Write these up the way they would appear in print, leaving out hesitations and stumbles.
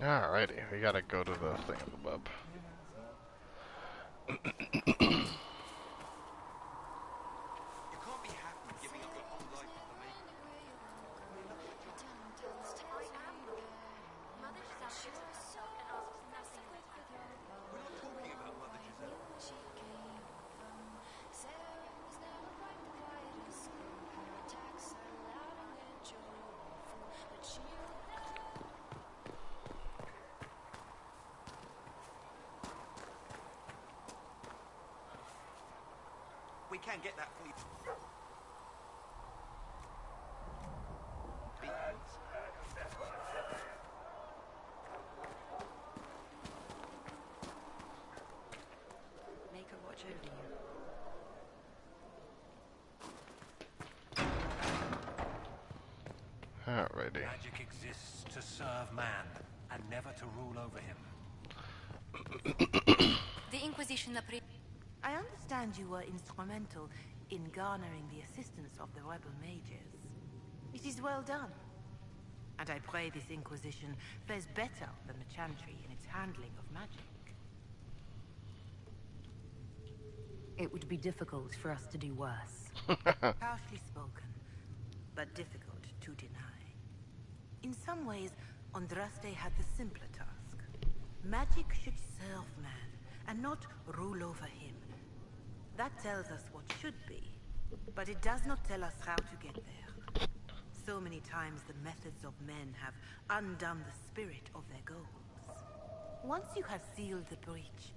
Alrighty, we gotta go to the thingamabob. You can't be happy giving up your whole life for the maker. I mean, look at the job. We're not talking about Mother Giselle. We can't get that for you. Make her watch over you. Alrighty. Magic exists to serve man and never to rule over him. The Inquisition I understand you were instrumental in garnering the assistance of the rebel mages. It is well done. And I pray this Inquisition fares better than the Chantry in its handling of magic. It would be difficult for us to do worse. Harshly spoken, but difficult to deny. In some ways, Andraste had the simpler task. Magic should serve man, and not rule over him. That tells us what should be, but it does not tell us how to get there. So many times the methods of men have undone the spirit of their goals. Once you have sealed the breach,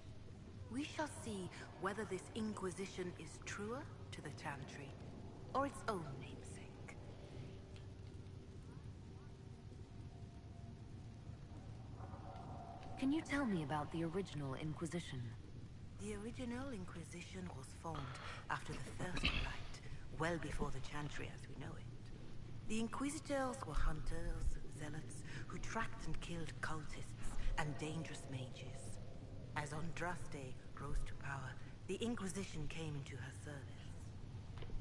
we shall see whether this Inquisition is truer to the Chantry, or its own namesake. Can you tell me about the original Inquisition? The original Inquisition was formed after the First Light, well before the Chantry as we know it. The Inquisitors were hunters, zealots, who tracked and killed cultists and dangerous mages. As Andraste rose to power, the Inquisition came into her service.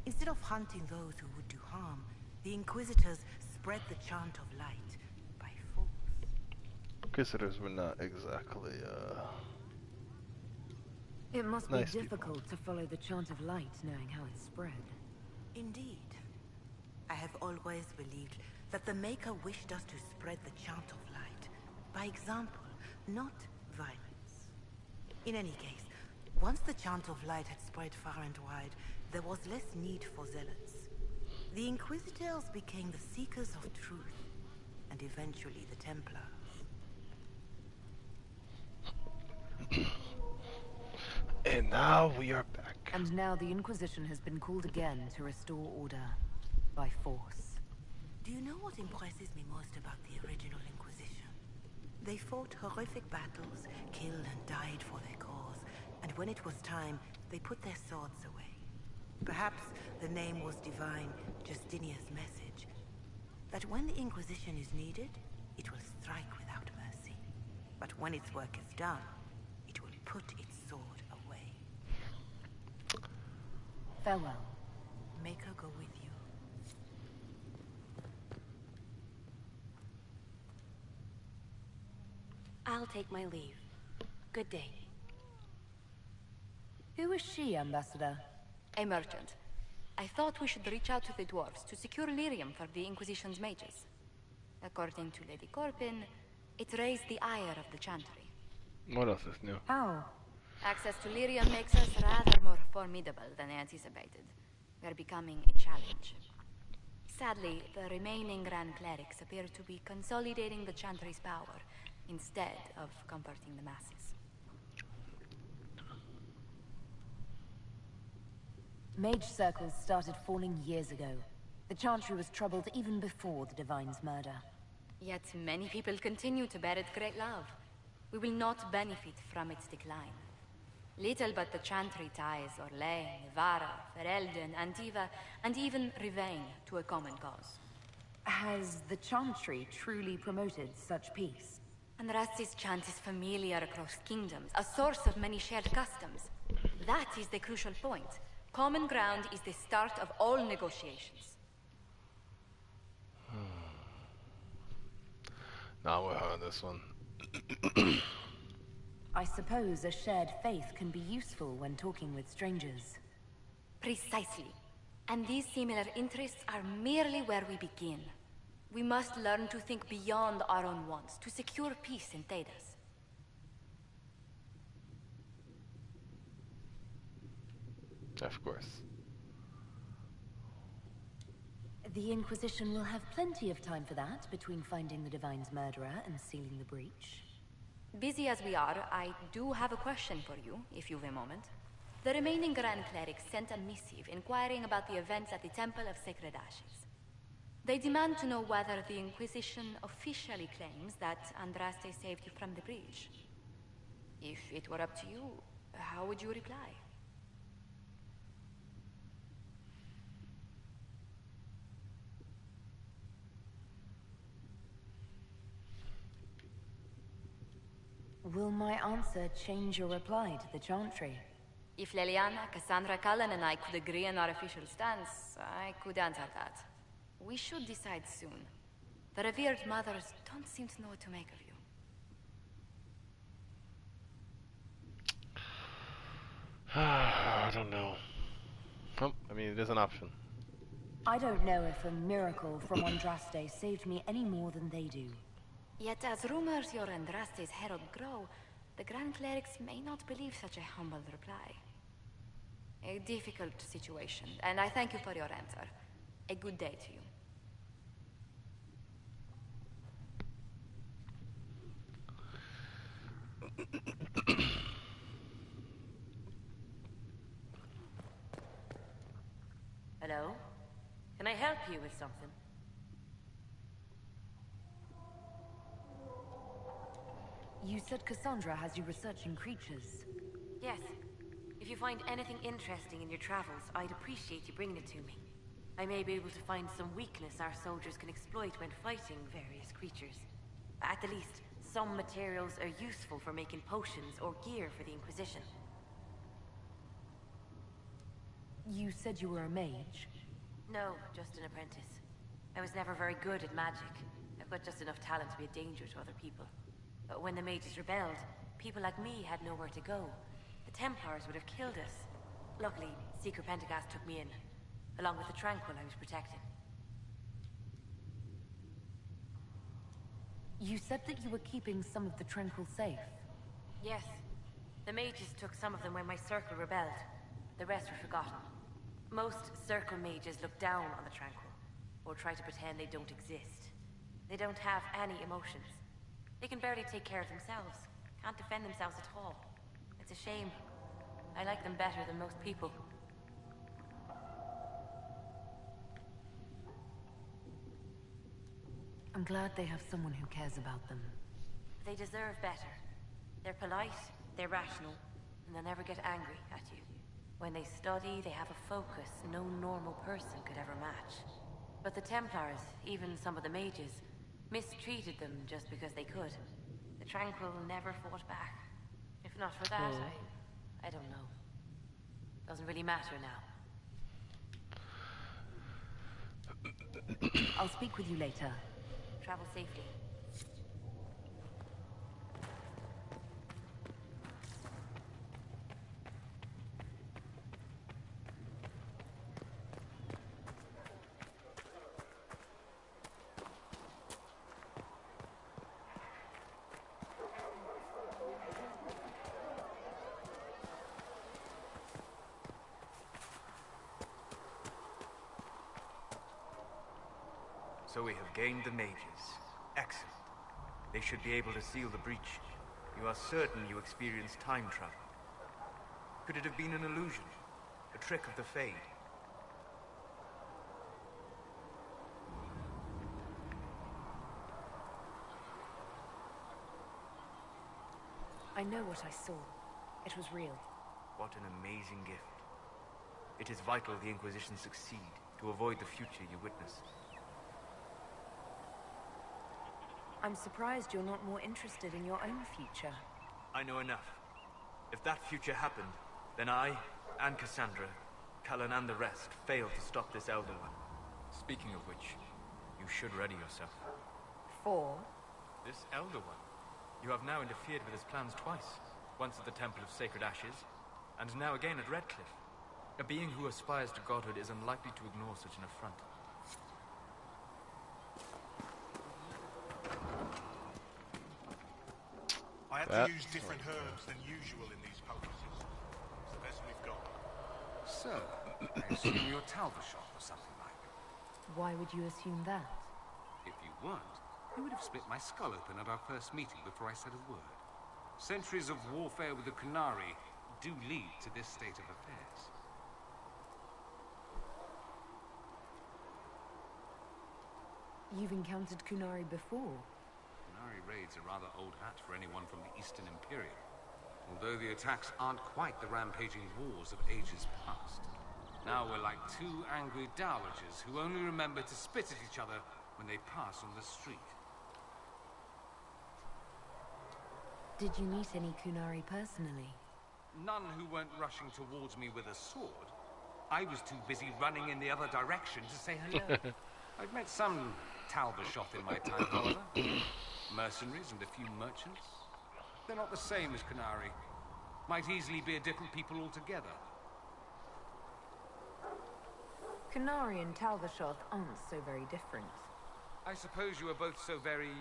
Instead of hunting those who would do harm, the Inquisitors spread the chant of light by force. Inquisitors were not exactly, It must nice be people. difficult to follow the chant of light knowing how it spread. Indeed. I have always believed that the Maker wished us to spread the chant of light by example, not violence. In any case, once the chant of light had spread far and wide, there was less need for zealots. The Inquisitors became the seekers of truth, and eventually the Templars. And now we are back. And now the Inquisition has been called again to restore order by force. Do you know what impresses me most about the original Inquisition? They fought horrific battles, killed and died for their cause, and when it was time, they put their swords away. Perhaps the name was divine, Justinia's message, that when the Inquisition is needed, it will strike without mercy. But when its work is done, it will put its sword away. Farewell. Make her go with you. I'll take my leave. Good day. Who is she, Ambassador? A merchant. I thought we should reach out to the dwarves to secure lyrium for the Inquisition's mages. According to Lady Corpin, it raised the ire of the Chantry. What else is new? How? Access to lyrium makes us rather more formidable than anticipated. We're becoming a challenge. Sadly, the remaining Grand Clerics appear to be consolidating the Chantry's power instead of comforting the masses. Mage circles started forming years ago. The Chantry was troubled even before the Divine's murder. Yet many people continue to bear it great love. We will not benefit from its decline. Little but the Chantry ties Orlais, Nivara, Ferelden, Antiva, and even Rivain to a common cause. Has the Chantry truly promoted such peace? Andraste's chant is familiar across kingdoms, a source of many shared customs. That is the crucial point. Common ground is the start of all negotiations. Now we're on this one. I suppose a shared faith can be useful when talking with strangers. Precisely. And these similar interests are merely where we begin. We must learn to think beyond our own wants to secure peace in Thedas. Of course. The Inquisition will have plenty of time for that between finding the Divine's murderer and sealing the breach. Busy as we are, I do have a question for you, if you've a moment. The remaining Grand Clerics sent a missive inquiring about the events at the Temple of Sacred Ashes. They demand to know whether the Inquisition officially claims that Andraste saved you from the breach. If it were up to you, how would you reply? Will my answer change your reply to the Chantry? If Leliana, Cassandra Cullen, and I could agree on our official stance, I could answer that. We should decide soon. The revered mothers don't seem to know what to make of you. I don't know. Oh, I mean, it is an option. I don't know if a miracle from Andraste saved me any more than they do. Yet as rumors your Andraste's herald grow, the Grand Clerics may not believe such a humble reply. A difficult situation, and I thank you for your answer. A good day to you. Hello? Can I help you with something? You said Cassandra has you researching creatures. Yes. If you find anything interesting in your travels, I'd appreciate you bringing it to me. I may be able to find some weakness our soldiers can exploit when fighting various creatures. At the least, some materials are useful for making potions or gear for the Inquisition. You said you were a mage. No, just an apprentice. I was never very good at magic. I've got just enough talent to be a danger to other people. But when the mages rebelled, people like me had nowhere to go. The Templars would have killed us. Luckily, Seeker Pentagast took me in, along with the Tranquil I was protecting. You said that you were keeping some of the Tranquil safe. Yes. The mages took some of them when my circle rebelled. The rest were forgotten. Most circle mages look down on the Tranquil, or try to pretend they don't exist. They don't have any emotions. They can barely take care of themselves. Can't defend themselves at all. It's a shame. I like them better than most people. I'm glad they have someone who cares about them. They deserve better. They're polite, they're rational, and they'll never get angry at you. When they study, they have a focus no normal person could ever match. But the Templars, even some of the mages, mistreated them just because they could. The Tranquil never fought back. If not for that, I don't know. Doesn't really matter now. I'll speak with you later. Travel safely. So we have gained the mages. Excellent. They should be able to seal the breach. You are certain you experienced time travel? Could it have been an illusion? A trick of the Fade? I know what I saw. It was real. What an amazing gift. It is vital the Inquisition succeed to avoid the future you witness. I'm surprised you're not more interested in your own future. I know enough. If that future happened, then I, and Cassandra, Cullen and the rest, failed to stop this Elder One. Speaking of which, you should ready yourself. For? This Elder One. You have now interfered with his plans twice. Once at the Temple of Sacred Ashes, and now again at Redcliffe. A being who aspires to godhood is unlikely to ignore such an affront. I had to use different herbs than usual in these poultices. It's the best we've got. So, I assume you're Talbashot or something like it. Why would you assume that? If you weren't, you would have split my skull open at our first meeting before I said a word. Centuries of warfare with the Qunari do lead to this state of affairs. You've encountered Qunari before? Qunari raids are rather old hat for anyone from the Eastern Imperium. Although the attacks aren't quite the rampaging wars of ages past. Now we're like two angry dowagers who only remember to spit at each other when they pass on the street. Did you meet any Qunari personally? None who weren't rushing towards me with a sword. I was too busy running in the other direction to say hello. I've met some Talbashot in my time, however. Mercenaries and a few merchants. They're not the same as Qunari. Might easily be a different people altogether. Qunari and Talbashot aren't so very different. I suppose you are both so very,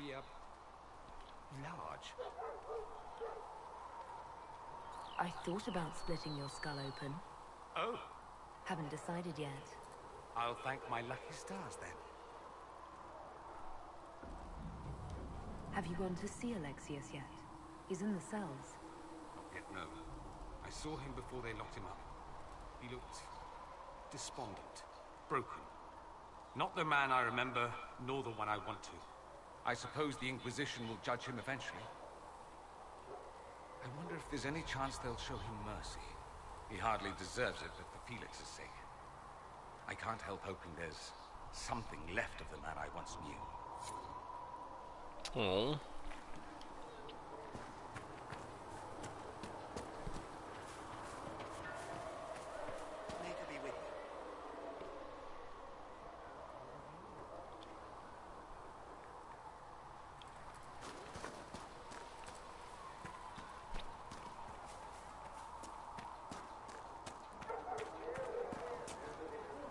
large. I thought about splitting your skull open. Oh, Haven't decided yet. I'll thank my lucky stars then. Have you gone to see Alexius yet? He's in the cells. Not yet, no. I saw him before they locked him up. He looked despondent, broken. Not the man I remember, nor the one I want to. I suppose the Inquisition will judge him eventually. I wonder if there's any chance they'll show him mercy. He hardly deserves it, but for Felix's sake. I can't help hoping there's something left of the man I once knew. Oh. May to be with you.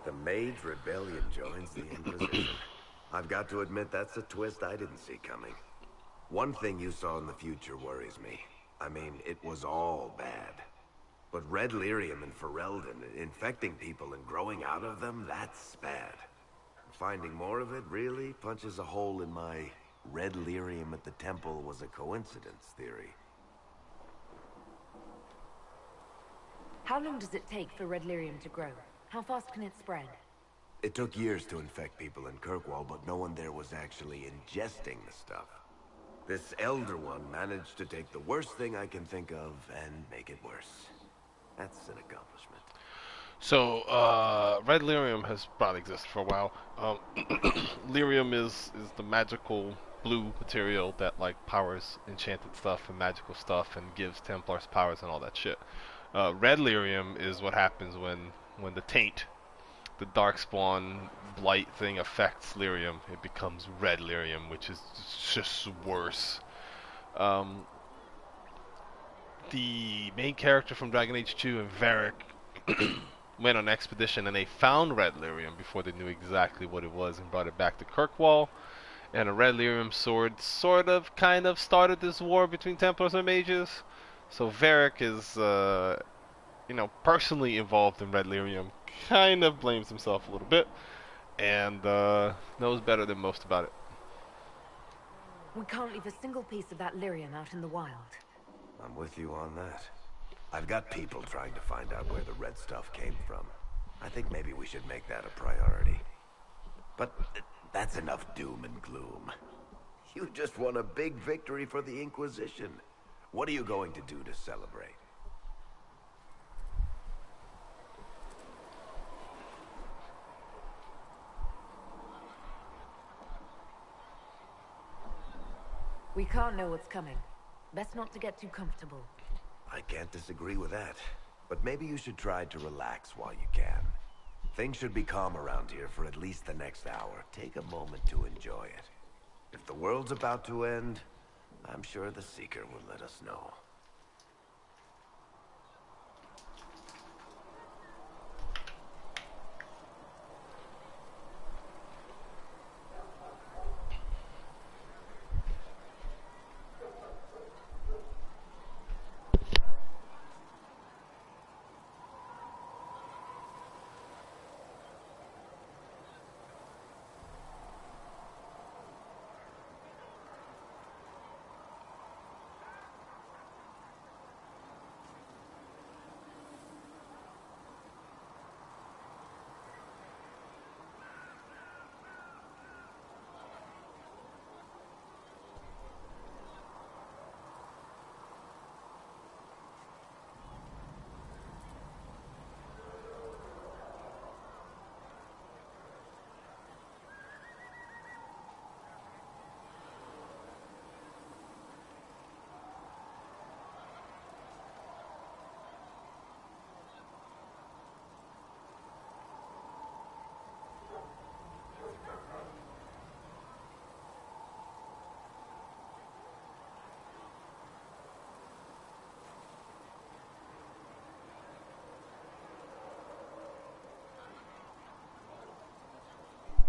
The Mage Rebellion joins the Inquisition. I've got to admit that's a twist I didn't see coming. One thing you saw in the future worries me. I mean, it was all bad. But Red Lyrium and Ferelden, infecting people and growing out of them, that's bad. Finding more of it really punches a hole in my Red Lyrium at the temple was a coincidence theory. How long does it take for Red Lyrium to grow? How fast can it spread? It took years to infect people in Kirkwall, but no one there was actually ingesting the stuff. This Elder One managed to take the worst thing I can think of and make it worse. That's an accomplishment. So, Red Lyrium has probably existed for a while. Lyrium is the magical blue material that, like, powers enchanted stuff and magical stuff and gives Templars powers and all that shit. Red Lyrium is what happens when the taint, the Darkspawn blight thing affects Lyrium. It becomes Red Lyrium, which is just worse. The main character from Dragon Age 2 and Varric went on an expedition and they found Red Lyrium before they knew exactly what it was and brought it back to Kirkwall. And a Red Lyrium sword kind of started this war between Templars and Mages. So Varric is, personally involved in Red Lyrium, kind of blames himself a little bit, and knows better than most about it. We can't leave a single piece of that Lyrium out in the wild. I'm with you on that. I've got people trying to find out where the red stuff came from. I think maybe we should make that a priority. But that's enough doom and gloom. You just won a big victory for the Inquisition. What are you going to do to celebrate? We can't know what's coming. Best not to get too comfortable. I can't disagree with that. But maybe you should try to relax while you can. Things should be calm around here for at least the next hour. Take a moment to enjoy it. If the world's about to end, I'm sure the Seeker will let us know.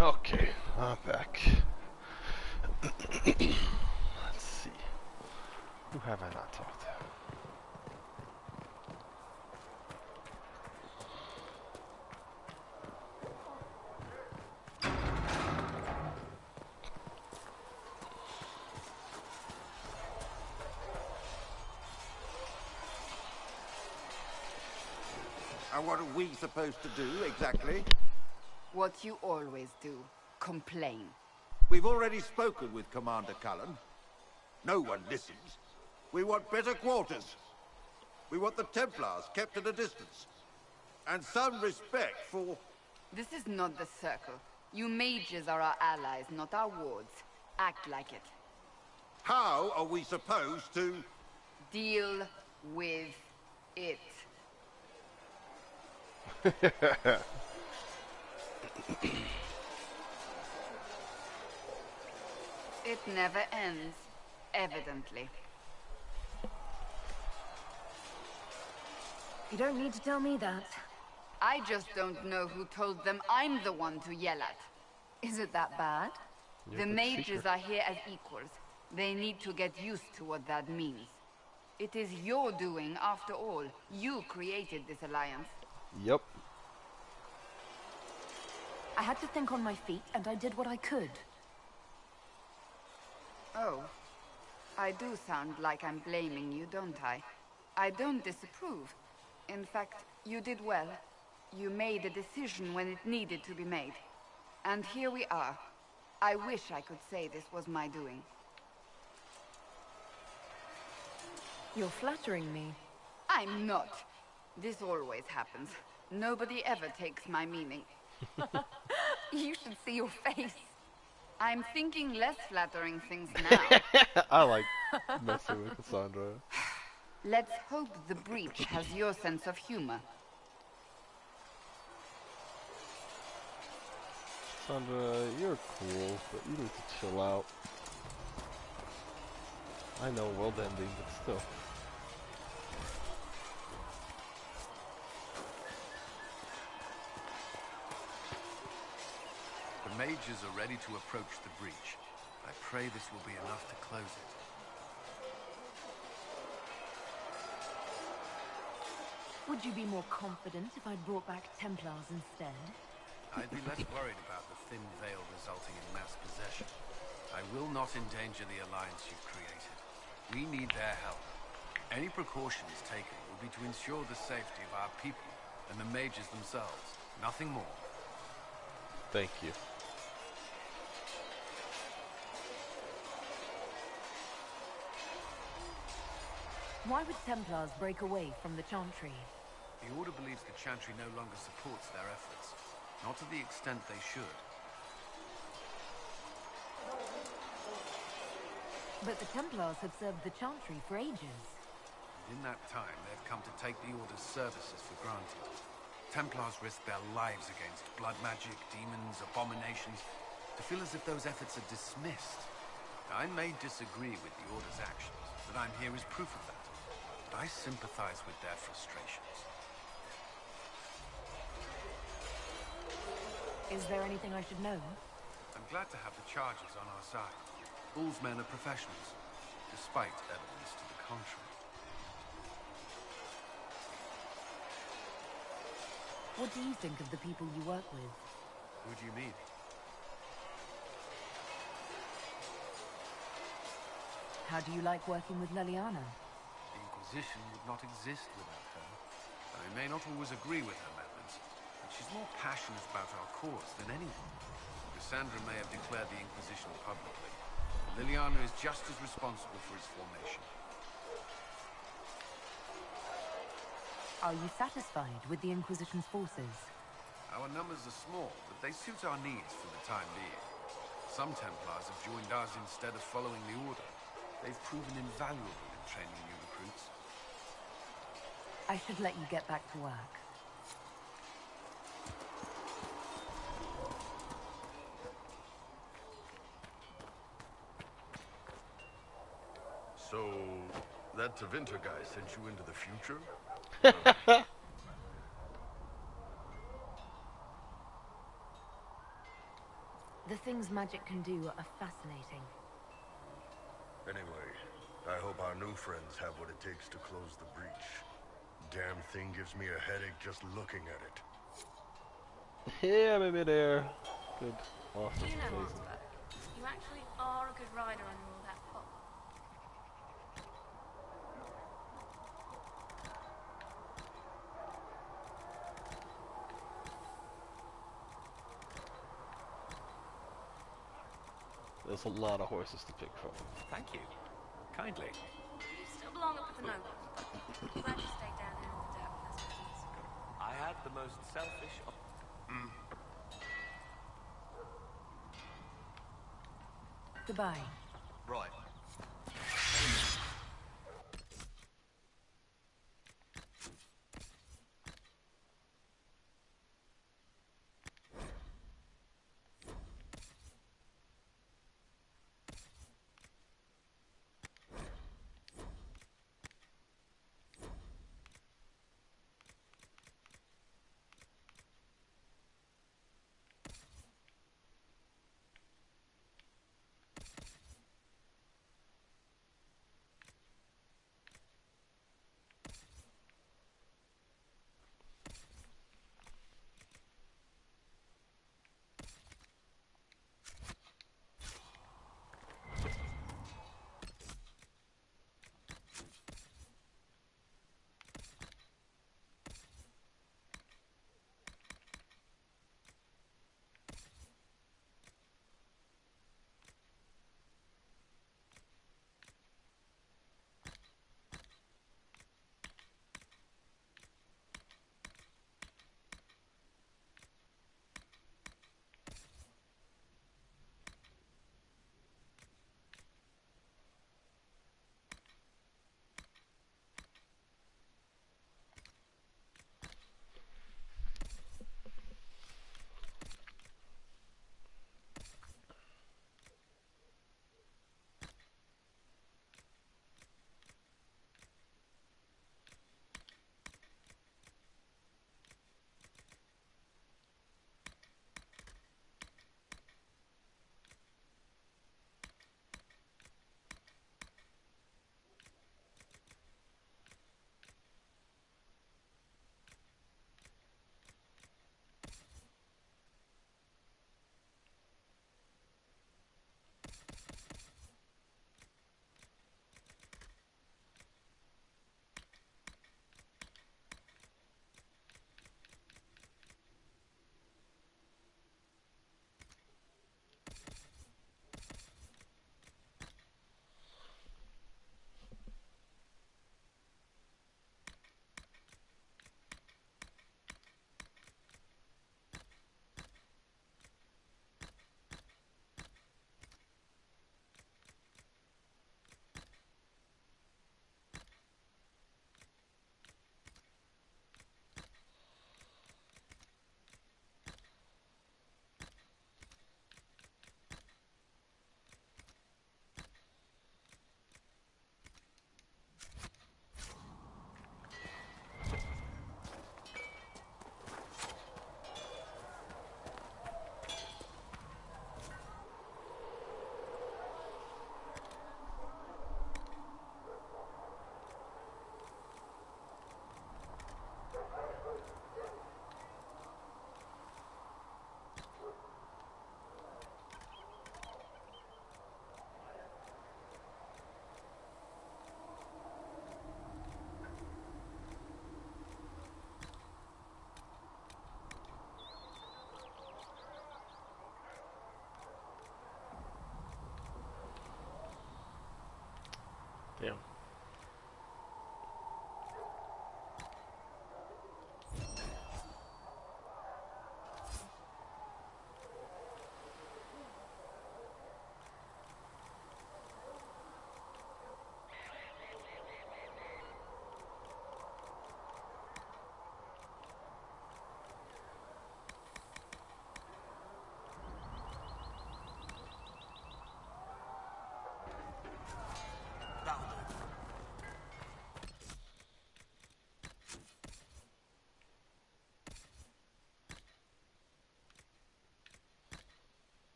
Okay, I'm back. Let's see. Who have I not talked to? And what are we supposed to do, exactly? What you always do. Complain. We've already spoken with Commander Cullen. No one listens. We want better quarters. We want the Templars kept at a distance. And some respect for... This is not the Circle. You mages are our allies, not our wards. Act like it. How are we supposed to... Deal with it. It never ends, evidently. You don't need to tell me that. I just don't know who told them I'm the one to yell at. Is it that bad? The mages are here as equals. They need to get used to what that means. It is your doing, after all. You created this alliance. Yep. I had to think on my feet, and I did what I could. Oh. I do sound like I'm blaming you, don't I? I don't disapprove. In fact, you did well. You made a decision when it needed to be made. And here we are. I wish I could say this was my doing. You're flattering me. I'm not. This always happens. Nobody ever takes my meaning. You should see your face. I'm thinking less flattering things now. I like messing with Cassandra. Let's hope the breach has your sense of humor. Cassandra, you're cool, but you need to chill out. I know, world ending, but still. The mages are ready to approach the breach. I pray this will be enough to close it. Would you be more confident if I brought back Templars instead? I'd be less worried about the thin veil resulting in mass possession. I will not endanger the alliance you've created. We need their help. Any precautions taken will be to ensure the safety of our people and the mages themselves. Nothing more. Thank you. Why would Templars break away from the Chantry? The Order believes the Chantry no longer supports their efforts. Not to the extent they should. But the Templars have served the Chantry for ages. And in that time, they've come to take the Order's services for granted. Templars risk their lives against blood magic, demons, abominations, to feel as if those efforts are dismissed. I may disagree with the Order's actions, but I'm here as proof of that. I sympathize with their frustrations. Is there anything I should know? I'm glad to have the charges on our side. Bull's men are professionals, despite evidence to the contrary. What do you think of the people you work with? Who do you mean? How do you like working with Leliana? The Inquisition would not exist without her. I may not always agree with her methods, but she's more passionate about our cause than anyone. Cassandra may have declared the Inquisition publicly. Leliana is just as responsible for its formation. Are you satisfied with the Inquisition's forces? Our numbers are small, but they suit our needs for the time being. Some Templars have joined us instead of following the Order. They've proven invaluable in training new recruits. I should let you get back to work. So, that Tevinter guy sent you into the future? The things magic can do are fascinating. Anyway, I hope our new friends have what it takes to close the breach. Damn thing gives me a headache just looking at it. Yeah, maybe they're good. Awesome. You know, Amazing. Arthur, you actually are a good rider under all that pop. There's a lot of horses to pick from. Thank you. Kindly. You still belong up with the nobles, but I'm glad you stayed down here in the dirt with us peasants. I had the most selfish of... Goodbye. Right.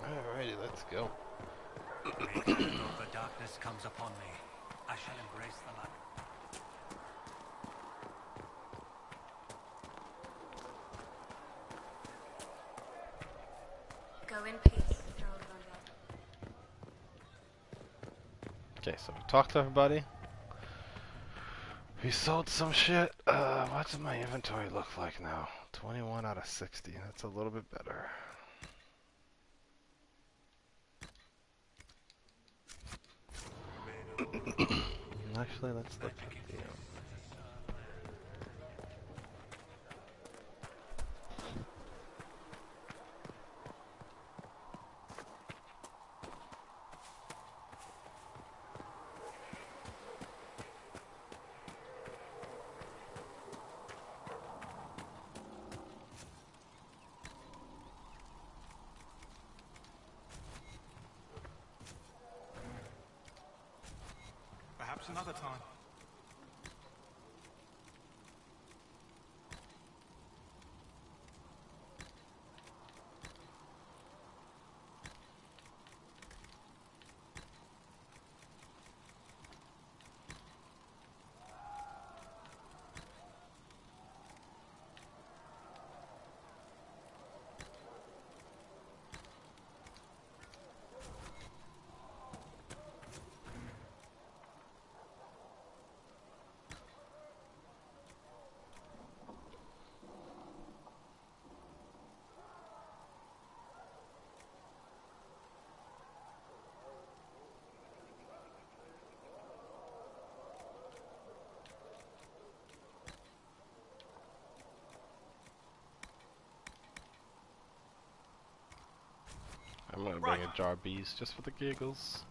Alrighty, let's go. Though the darkness comes upon me, I shall embrace the light. Go in peace, Earl Grandad. Okay, so we talked to everybody. We sold some shit. What does my inventory look like now? 21 out of 60. That's a little bit better. Actually, let's look at the... Perhaps another time. I'm gonna bring a jar of bees just for the giggles.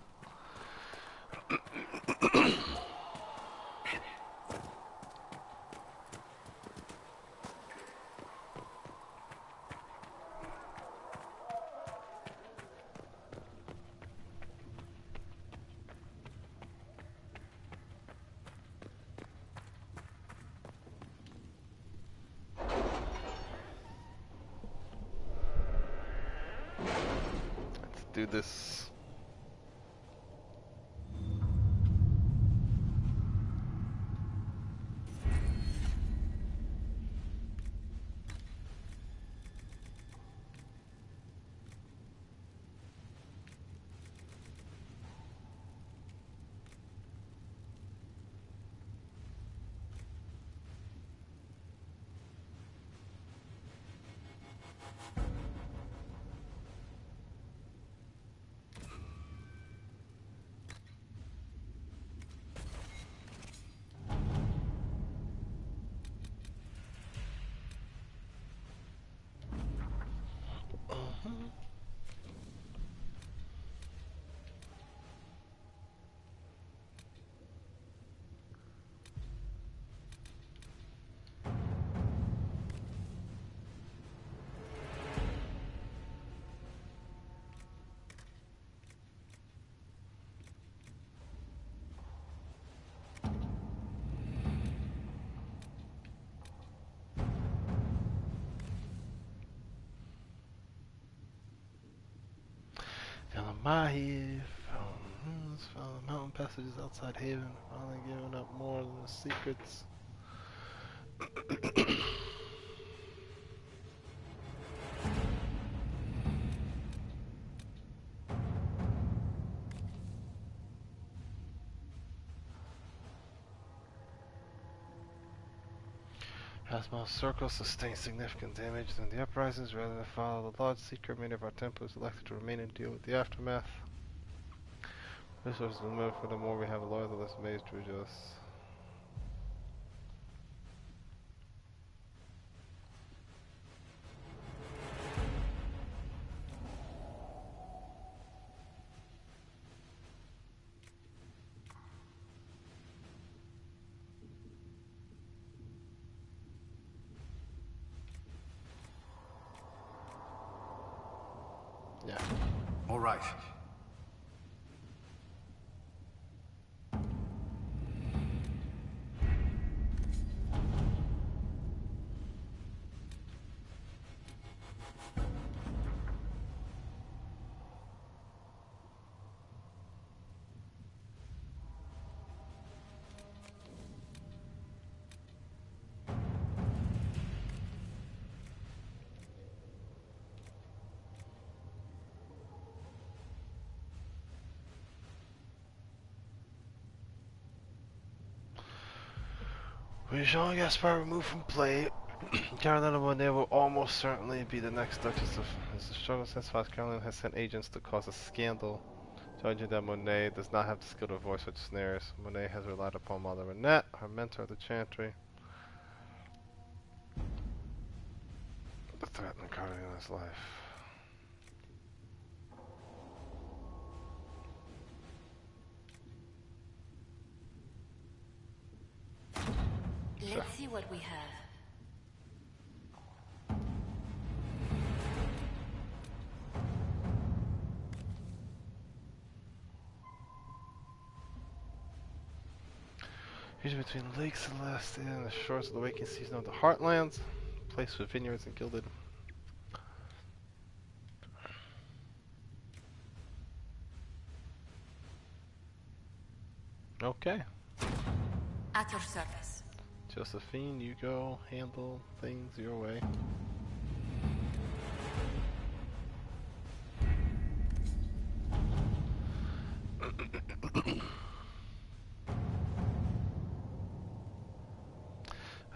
Let's do this. Found Mahi, found the mountain passages outside Haven, finally giving up more than the secrets. Asmal Circle sustained significant damage in the uprisings. Rather than follow the Lord Seeker, many of our Templars elected to remain and deal with the aftermath. Resources limited, for the more we have a lawyer, the less mage to adjust. Yeah. All right. With Jean Gaspar removed from play, Carolina Monet will almost certainly be the next Duchess of... As the struggle since Carolina has sent agents to cause a scandal, judging that Monet does not have the skill to avoid such snares. Monet has relied upon Mother Renette, her mentor of the Chantry, to threaten Carolina's life. Let's see what we have. Usually between Lake Celeste and the shores of the waking season of the Heartlands, place with vineyards and gilded. Okay. At your service. Josephine, you go handle things your way.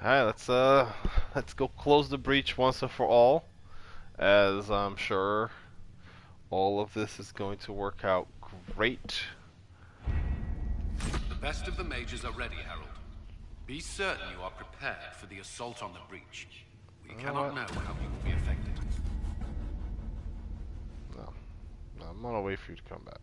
Alright, let's go close the breach once and for all, as I'm sure all of this is going to work out great. The best of the mages are ready, Harold. Be certain you are prepared for the assault on the breach. We cannot know how you will be affected. No, I'm gonna wait for you to come back.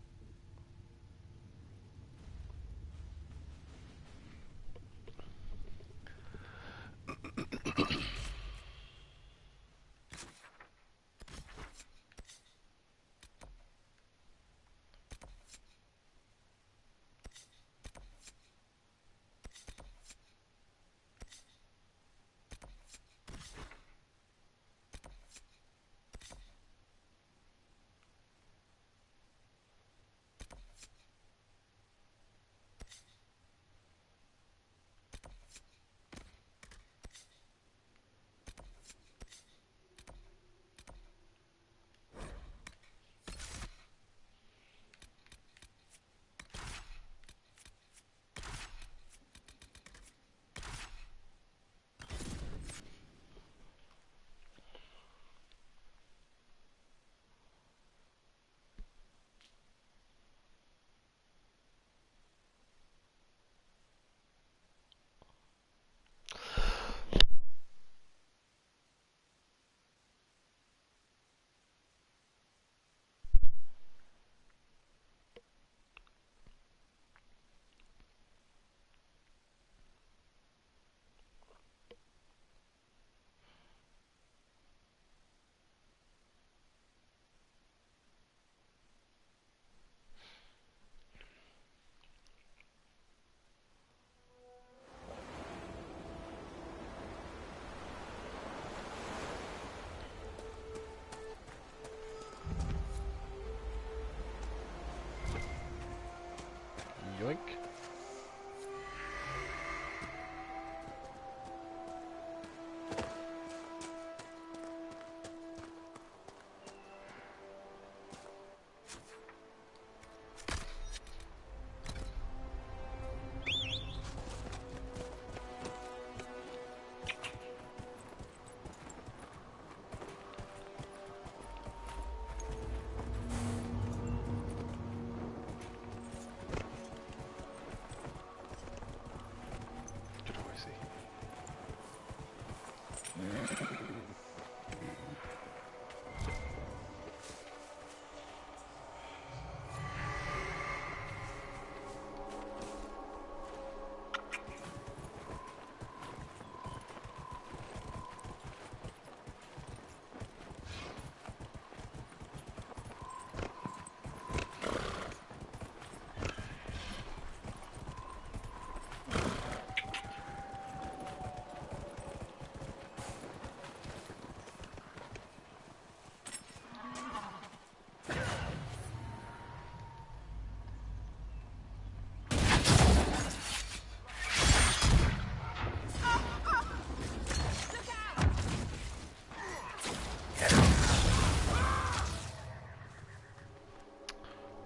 Yoink.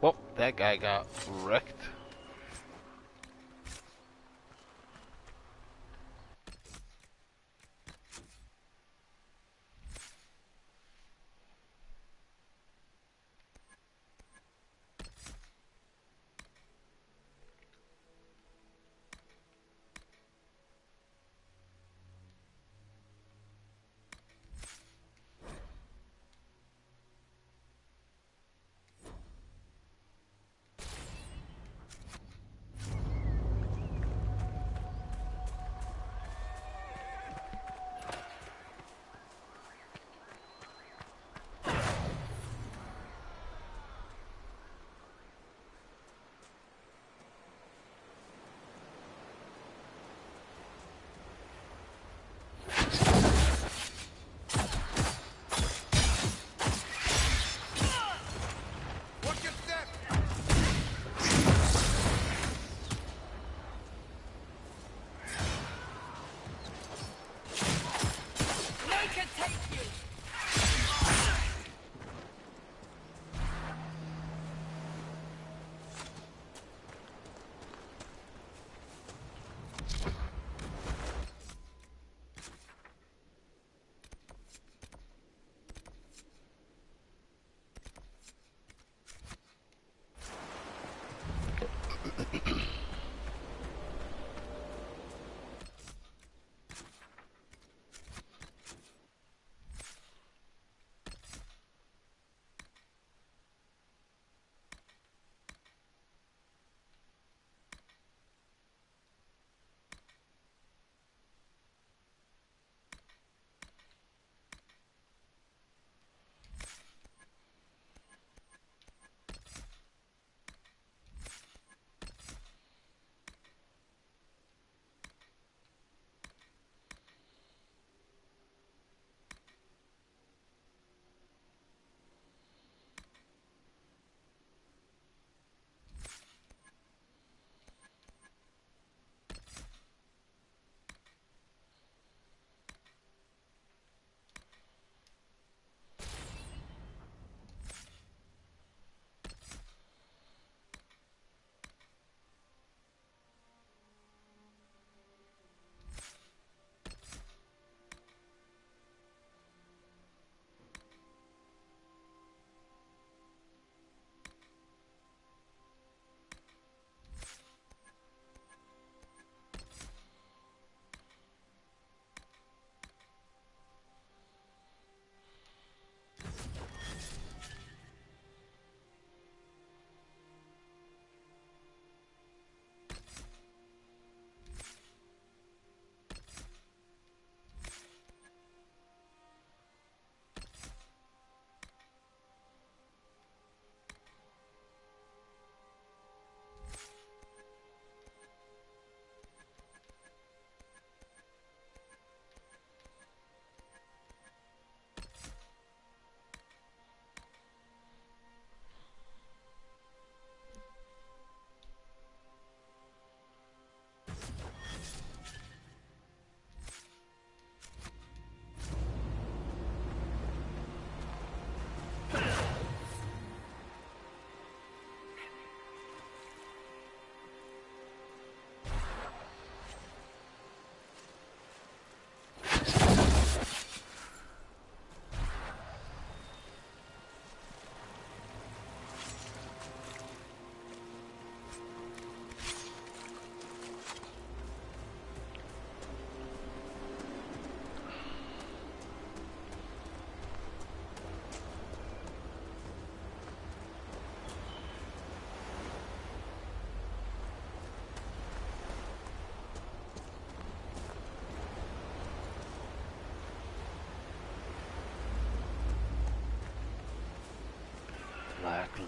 Well, that guy got wrecked.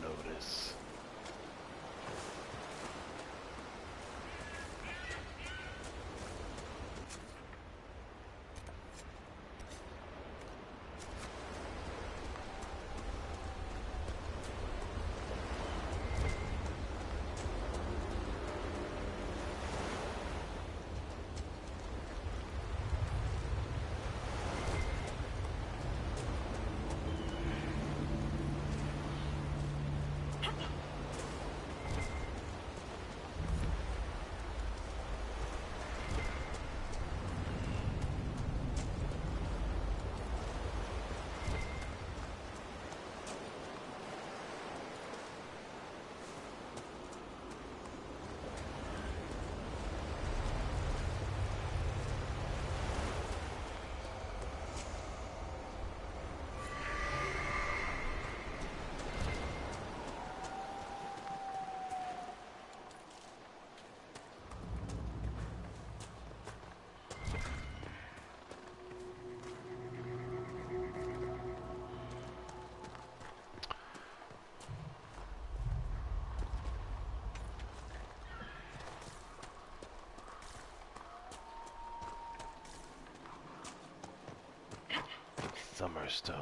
Lotus. Summerstones.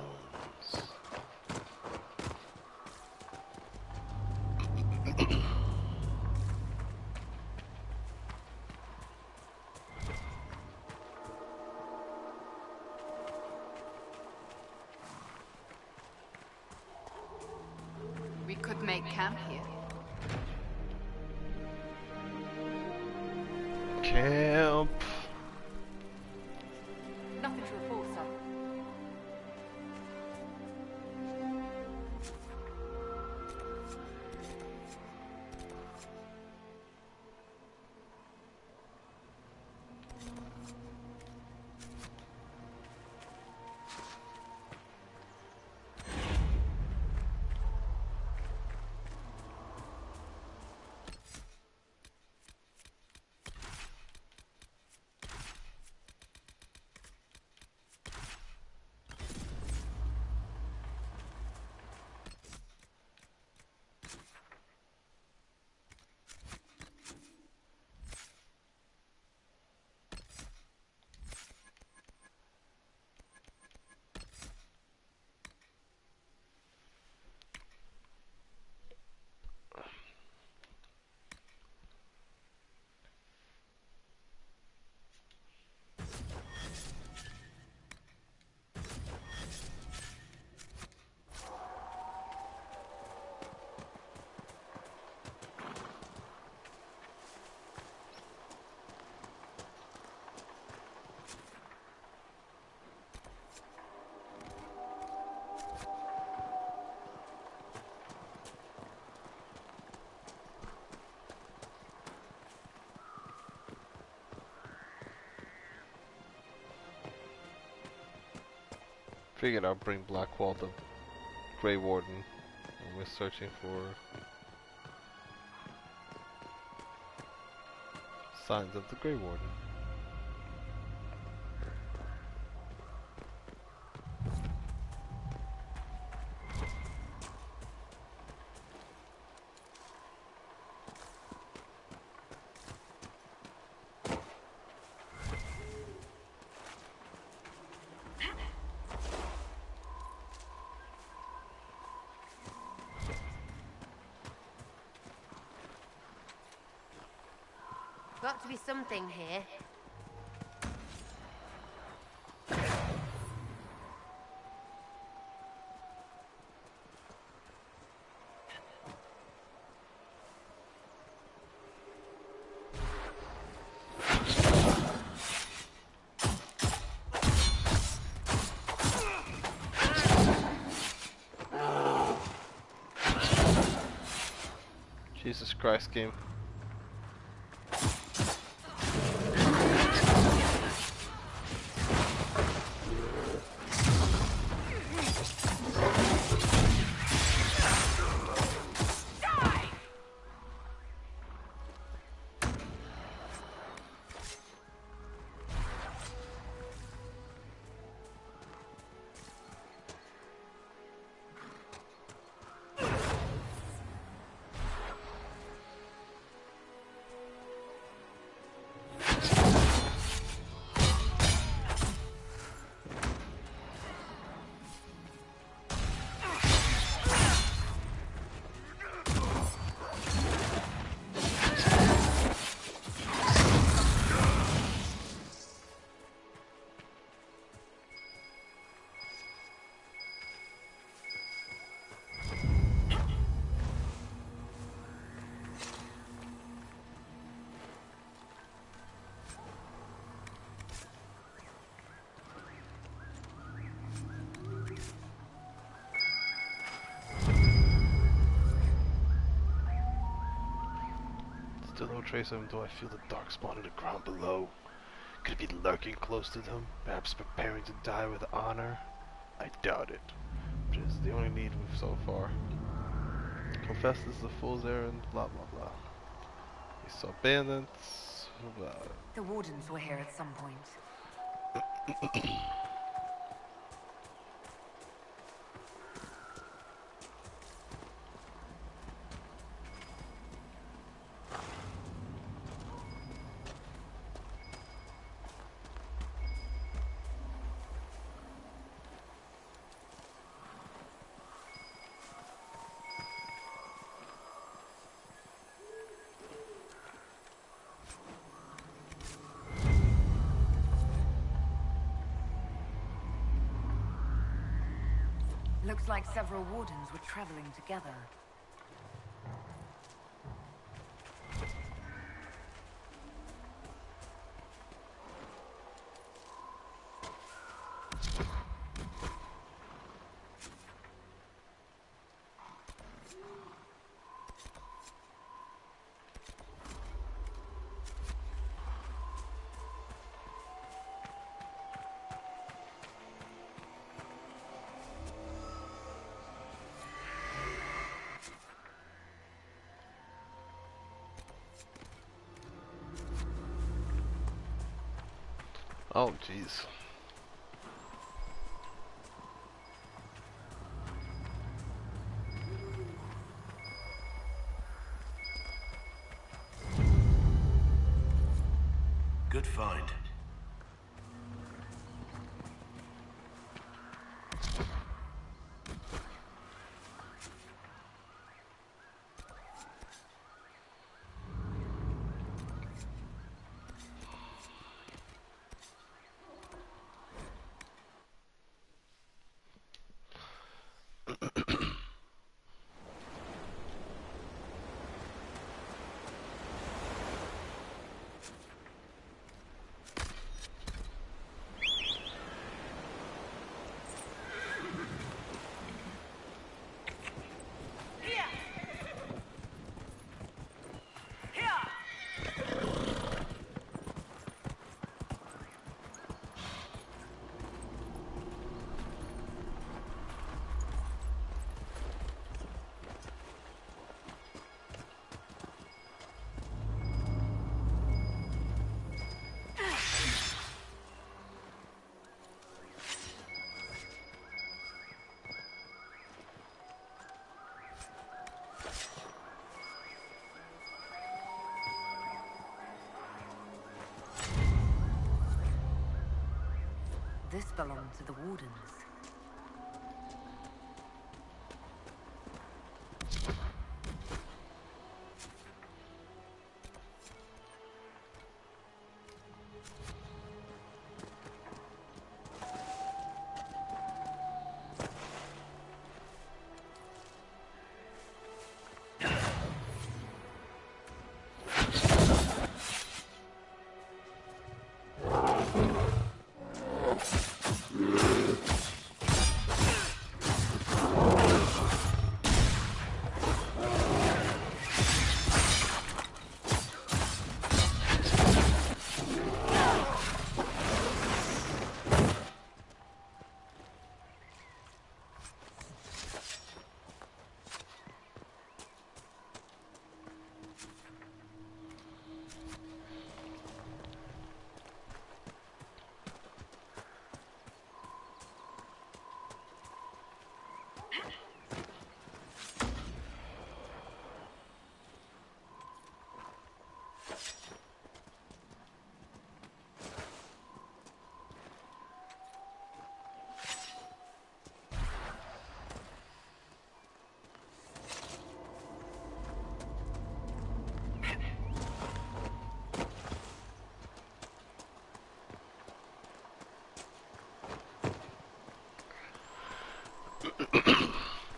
We could make camp here. Camp. Nothing to report, sir. Figured I'll bring Blackwall the Grey Warden when we're searching for signs of the Grey Warden. Got to be something here. Jesus Christ, game. Still no trace of him, though I feel the darkspawn in the ground below. Could he be lurking close to them, perhaps preparing to die with honor? I doubt it, but it's the only lead we've so far. Confess this is a fool's errand, blah blah blah. We saw bandits, blah. The Wardens were here at some point. Looks like several Wardens were traveling together. Oh, jeez. Good find. This belonged to the Wardens.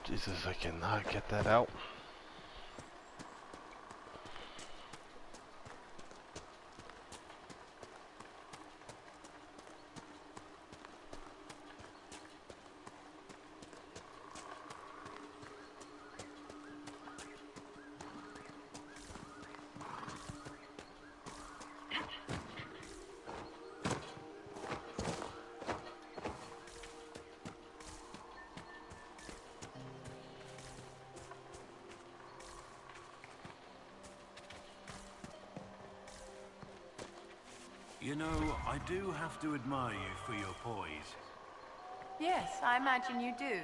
Jesus, I cannot get that out. You know, I do have to admire you for your poise. Yes, I imagine you do.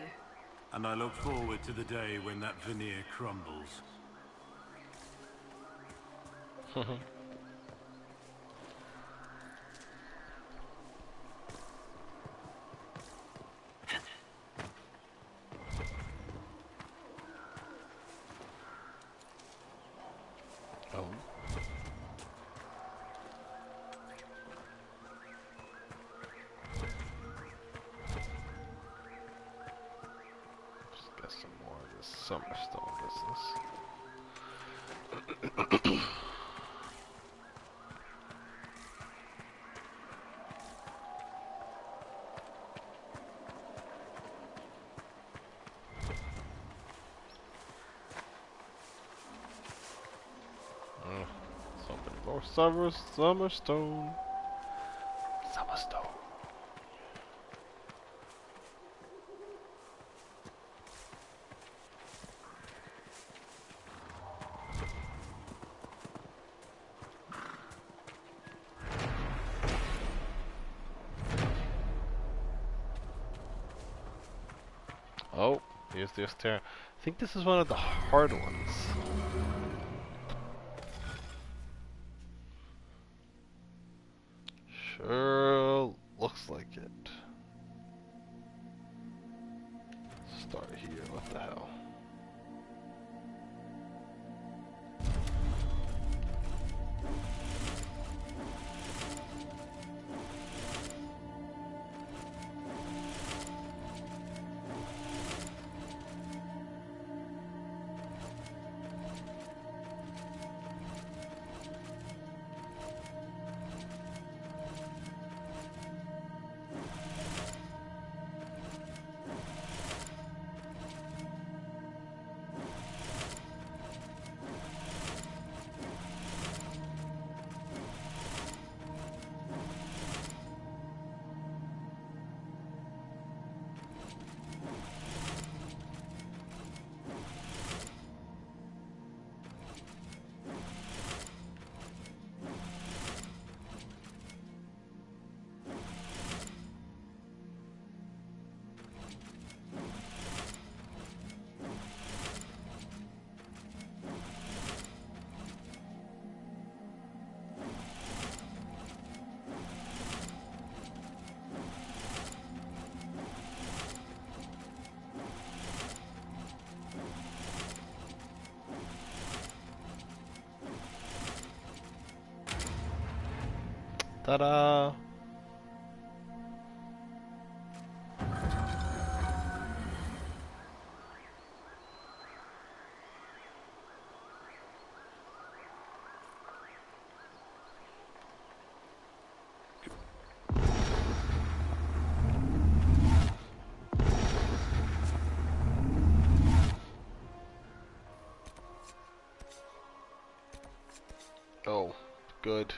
And I look forward to the day when that veneer crumbles. Oh. Just get some more of this Summerstone business. Something more Summerstone. Summerstone. Oh, here's the stair. I think this is one of the hard ones. Sure looks like it. Start here, what the hell? Ta-da! Oh, good.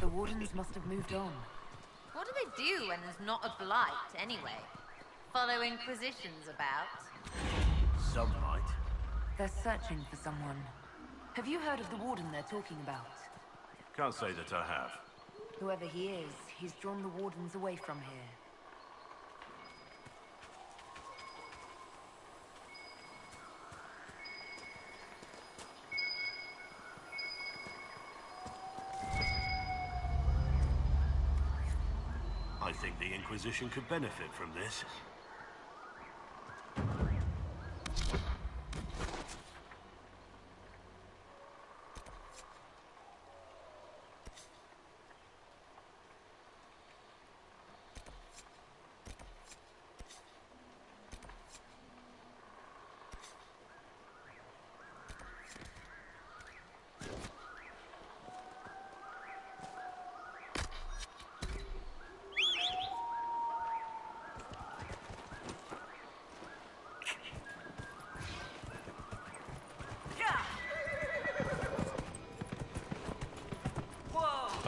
The Wardens must have moved on. What do they do when there's not a blight, anyway? Follow Inquisitions about? Some might. They're searching for someone. Have you heard of the Warden they're talking about? Can't say that I have. Whoever he is, he's drawn the Wardens away from here. I think the Inquisition could benefit from this.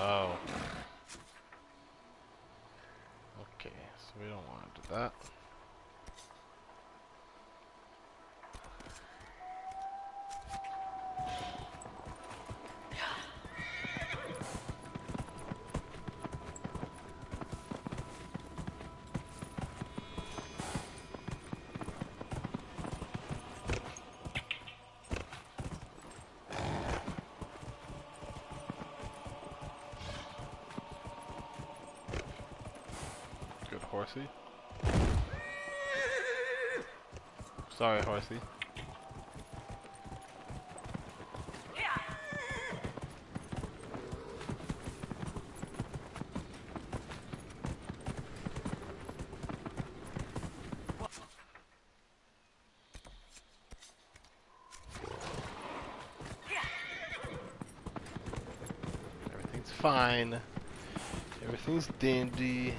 Oh. Okay, so we don't want to do that. Horsey. Sorry, Horsey. Everything's fine. Everything's dandy.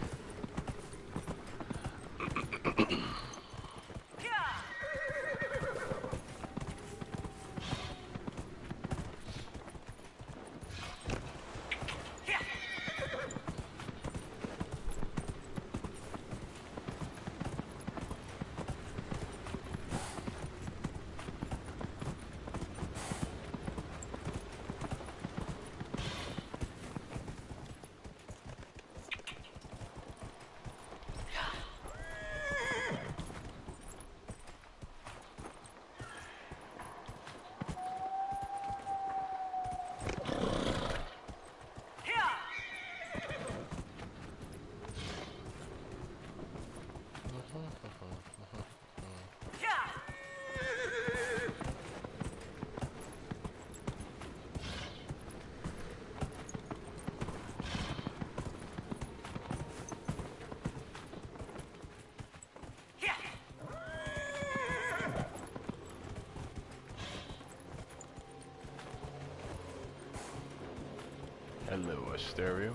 Hello, Asterium.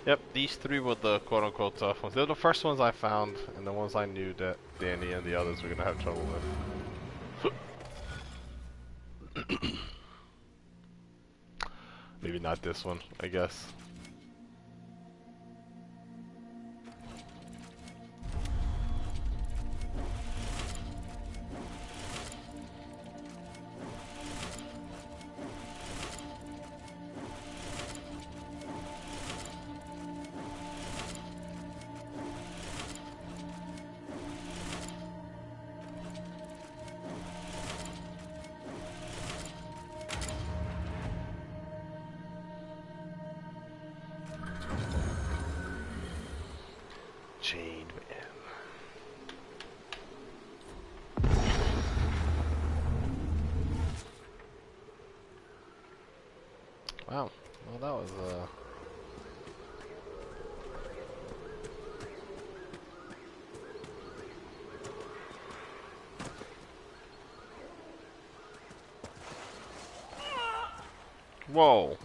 Yep, these three were the quote-unquote tough ones. They're the first ones I found, and the ones I knew that Danny and the others were gonna have trouble with. Maybe not this one, I guess. Chained man. Wow. Well, that was Whoa.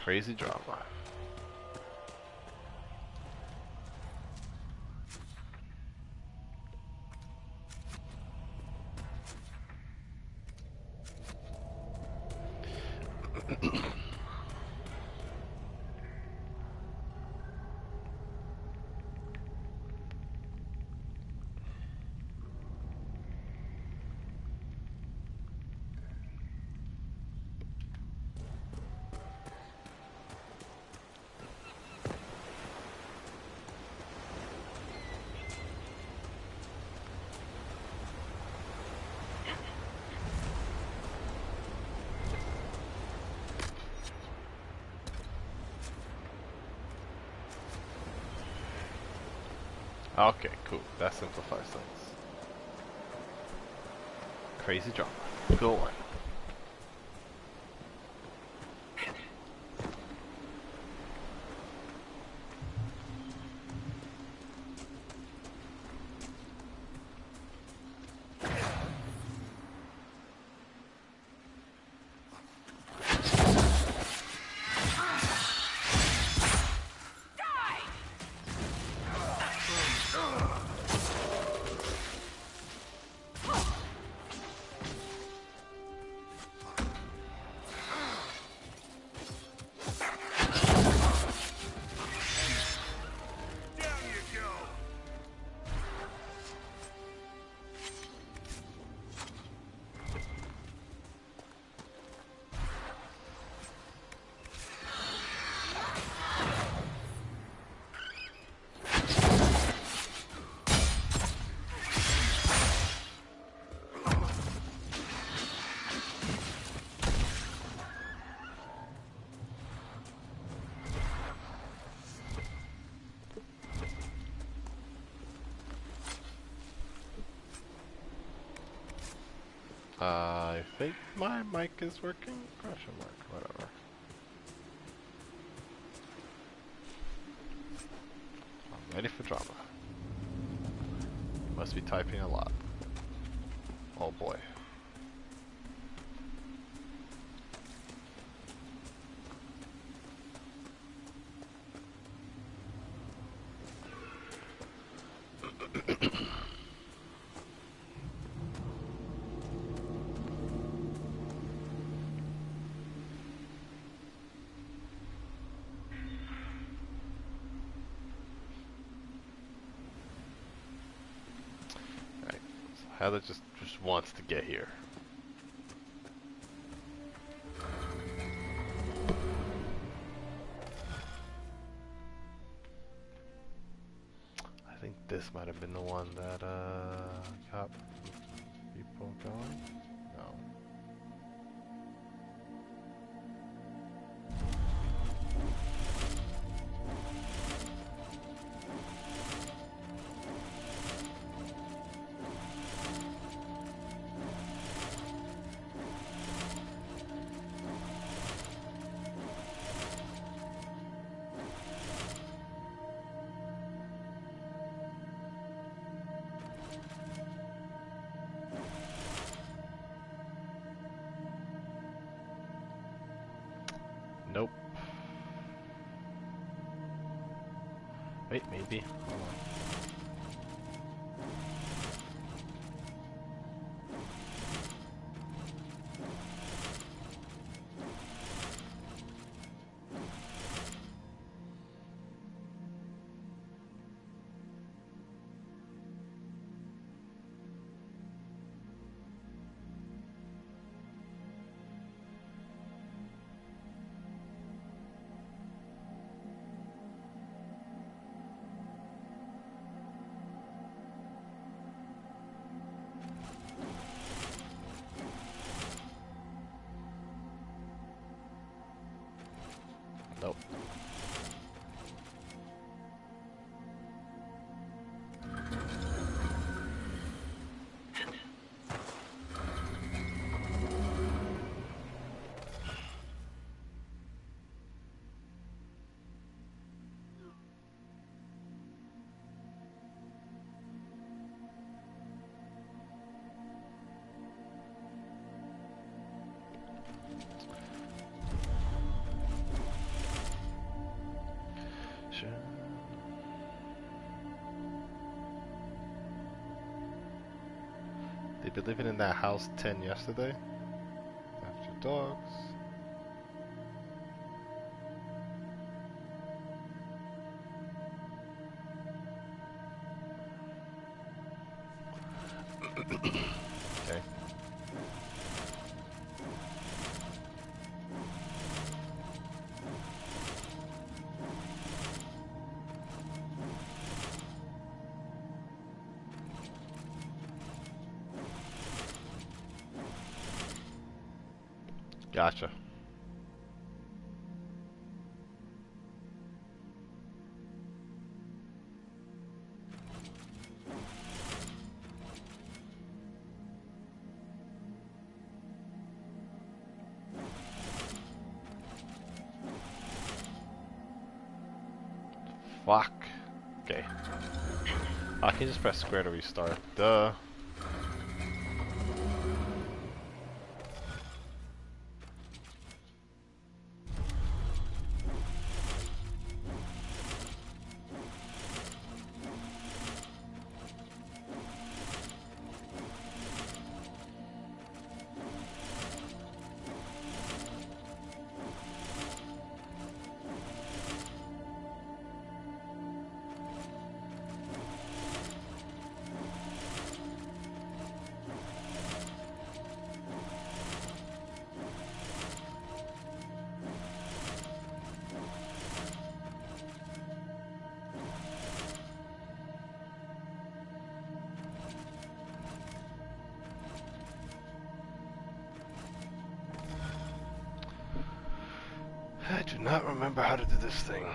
Crazy drama. Okay, cool. That simplifies things. Crazy drama. Go on. I think my mic is working. Question mark, whatever. I'm ready for drama. Must be typing a lot. Oh boy. Heather just wants to get here. I think this might have been the one that got people going. No. Nope. Wait, maybe. Hold on. They've been living in that house 10 yesterday. After dogs. Okay. Gotcha. Fuck. Okay. I can just press square to restart. Duh. I do not remember how to do this thing.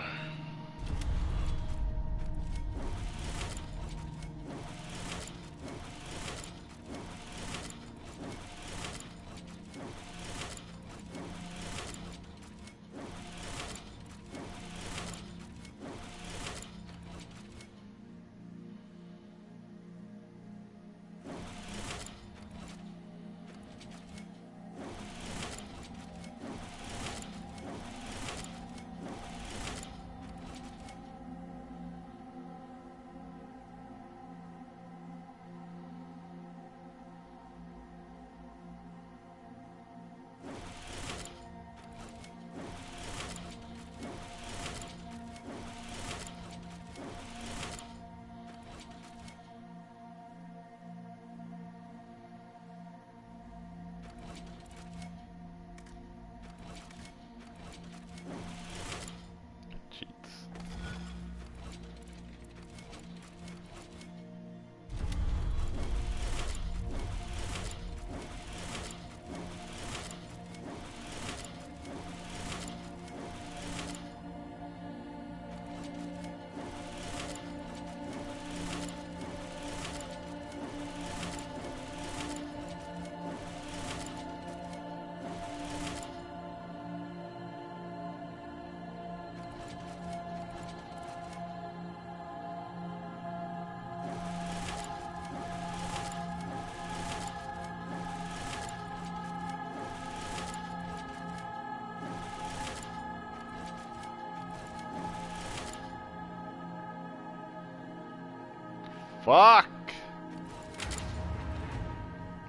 Fuck!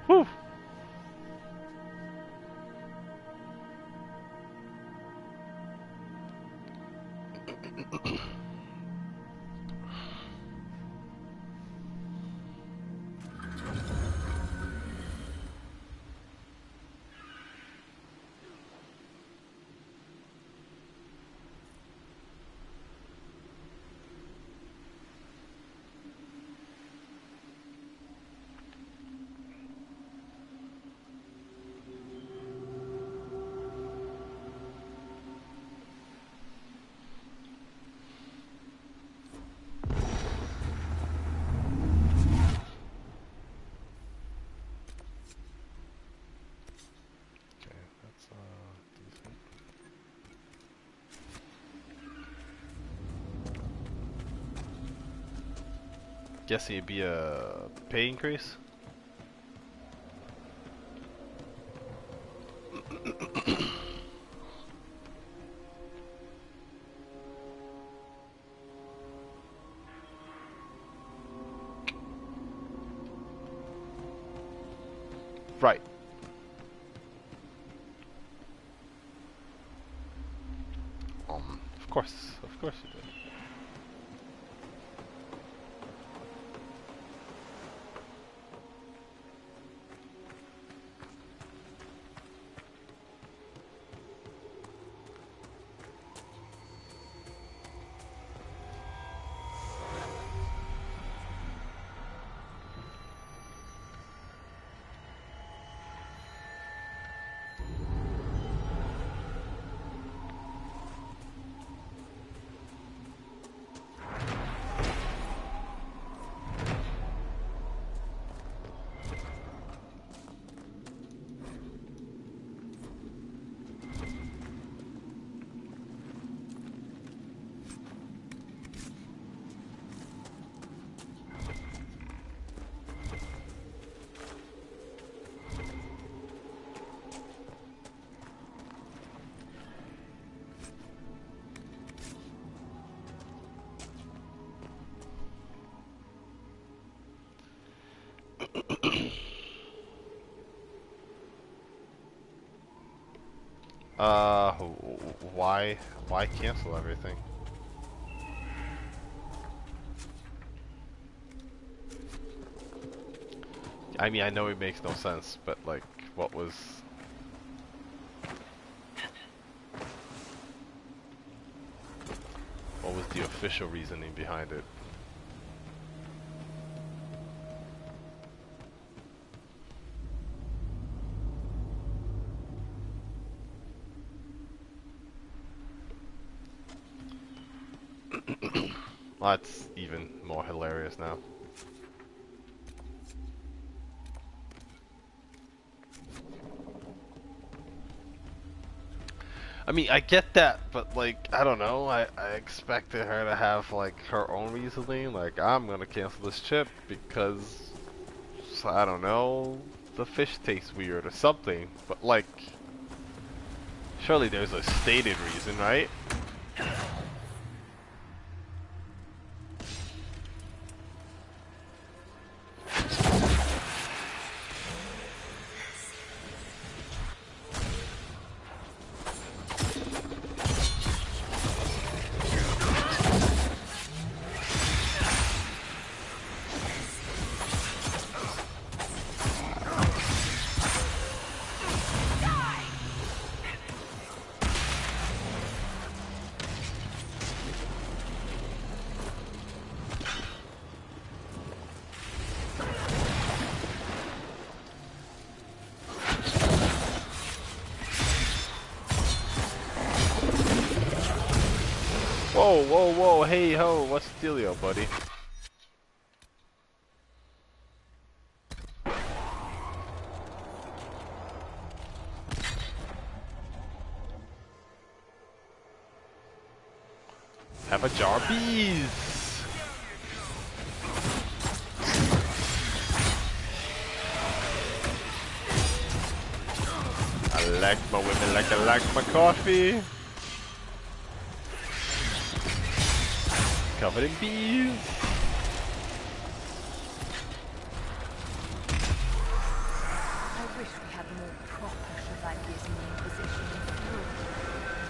Whew! Guessing it'd be a pay increase. Right. Of course you did. Why cancel everything? I mean, I know it makes no sense, but like, what was the official reasoning behind it? That's even more hilarious now. I mean, I get that, but like, I don't know, I expected her to have like her own reasoning, like, I'm gonna cancel this trip because, I don't know, the fish tastes weird or something, but like, surely there's a stated reason, right? Whoa, whoa, whoa, hey ho, what's the dealio, buddy? Have a jar of bees! I like my women like I like my coffee. Covered in bees. I wish we had more proper chevaliers in the Inquisition.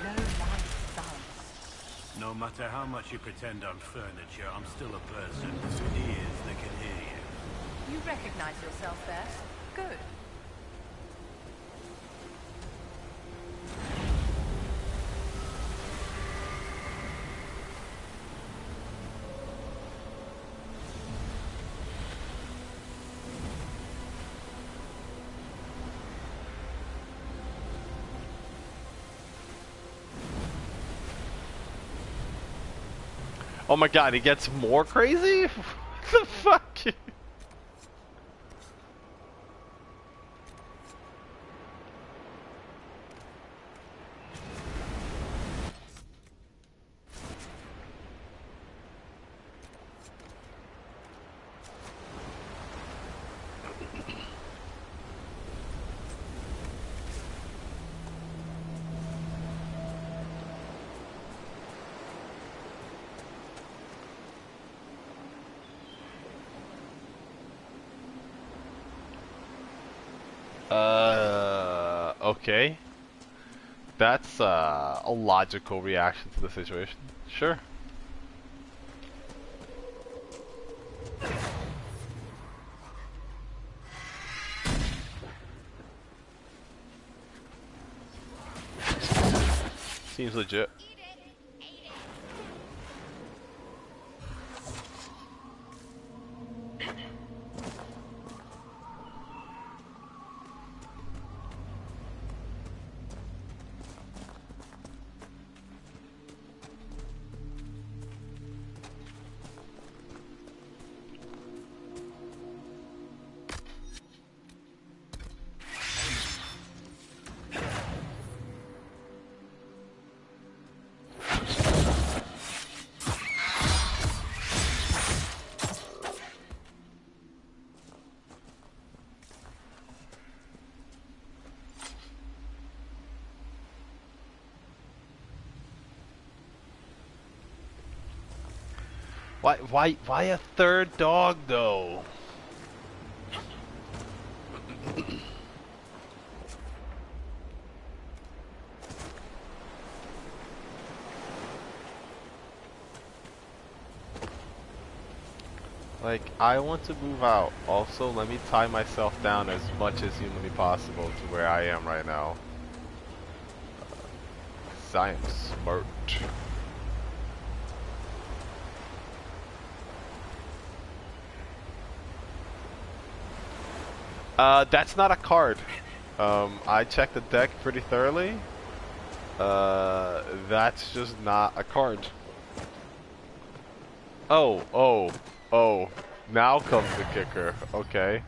Low-life thugs. No matter how much you pretend I'm furniture, I'm still a person with ears that can hear you. You recognize yourself there? Good. Oh my god, he gets more crazy? What the fuck? Okay. That's a logical reaction to the situation. Sure. Seems legit. Why a third dog though? Like, I want to move out. Also, let me tie myself down as much as humanly possible to where I am right now. 'Cause I am smart. That's not a card. I checked the deck pretty thoroughly. That's just not a card. Oh. Now comes the kicker. Okay.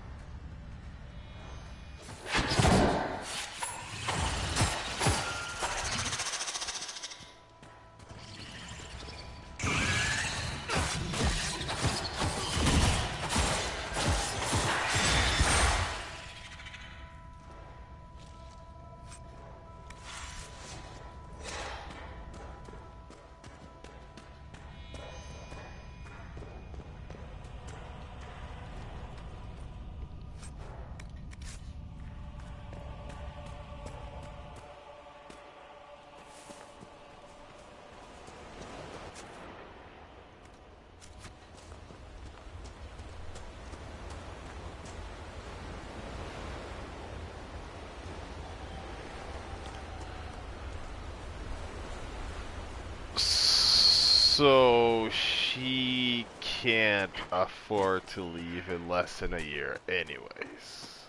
So she can't afford to leave in less than a year anyways.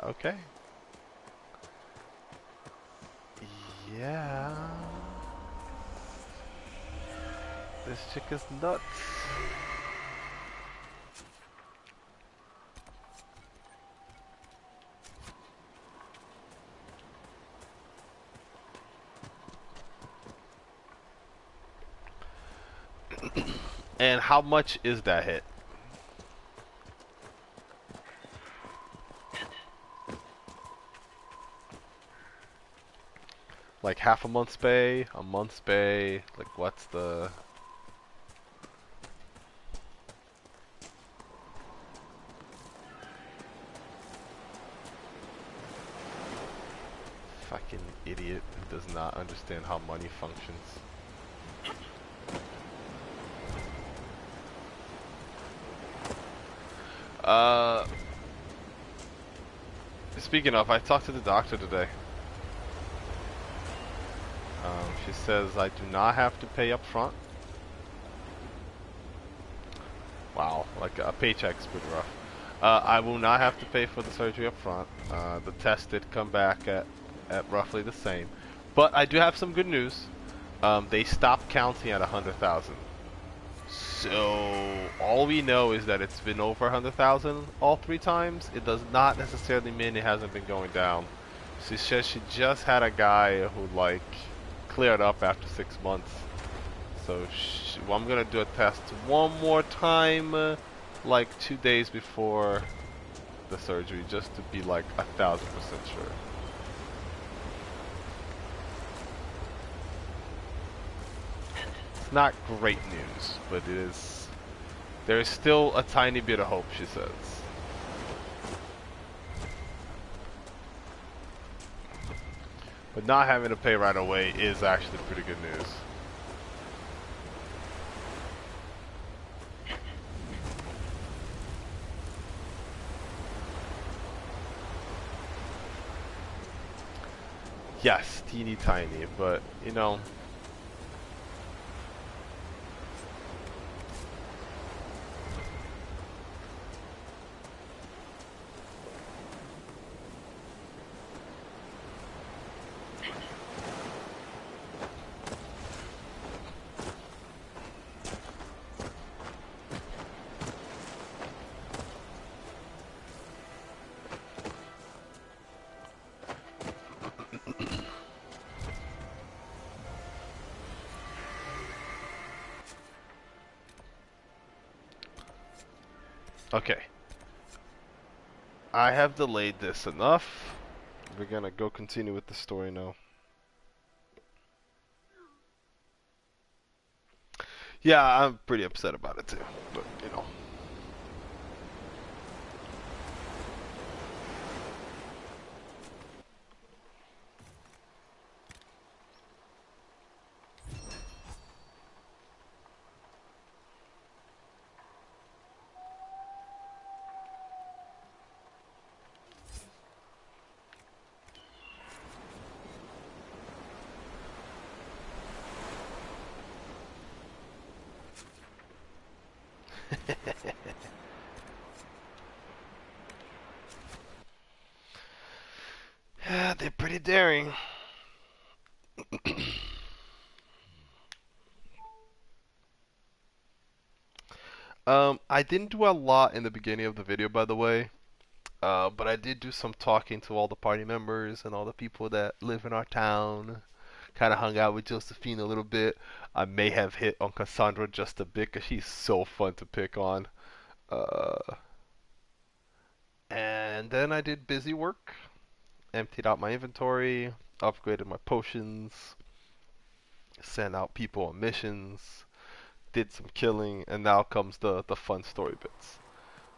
Okay. Yeah. This chick is nuts. And how much is that hit? Like half a month's pay, a month's pay, like what's the... Fucking idiot who does not understand how money functions. Speaking of, I talked to the doctor today. She says I do not have to pay up front. Wow, like a paycheck's pretty rough. I will not have to pay for the surgery up front. The test did come back at roughly the same. But I do have some good news. They stopped counting at 100,000. So all we know is that it's been over 100,000 all 3 times. It does not necessarily mean it hasn't been going down. She says she just had a guy who like cleared up after 6 months. So well, I'm gonna do a test one more time, like 2 days before the surgery, just to be like 1,000% sure. Not great news, but it is. There is still a tiny bit of hope, she says. But not having to pay right away is actually pretty good news. Yes, teeny tiny, but you know. Okay. I have delayed this enough. We're gonna go continue with the story now. Yeah, I'm pretty upset about it too, but you know. Yeah, they're pretty daring. I didn't do a lot in the beginning of the video, by the way. But I did do some talking to all the party members and all the people that live in our town. Kind of hung out with Josephine a little bit. I may have hit on Cassandra just a bit because she's so fun to pick on. And then I did busy work. Emptied out my inventory. Upgraded my potions. Sent out people on missions. Did some killing. And now comes the fun story bits.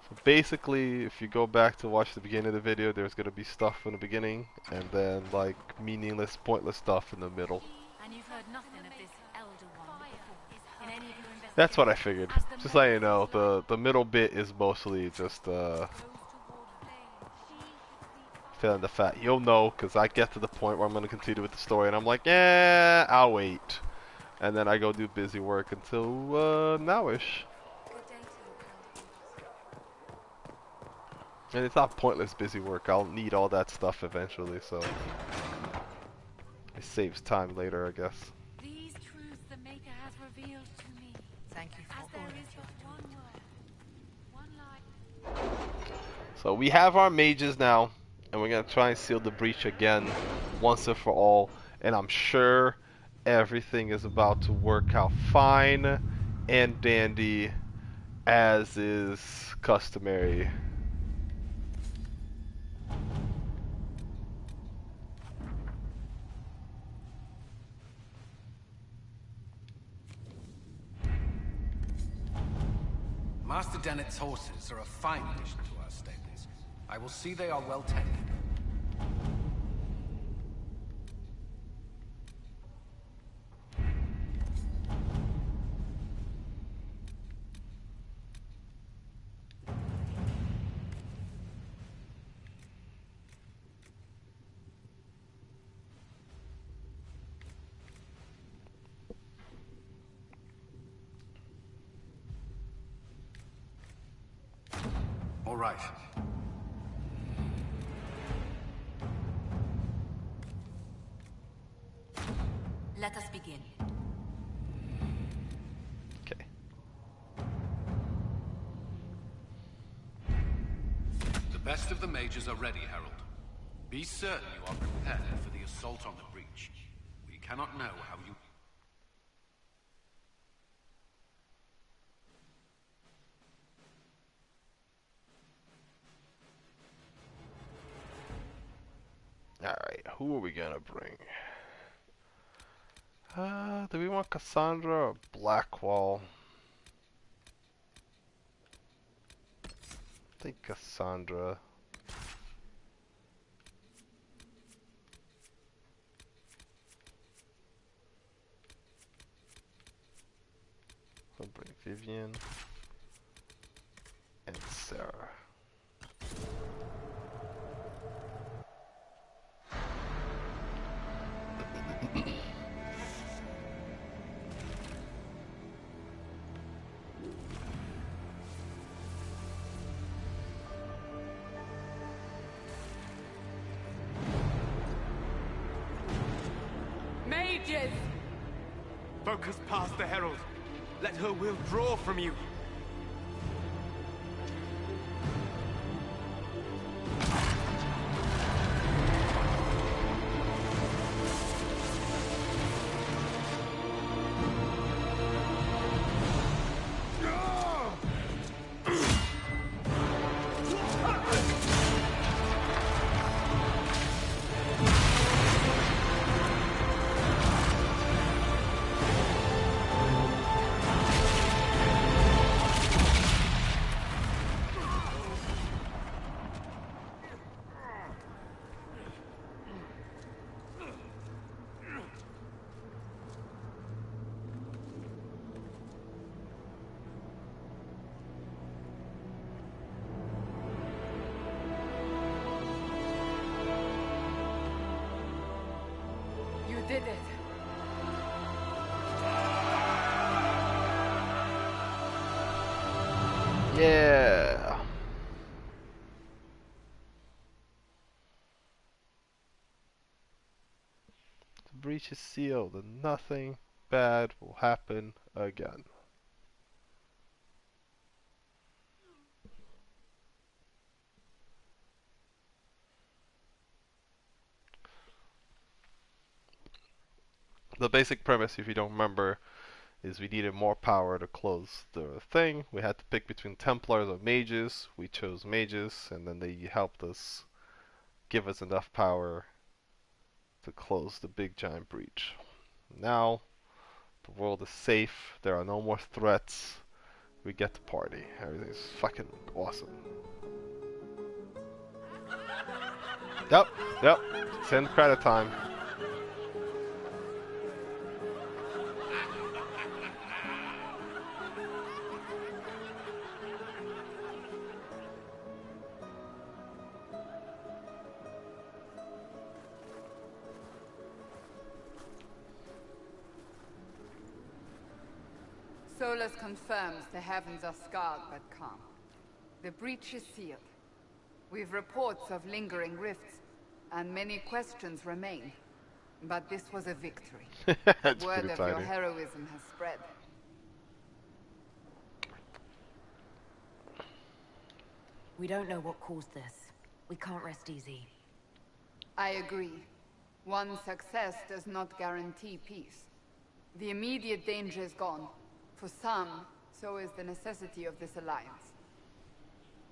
So basically, if you go back to watch the beginning of the video, there's going to be stuff in the beginning, and then like meaningless, pointless stuff in the middle. And you've heard nothing of this elder one before. In any of your That's what I figured. Just let you know, the middle bit is mostly just filling the fat. You'll know, because I get to the point where I'm going to continue with the story, and I'm like, yeah, I'll wait. And then I go do busy work until nowish. And it's not pointless busy work. I'll need all that stuff eventually, so it saves time later, I guess. These truths the Maker has revealed to me. Thank you for As there is but one word, one life. So we have our mages now, and we're gonna try and seal the breach again, once and for all. And I'm sure everything is about to work out fine and dandy, as is customary. Master Dennett's horses are a fine addition to our stables. I will see they are well tended. All right. Let us begin. Okay. The best of the mages are ready, Herald. Be certain you are prepared for the assault on the breach. We cannot know how you... Alright, who are we gonna bring? Do we want Cassandra or Blackwall? I think Cassandra. Vivian, and Sarah. Mages! Focus past the Herald. Let her will draw from you. You did it. Yeah. The breach is sealed and nothing bad will happen again. The basic premise, if you don't remember, is we needed more power to close the thing. We had to pick between Templars or mages. We chose mages, and then they helped us give us enough power to close the big giant breach. Now, the world is safe. There are no more threats. We get to party. Everything's fucking awesome. Yep. It's end credit time. Solus confirms the heavens are scarred but calm. The breach is sealed. We've reports of lingering rifts, and many questions remain. But this was a victory. That's Word pretty of your tiny. heroism has spread. We don't know what caused this. We can't rest easy. I agree. One success does not guarantee peace. The immediate danger is gone. For some, so is the necessity of this alliance.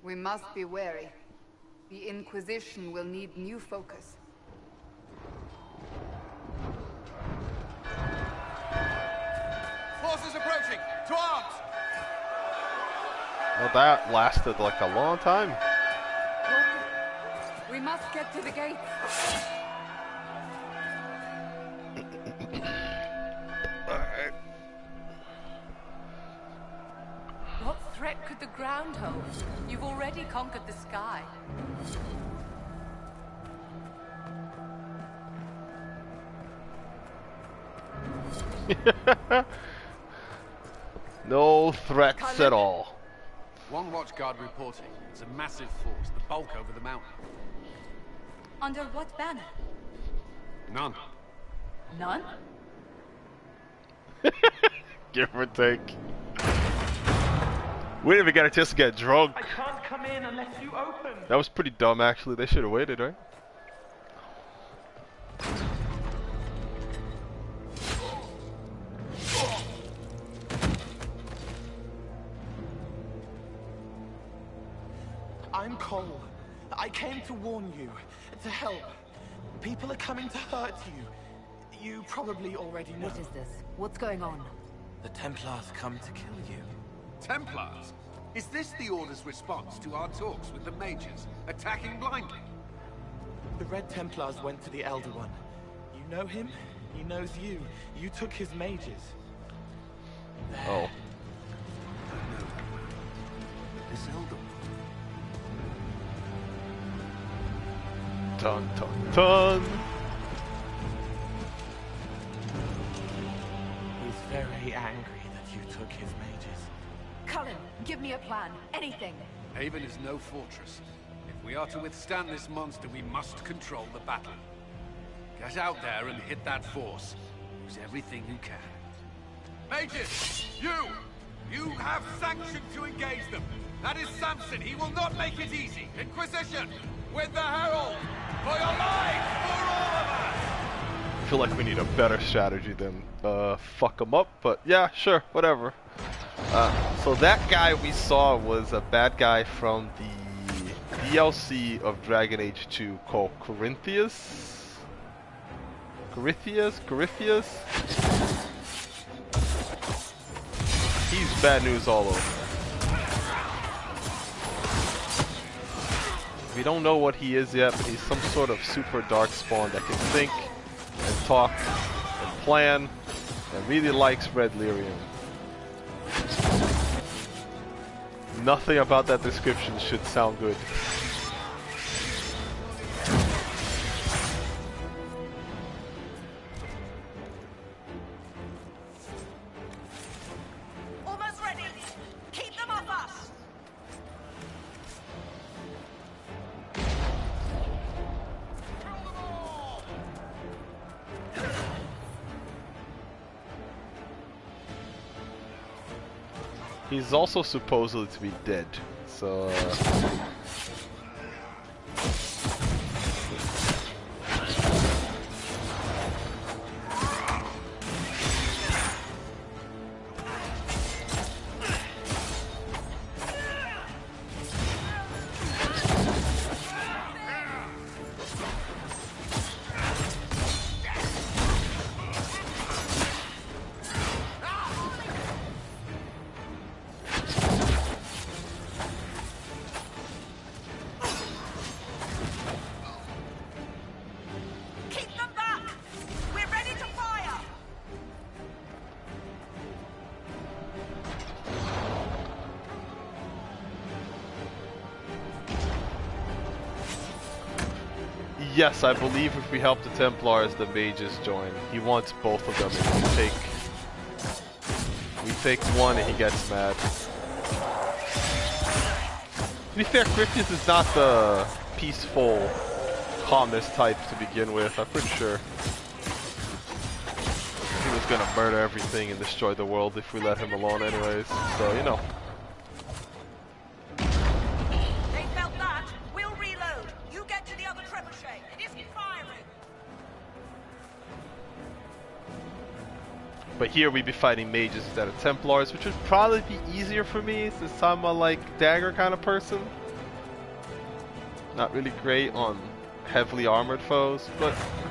We must be wary. The Inquisition will need new focus. Forces approaching! To arms! Well, that lasted like a long time. We must get to the gates. Alright. What threat could the ground hold? You've already conquered the sky. No threats at all. One watchguard reporting. It's a massive force, the bulk over the mountain. Under what banner? None. None? Give or take. We didn't even get a chance to get drunk. I can't come in unless you open. That was pretty dumb, actually. They should have waited, right? I'm Cole. I came to warn you, to help. People are coming to hurt you. You probably already know. What is this? What's going on? The Templars come to kill you. Templars? Is this the Order's response to our talks with the mages, attacking blindly? The Red Templars went to the Elder One. You know him, he knows you. You took his mages. Oh. this Eldon. Dun dun dun. He's very angry that you took his mages. Cullen, give me a plan. Anything. Haven is no fortress. If we are to withstand this monster, we must control the battle. Get out there and hit that force. Use everything you can. Mages! You have sanction to engage them. That is Samson. He will not make it easy. Inquisition! With the Herald! For your lives! For all of us! I feel like we need a better strategy than fuck them up, but yeah, sure, whatever. So that guy we saw was a bad guy from the DLC of Dragon Age 2 called Corypheus. He's bad news all over. We don't know what he is yet, but he's some sort of super dark spawn that can think and talk and plan and really likes Red Lyrium. Nothing about that description should sound good. Almost ready. Keep them off us. He's also supposedly to be dead, so yes, I believe if we help the Templars, the mages join. He wants both of them. If we take one and he gets mad. To be fair, Corypheus is not the peaceful, calmest type to begin with. I'm pretty sure he was gonna murder everything and destroy the world if we let him alone anyways. So, you know. They felt that. We'll reload. You get to the other trebuchet. It isn't firing. But here we'd be fighting mages instead of Templars, which would probably be easier for me since I'm a like dagger kind of person. Not really great on heavily armored foes, but whatever.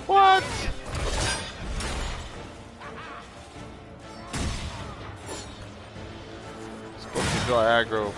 What? Supposed to draw aggro.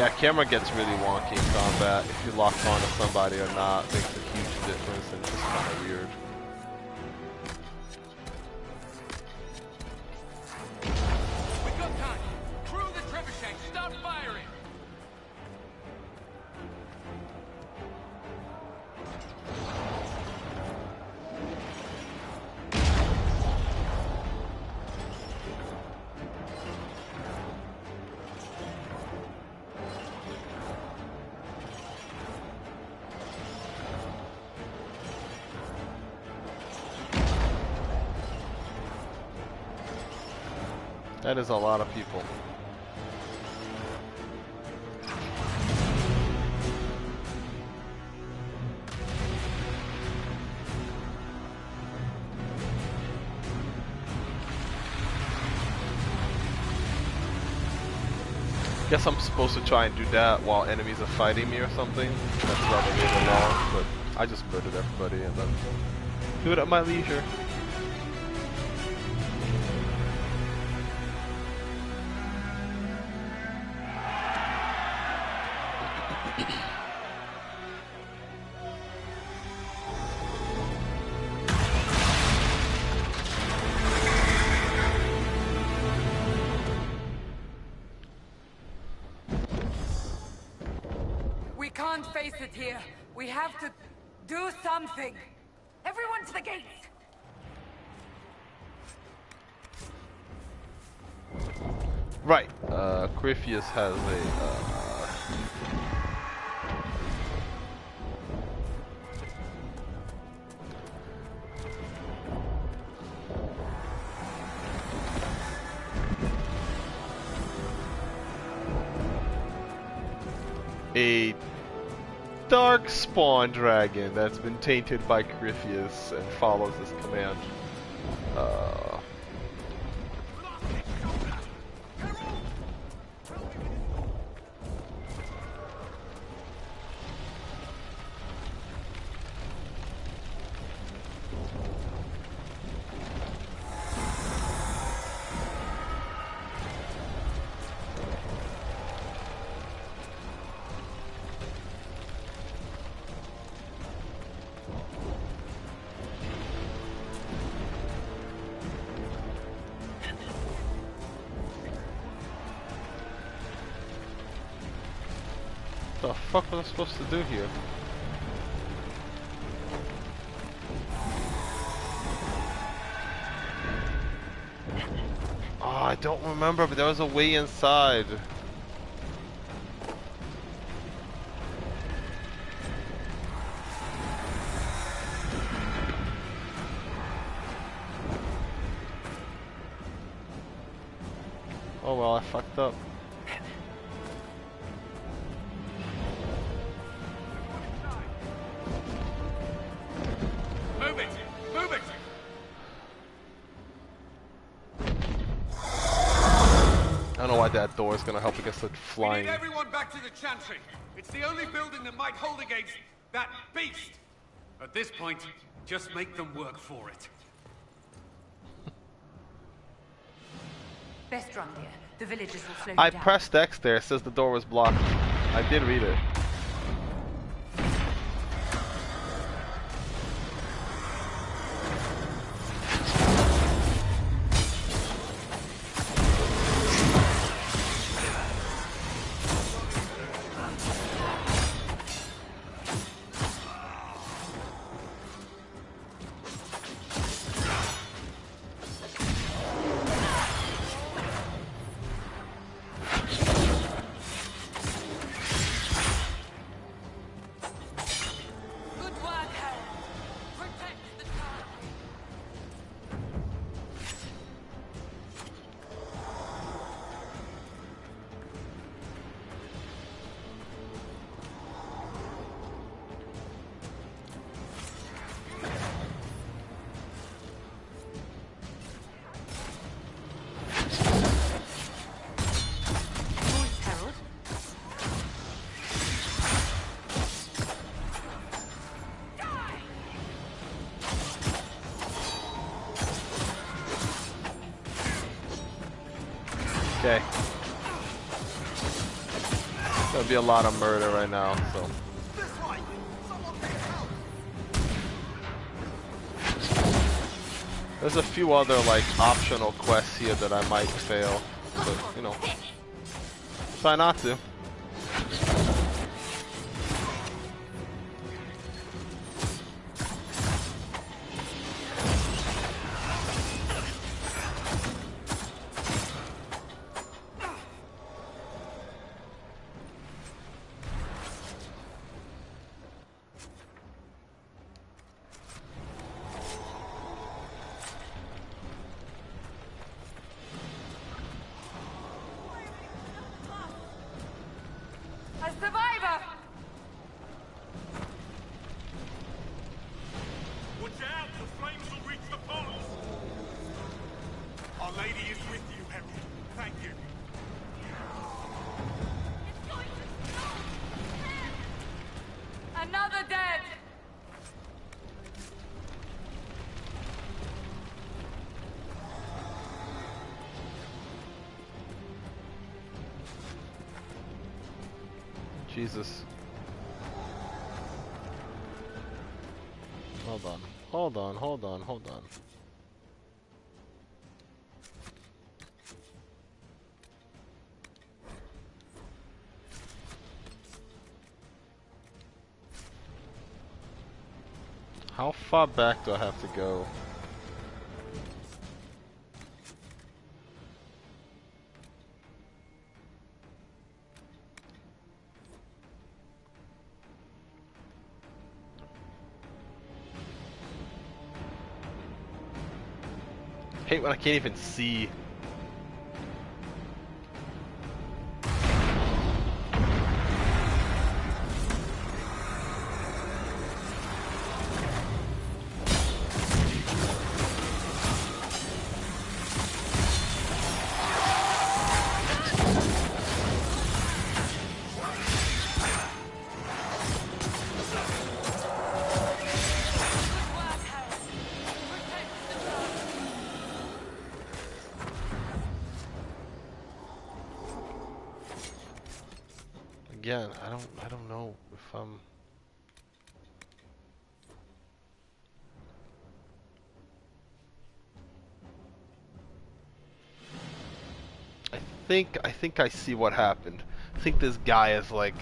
Yeah, camera gets really wonky in combat. If you lock on to somebody or not, makes a huge difference and it's just kind of weird. We got time. Crew the trebuchet. Start firing. That is a lot of people. Guess I'm supposed to try and do that while enemies are fighting me or something. That's rather really long, but I just murdered everybody and then do it at my leisure. We can't face it here. We have to do something. Everyone to the gates! Right. Corypheus has a dark spawn dragon that's been tainted by Corypheus and follows his command. The fuck was I supposed to do here? Oh, I don't remember, but there was a way inside. Oh well, I fucked up. Move it! Move it! I don't know why that door is gonna help against the flying. We need everyone back to the Chantry. It's the only building that might hold against that beast. At this point, just make them work for it. Best run, dear. The villagers will slow you I down. pressed X there, it says the door was blocked. I did read it. Okay. There'll be a lot of murder right now, so. There's a few other like optional quests here that I might fail, but you know, try not to. A survivor! Watch out, the flames will reach the poles! Our Lady is with you, Herald. Thank you. Another dead! Jesus. Hold on. Hold on, hold on, hold on. How far back do I have to go? Hate when I can't even see. Again, I don't know if I'm. I think I see what happened. I think this guy is like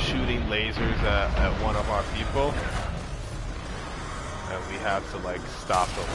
shooting lasers at one of our people, and we have to like stop him.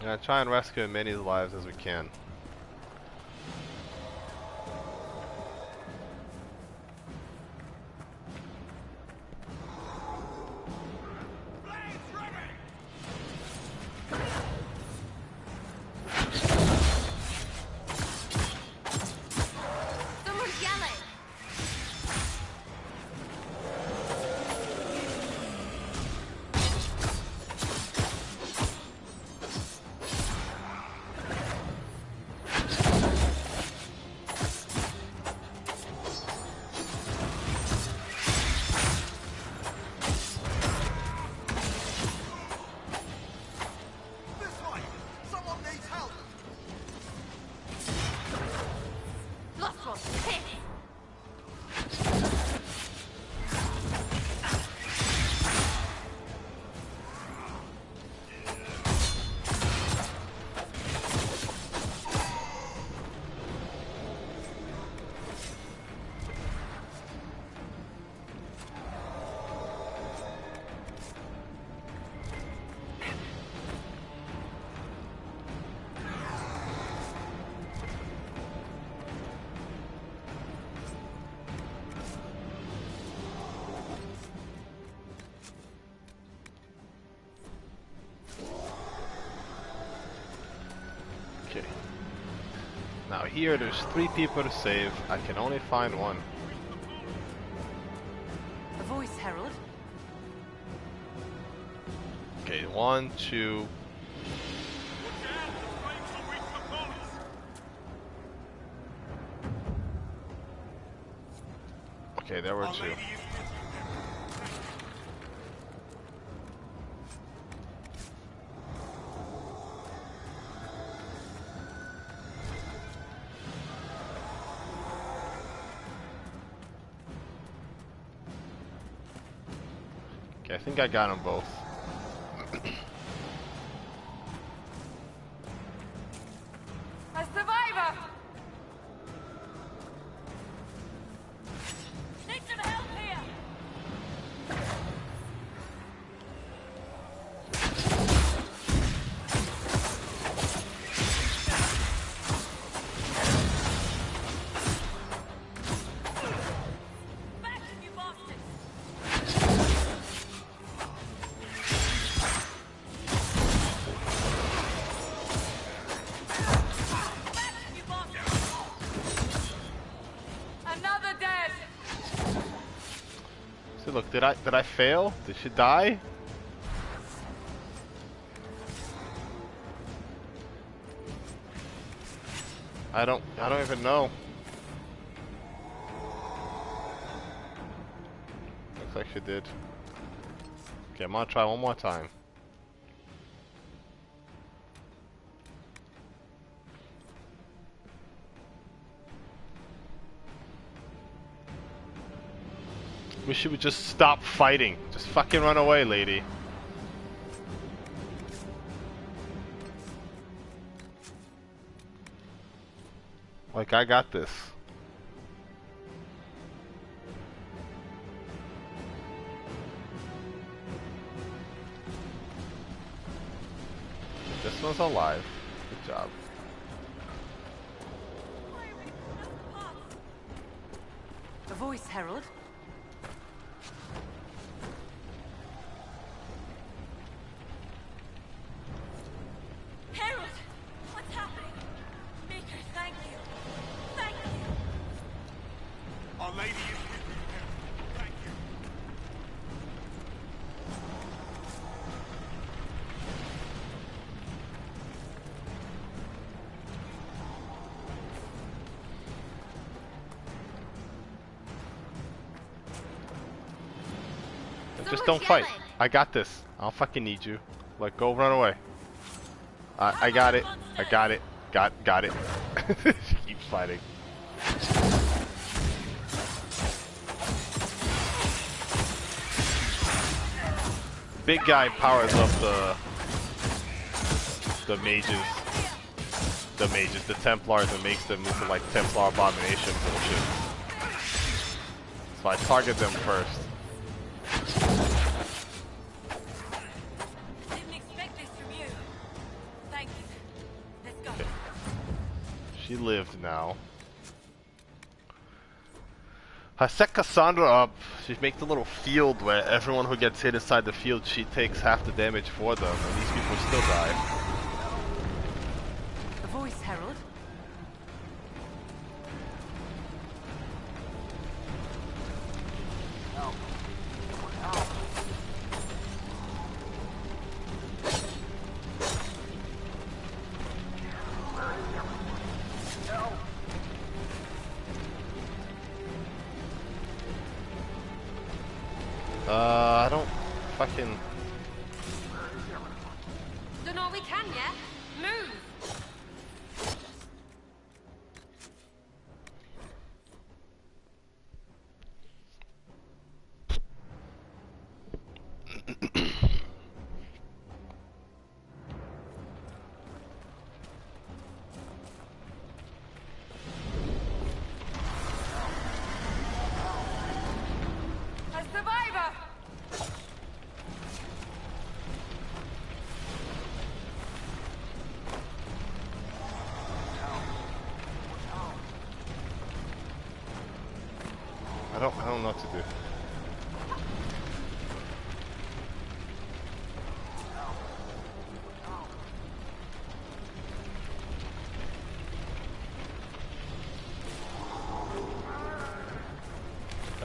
Yeah, try and rescue as many lives as we can. Okay. Now here, there's 3 people to save. I can only find one. A voice, Herald. Okay, 1, 2. Okay, there were 2. Okay, I think I got them both. A survivor! Need some help here! Back, you bastards! Another dead! So look, did I fail? Did she die? I don't even know. Looks like she did. Okay, I'm gonna try one more time. Wish she would just stop fighting. Just fucking run away, lady. Like, I got this. This one's alive. Good job. A voice, Herald. Herald! What's happening? Maker, thank you. Thank you. Our Lady is with you, Herald. Thank you. Just don't fight. I got this. I don't fucking need you. Like, go run away. I got it. I got it. Got it. She keeps fighting. Big guy powers up the mages. The Templars, and makes them into like Templar abomination bullshit. So I target them first. Didn't expect this from you. Thank you. Let's go. Okay. She lived now. I set Cassandra up. She makes a little field where everyone who gets hit inside the field, she takes half the damage for them, and these people still die. A voice, Herald. I don't fucking... Done all we can, yeah? Move! A survivor! I don't know what to do.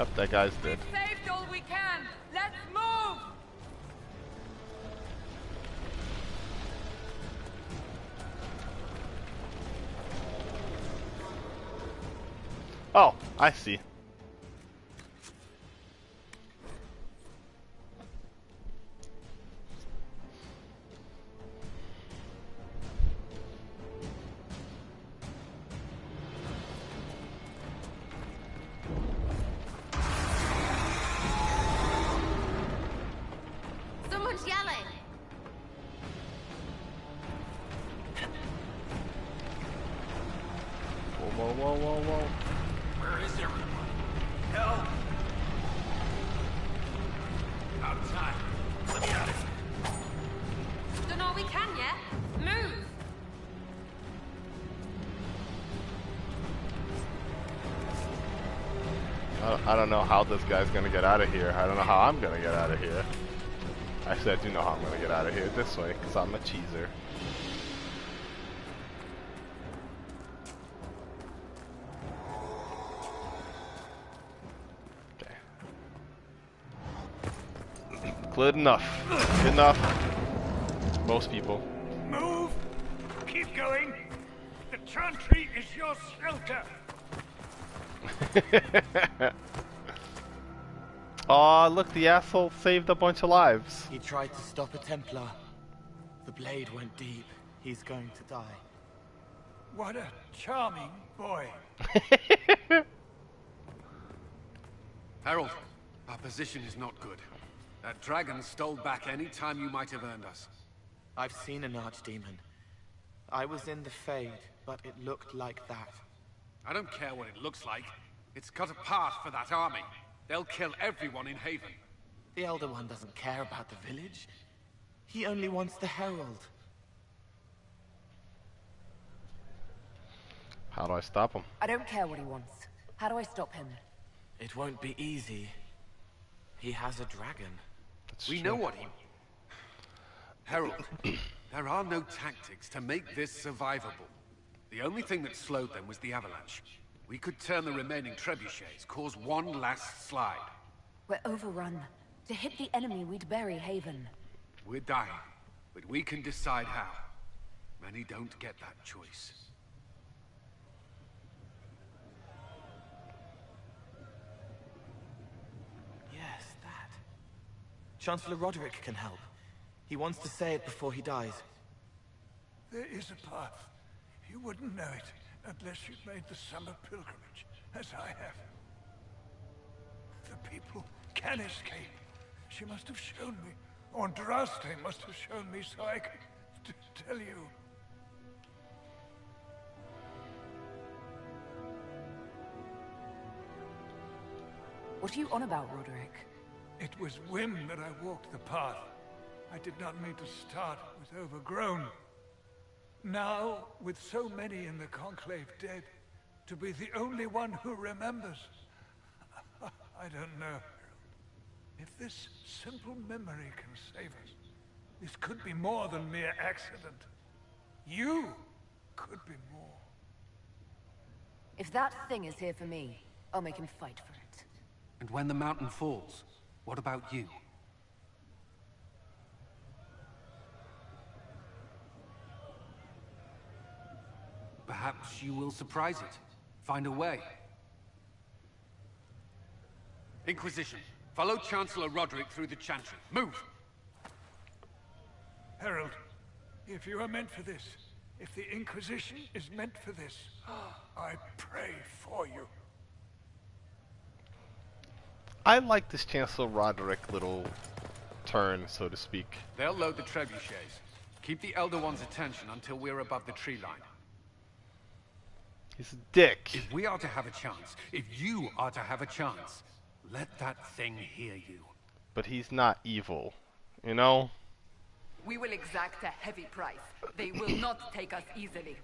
Yep, that guy's dead. We've saved all we can. Let's move. Oh, I see. Someone's yelling. Whoa, whoa, whoa, whoa. Where is everyone? Help! Out of time. Let me out of here. Done all we can yet. Move. I don't know how this guy's gonna get out of here. I don't know how I'm gonna get out of here. Actually, I do know how I'm gonna get out of here. This way, because I'm a cheeser. Okay. Good enough. Good enough. Most people. Move! Keep going! The Chantry is your shelter! Aw, look, the asshole saved a bunch of lives. He tried to stop a Templar. The blade went deep. He's going to die. What a charming boy. Harold, our position is not good. That dragon stole back any time you might have earned us. I've seen an archdemon. I was in the Fade, but it looked like that. I don't care what it looks like. It's got a path for that army. They'll kill everyone in Haven. The Elder One doesn't care about the village. He only wants the Herald. How do I stop him? I don't care what he wants. How do I stop him? It won't be easy. He has a dragon. We know what he... Harold, there are no tactics to make this survivable. The only thing that slowed them was the avalanche. We could turn the remaining trebuchets, cause one last slide. We're overrun. To hit the enemy, we'd bury Haven. We're dying, but we can decide how. Many don't get that choice. Yes, that. Chancellor Roderick can help. He wants to say it before he dies. There is a path. You wouldn't know it unless you'd made the summer pilgrimage, as I have. The people can escape. She must have shown me. Or Andraste must have shown me so I could tell you. What are you on about, Roderick? It was whim that I walked the path. I did not mean to start with Overgrown. Now, with so many in the Conclave dead, to be the only one who remembers. I don't know, Harold. If this simple memory can save us, this could be more than mere accident. You could be more. If that thing is here for me, I'll make him fight for it. And when the mountain falls, what about you? Perhaps you will surprise it. Find a way. Inquisition, follow Chancellor Roderick through the Chantry. Move! Harold, if you are meant for this, if the Inquisition is meant for this, I pray for you. I like this Chancellor Roderick little turn, so to speak. They'll load the trebuchets. Keep the Elder One's attention until we're above the tree line. He's a dick. If we are to have a chance, if you are to have a chance, let that thing hear you. But he's not evil, you know? We will exact a heavy price. They will not take us easily.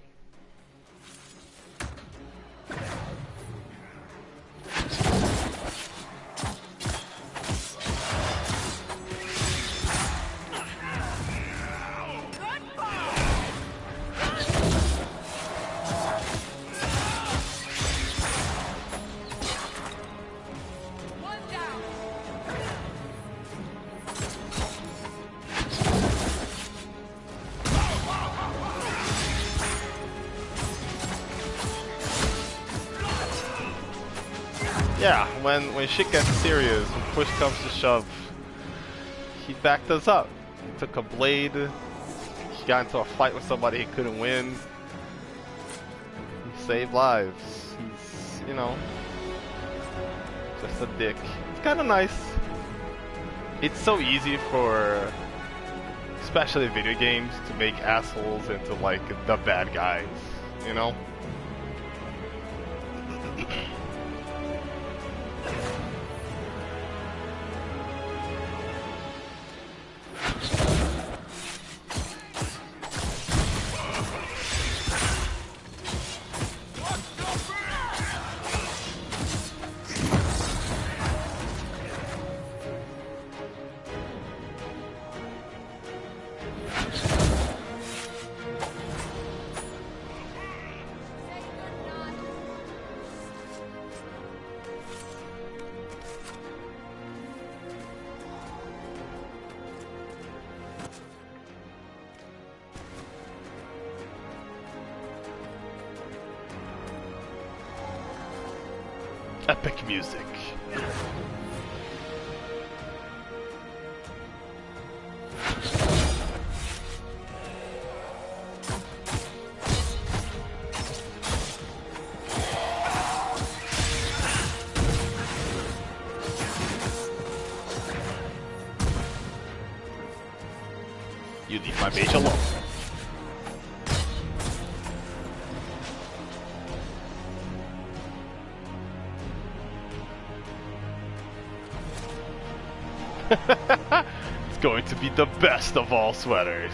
Yeah, when shit gets serious, when push comes to shove, he backed us up. He took a blade, he got into a fight with somebody he couldn't win. He saved lives. He's, you know, just a dick. It's kind of nice. It's so easy for, especially video games, to make assholes into like the bad guys, you know? Epic music. You leave my mage alone. It's going to be the best of all sweaters.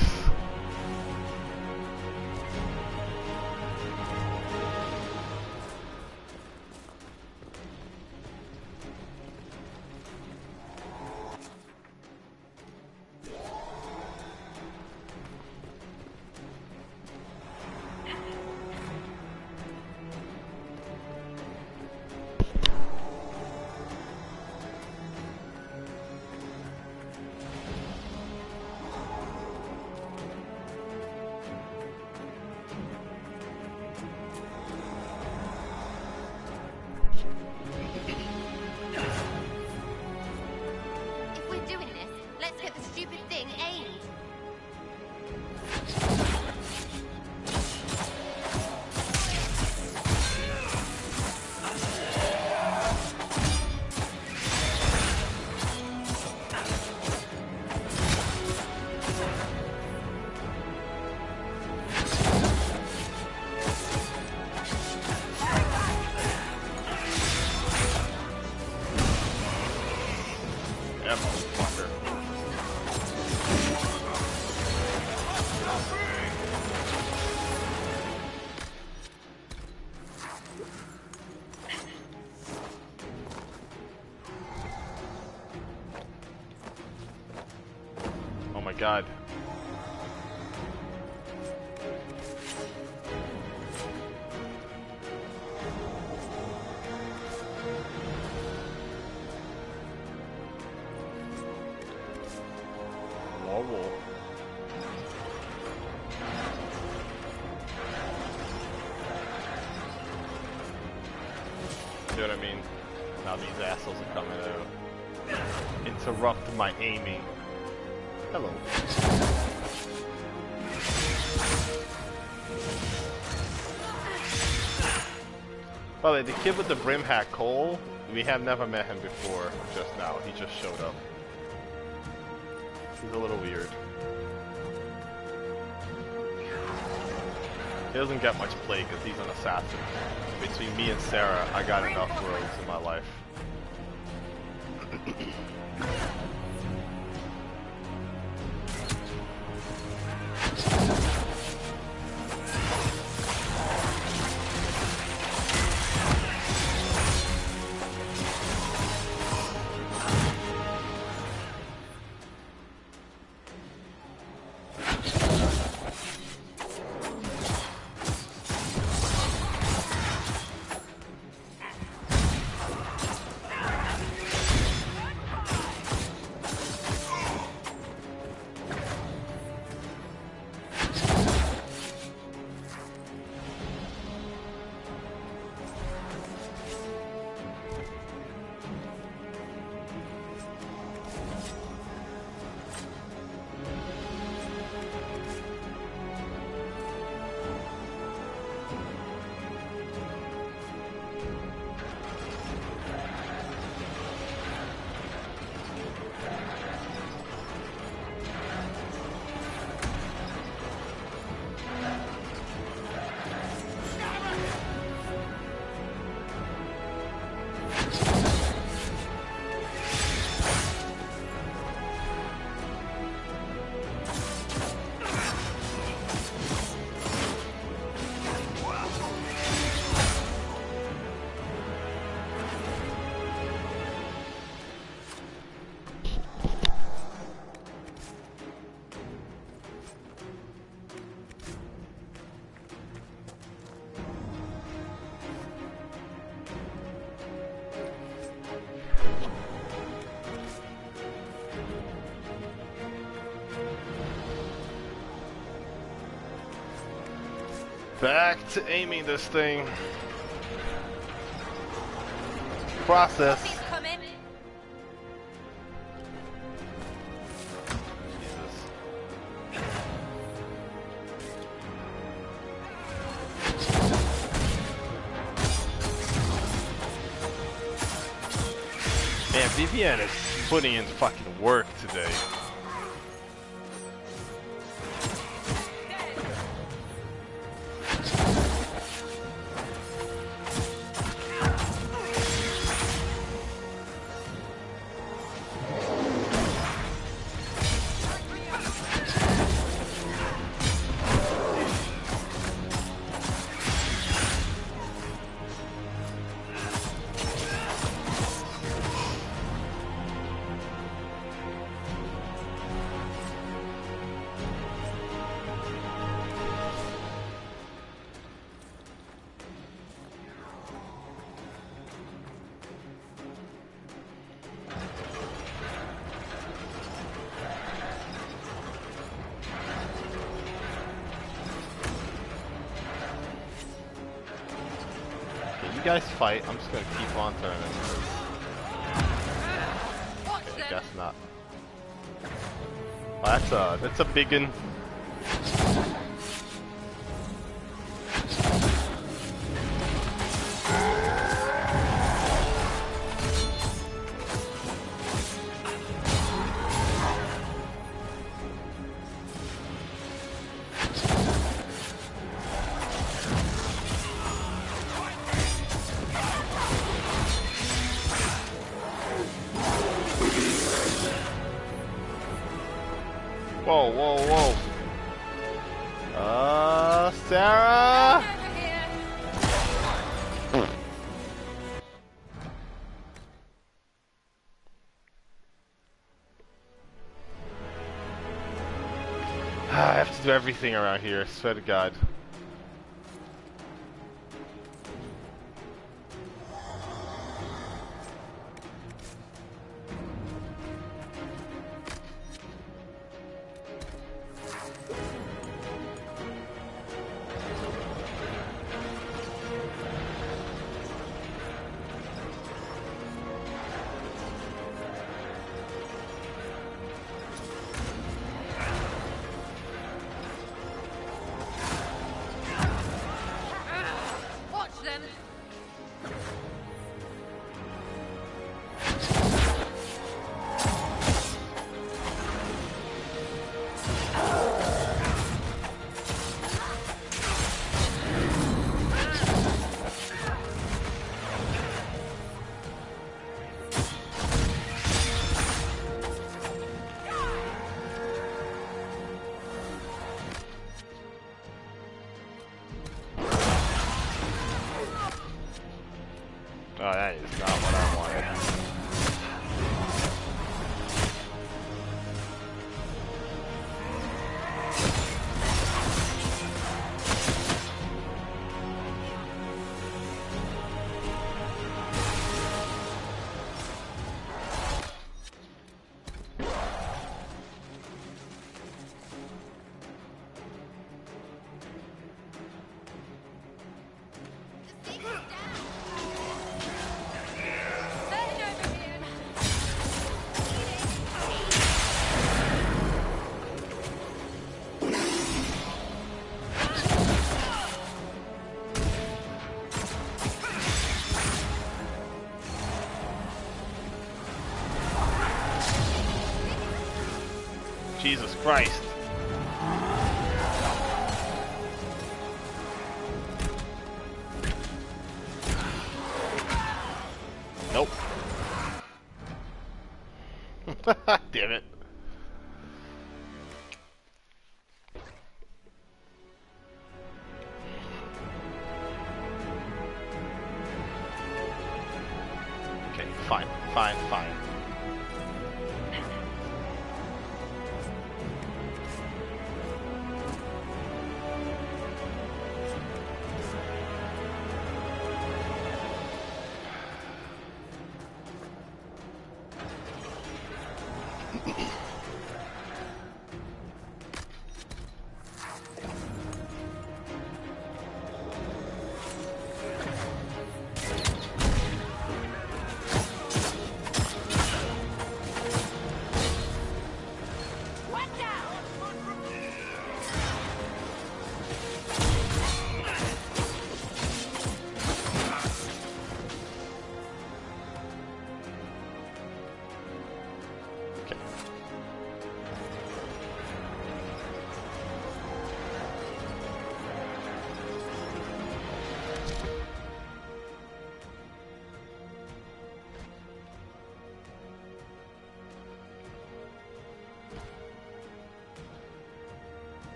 God. More wool. See what I mean? Now these assholes are coming to interrupt my aiming. Hello. By the way, the kid with the brim hat, Cole, we have never met him before just now. He just showed up. He's a little weird. He doesn't get much play because he's an assassin. Between me and Sarah, I got enough rogues in my life. Back to aiming this thing. Process. Man, Vivienne is putting in fucking work today. You guys fight. I'm just gonna keep on turning. Okay, guess not. Oh, that's a big one. Whoa, whoa, whoa. Sarah! I have to do everything around here, swear to God. Oh, that is not what I wanted. Jesus Christ. Nope. Damn it. Okay, fine, fine, fine.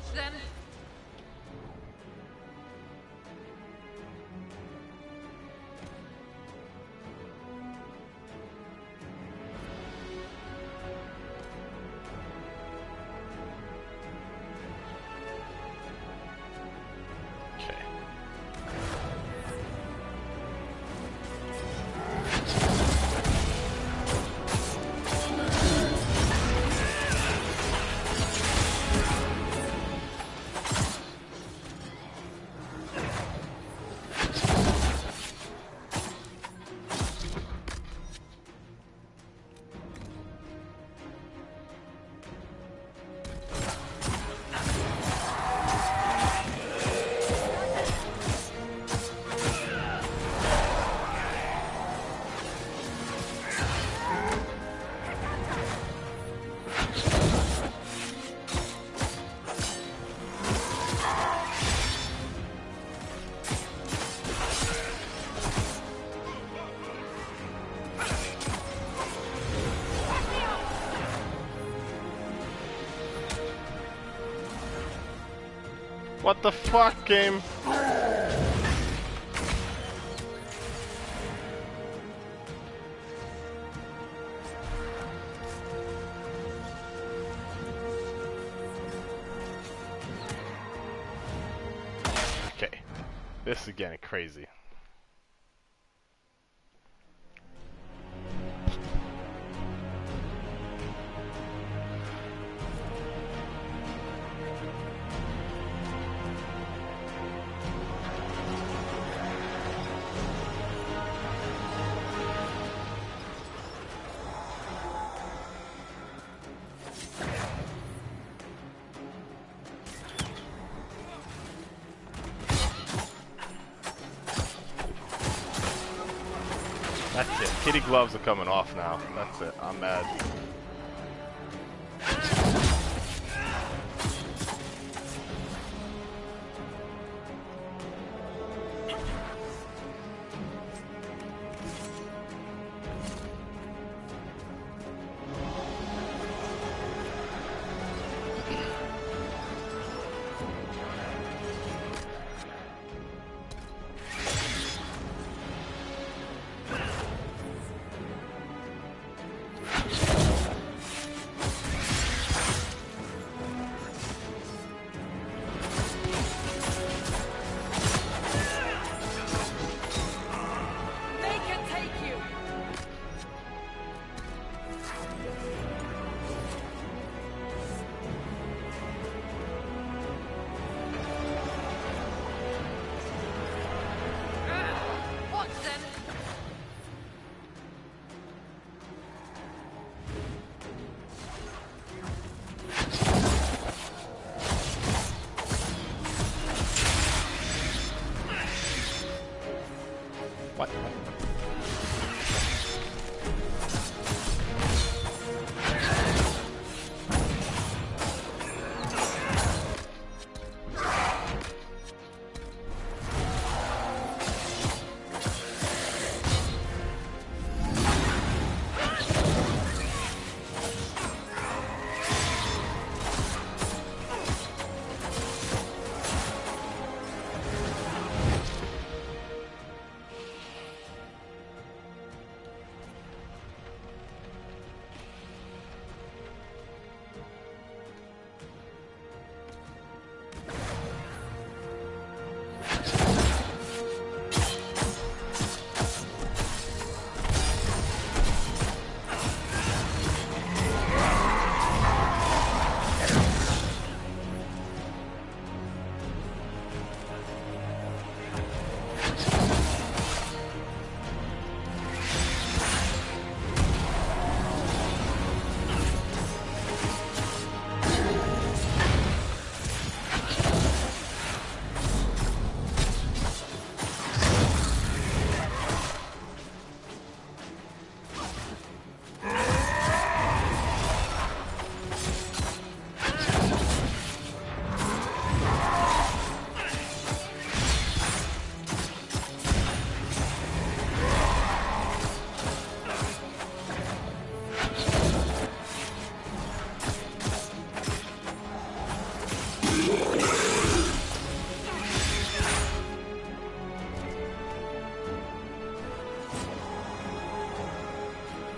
much then. What the fuck, game? Okay, this is getting crazy. That's it. Kitty gloves are coming off now. That's it. I'm mad.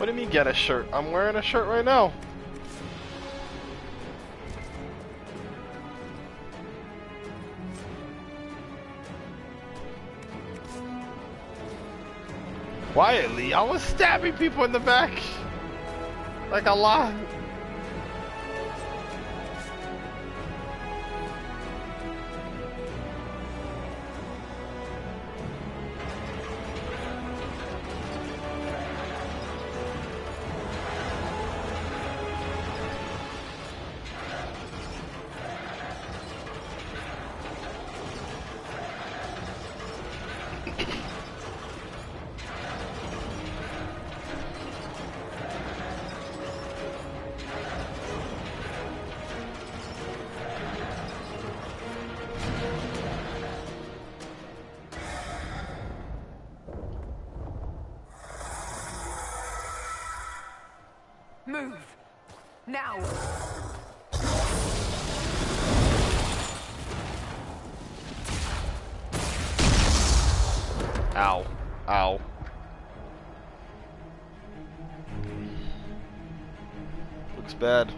What do you mean get a shirt? I'm wearing a shirt right now. Quietly, I was stabbing people in the back. Like a lot. Move! Now! Ow. Ow. Looks bad.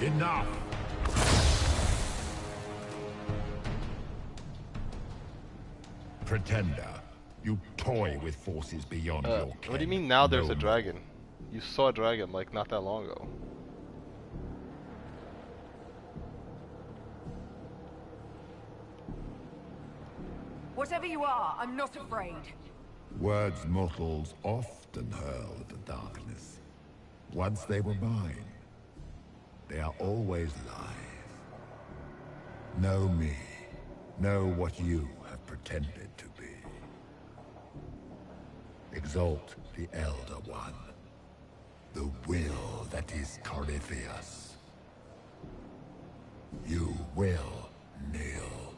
Enough! Pretender, you toy with forces beyond your ken. What do you mean now there's No a dragon? You saw a dragon like not that long ago. Whatever you are, I'm not afraid. Words mortals often hurl at the darkness. Once they were mine, they are always live. Know me. Know what you have pretended to be. Exalt the Elder One. The will that is Corypheus. You will kneel.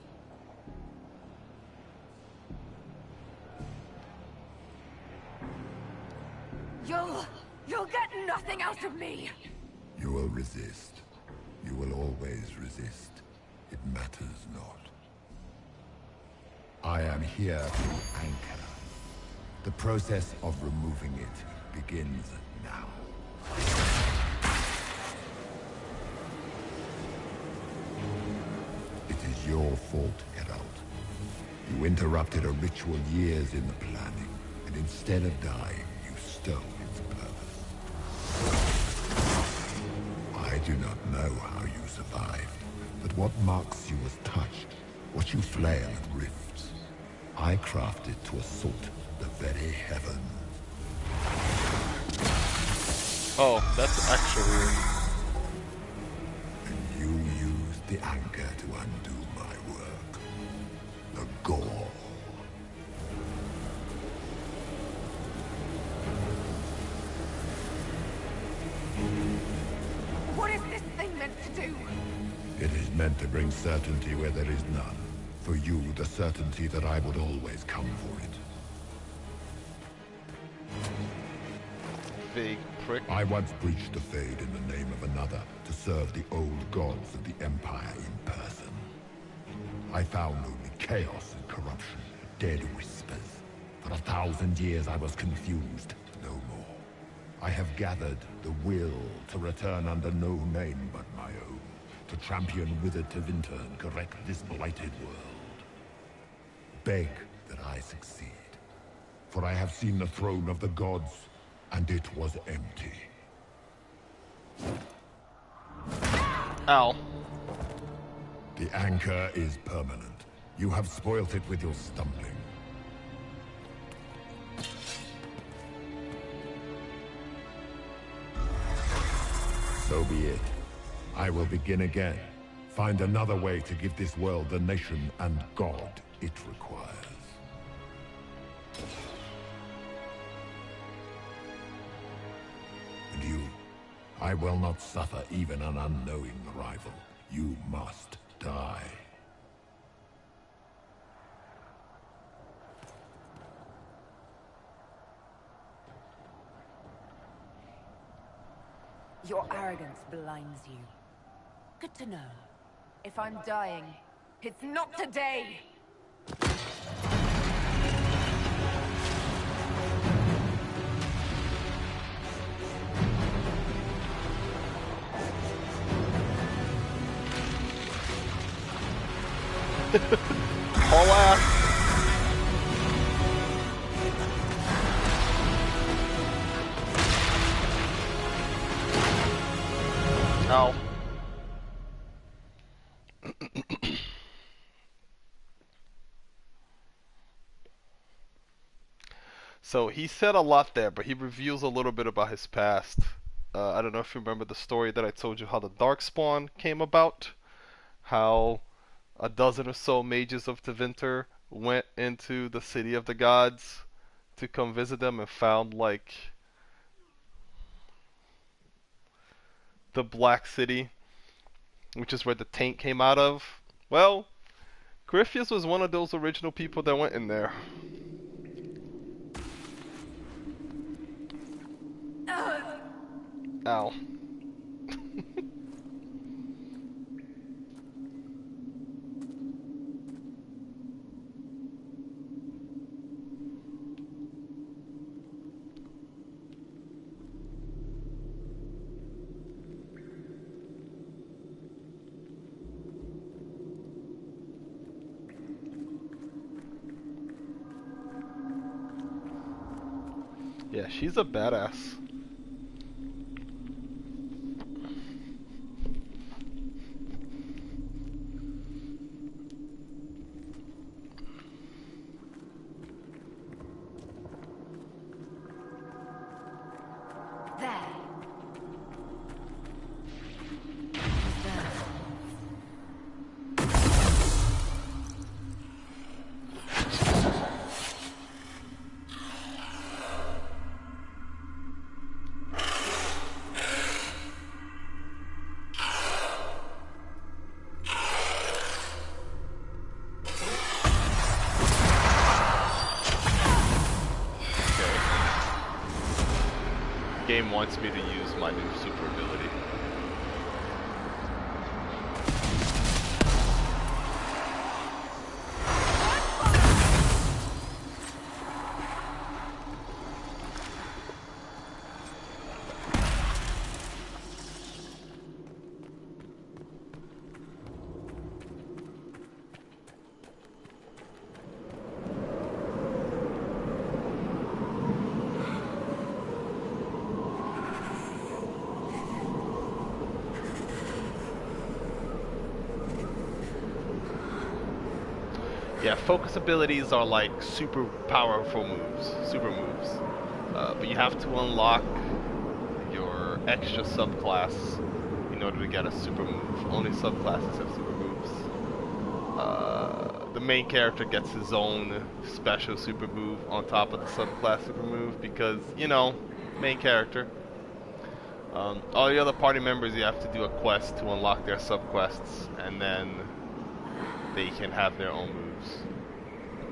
You'll get nothing out of me! You will resist. You will always resist. It matters not. I am here to anchor. The process of removing it begins now. It is your fault, Geralt. You interrupted a ritual years in the planning, and instead of dying, you stole its purpose. I do not know how you survived, but what marks you as touched, what you flail at rifts, I crafted to assault the very heavens. Oh, that's actually weird. And you used the anchor to undo my work. The gore. What is this thing meant to do? It is meant to bring certainty where there is none. For you, the certainty that I would always come for it. Vague prick. I once breached the Fade in the name of another to serve the old gods of the Empire in person. I found only chaos and corruption, dead whispers. For 1,000 years I was confused, no more. I have gathered the will to return under no name but my own, to champion Wither Tevinter and correct this blighted world. Beg that I succeed, for I have seen the throne of the gods, and it was empty. Ow. The anchor is permanent. You have spoilt it with your stumbling. So be it. I will begin again. Find another way to give this world the nation and God it requires. I will not suffer even an unknowing rival. You must die. Your arrogance blinds you. Good to know. If I'm dying, it's not today! Haul ass. Ow. So he said a lot there, but he reveals a little bit about his past. I don't know if you remember the story that I told you how the Darkspawn came about. How a dozen or so mages of Tevinter went into the city of the gods to come visit them and found like the Black City, which is where the taint came out of. Well, Griffius was one of those original people that went in there. Ow. Yeah, she's a badass. Game wants me to use my new super ability. Yeah, focus abilities are like super powerful moves, super moves. But you have to unlock your extra subclass in order to get a super move. Only subclasses have super moves. The main character gets his own special super move on top of the subclass super move because, you know, main character. All the other party members, you have to do a quest to unlock their subquests, and then they can have their own moves.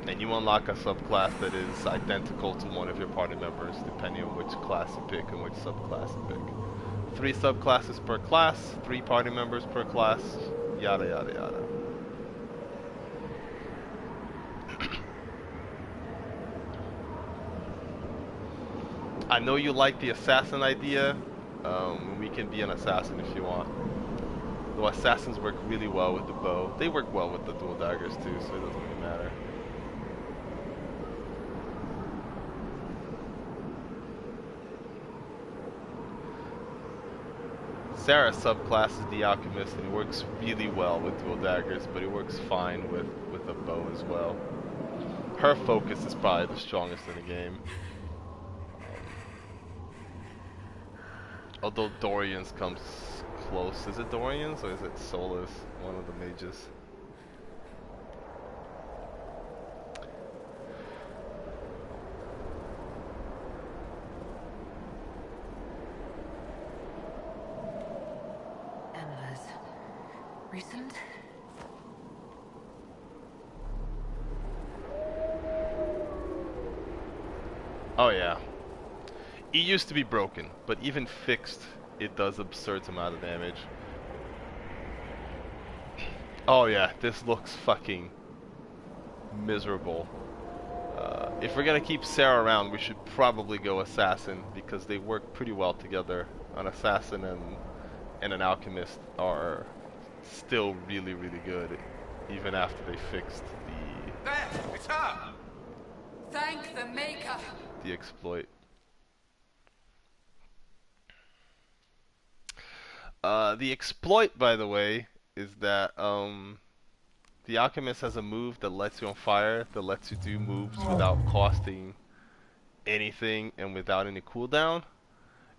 And you unlock a subclass that is identical to one of your party members, depending on which class you pick and which subclass you pick. 3 subclasses per class, 3 party members per class, yada yada yada. I know you like the assassin idea. We can be an assassin if you want. Though assassins work really well with the bow. They work well with the dual daggers too, so it doesn't really matter. Sarah's subclass is the alchemist, and it works really well with dual daggers, but it works fine with a bow as well. Her focus is probably the strongest in the game. Although Dorian's comes close. Is it Dorian's or is it Solus? One of the mages. Recent? Oh yeah. It used to be broken, but even fixed, it does absurd amount of damage. Oh yeah, this looks fucking miserable. If we're gonna keep Sarah around, we should probably go Assassin, because they work pretty well together. An Assassin and an Alchemist are still really, really good, even after they fixed There! It's her! Thank the Maker! the exploit. The exploit, by the way, is that the Alchemist has a move that lets you on fire, that lets you do moves without costing anything and without any cooldown,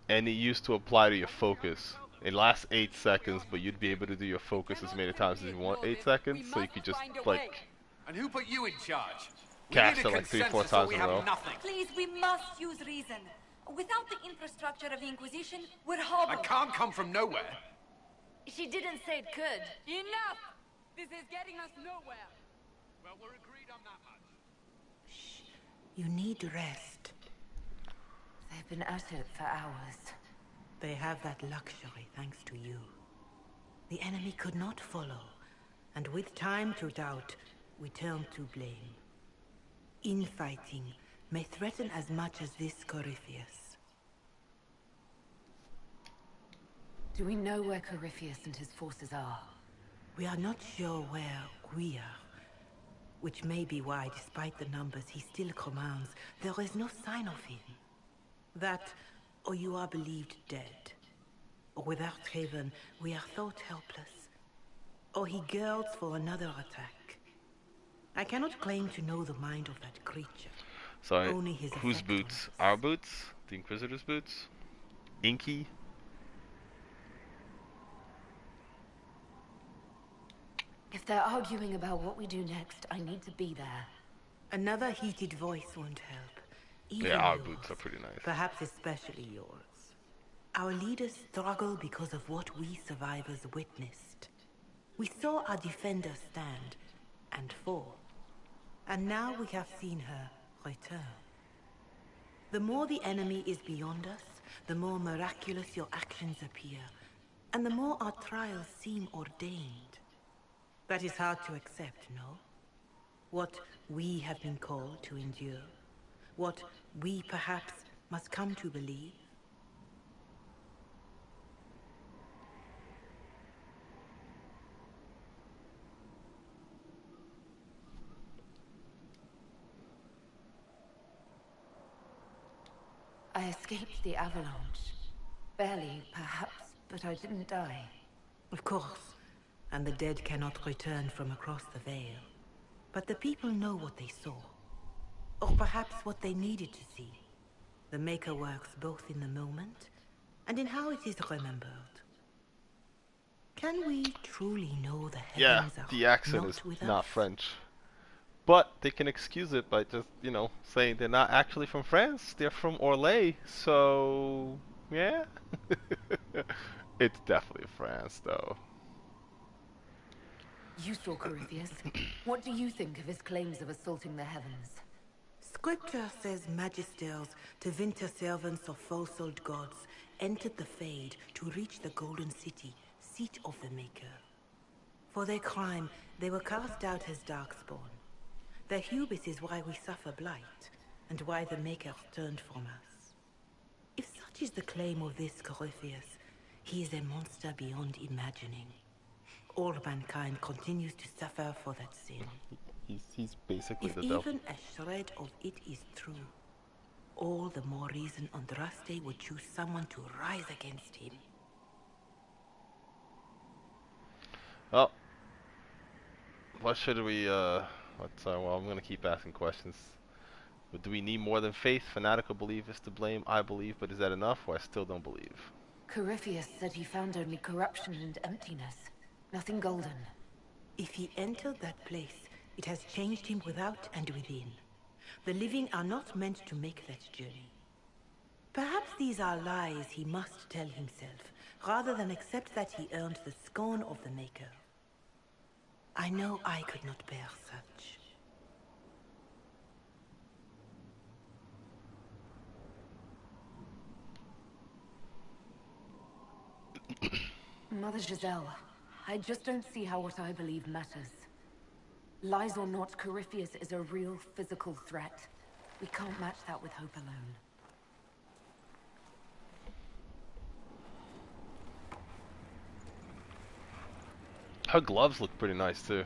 and it used to apply to your focus. It lasts 8 seconds, but you'd be able to do your focus as many times as you want 8 seconds, so you could just like And who put you in charge? cast it like 3-4 times in a row. Please, we must use reason. Without the infrastructure of the Inquisition, we're hobbled. I can't come from nowhere. She didn't say it could. Enough! This is getting us nowhere. Well, we're agreed on that much. You need rest. They've been at it for hours. They have that luxury thanks to you. The enemy could not follow, and with time to doubt, we turn to blame. Infighting may threaten as much as this Corypheus. Do we know where Corypheus and his forces are? We are not sure where we are, which may be why, despite the numbers he still commands, there is no sign of him. That, or you are believed dead. Or without Haven, we are thought helpless. Or he girds for another attack. I cannot claim to know the mind of that creature. Sorry, Only his whose boots? Our boots? The Inquisitor's boots? Inky? If they're arguing about what we do next, I need to be there. Another heated voice won't help. Even Yeah, our yours, boots are pretty nice. perhaps especially yours. Our leaders struggle because of what we survivors witnessed. We saw our defenders stand and fall. And now we have seen her return. The more the enemy is beyond us, the more miraculous your actions appear, and the more our trials seem ordained. That is hard to accept, no? What we have been called to endure, what we perhaps must come to believe. I escaped the avalanche. Barely, perhaps, but I didn't die. Of course, and the dead cannot return from across the veil. But the people know what they saw. Or perhaps what they needed to see. The Maker works both in the moment and in how it is remembered. Can we truly know the Yeah, heavens are the accent not is with not us? French. But they can excuse it by just, you know, saying they're not actually from France, they're from Orlais, so yeah. It's definitely France though. You saw Corypheus. What do you think of his claims of assaulting the heavens? Scripture says magisters, to winter servants of false-souled gods, entered the Fade to reach the Golden City, seat of the Maker. For their crime, they were cast out as Darkspawn. Their hubris is why we suffer blight, and why the Maker turned from us. If such is the claim of this Corypheus, he is a monster beyond imagining. All mankind continues to suffer for that sin. He's basically If the devil. even a shred of it is true, all the more reason Andraste would choose someone to rise against him. Well, what should we, well, I'm gonna keep asking questions. But do we need more than faith? Fanatical belief is to blame, I believe, but is that enough, or I still don't believe? Corypheus said he found only corruption and emptiness. Nothing golden. If he entered that place, it has changed him without and within. The living are not meant to make that journey. Perhaps these are lies he must tell himself, rather than accept that he earned the scorn of the Maker. I know I could not bear such. Mother Giselle, I just don't see how what I believe matters. Lies or not, Corypheus is a real physical threat. We can't match that with hope alone. Her gloves look pretty nice too.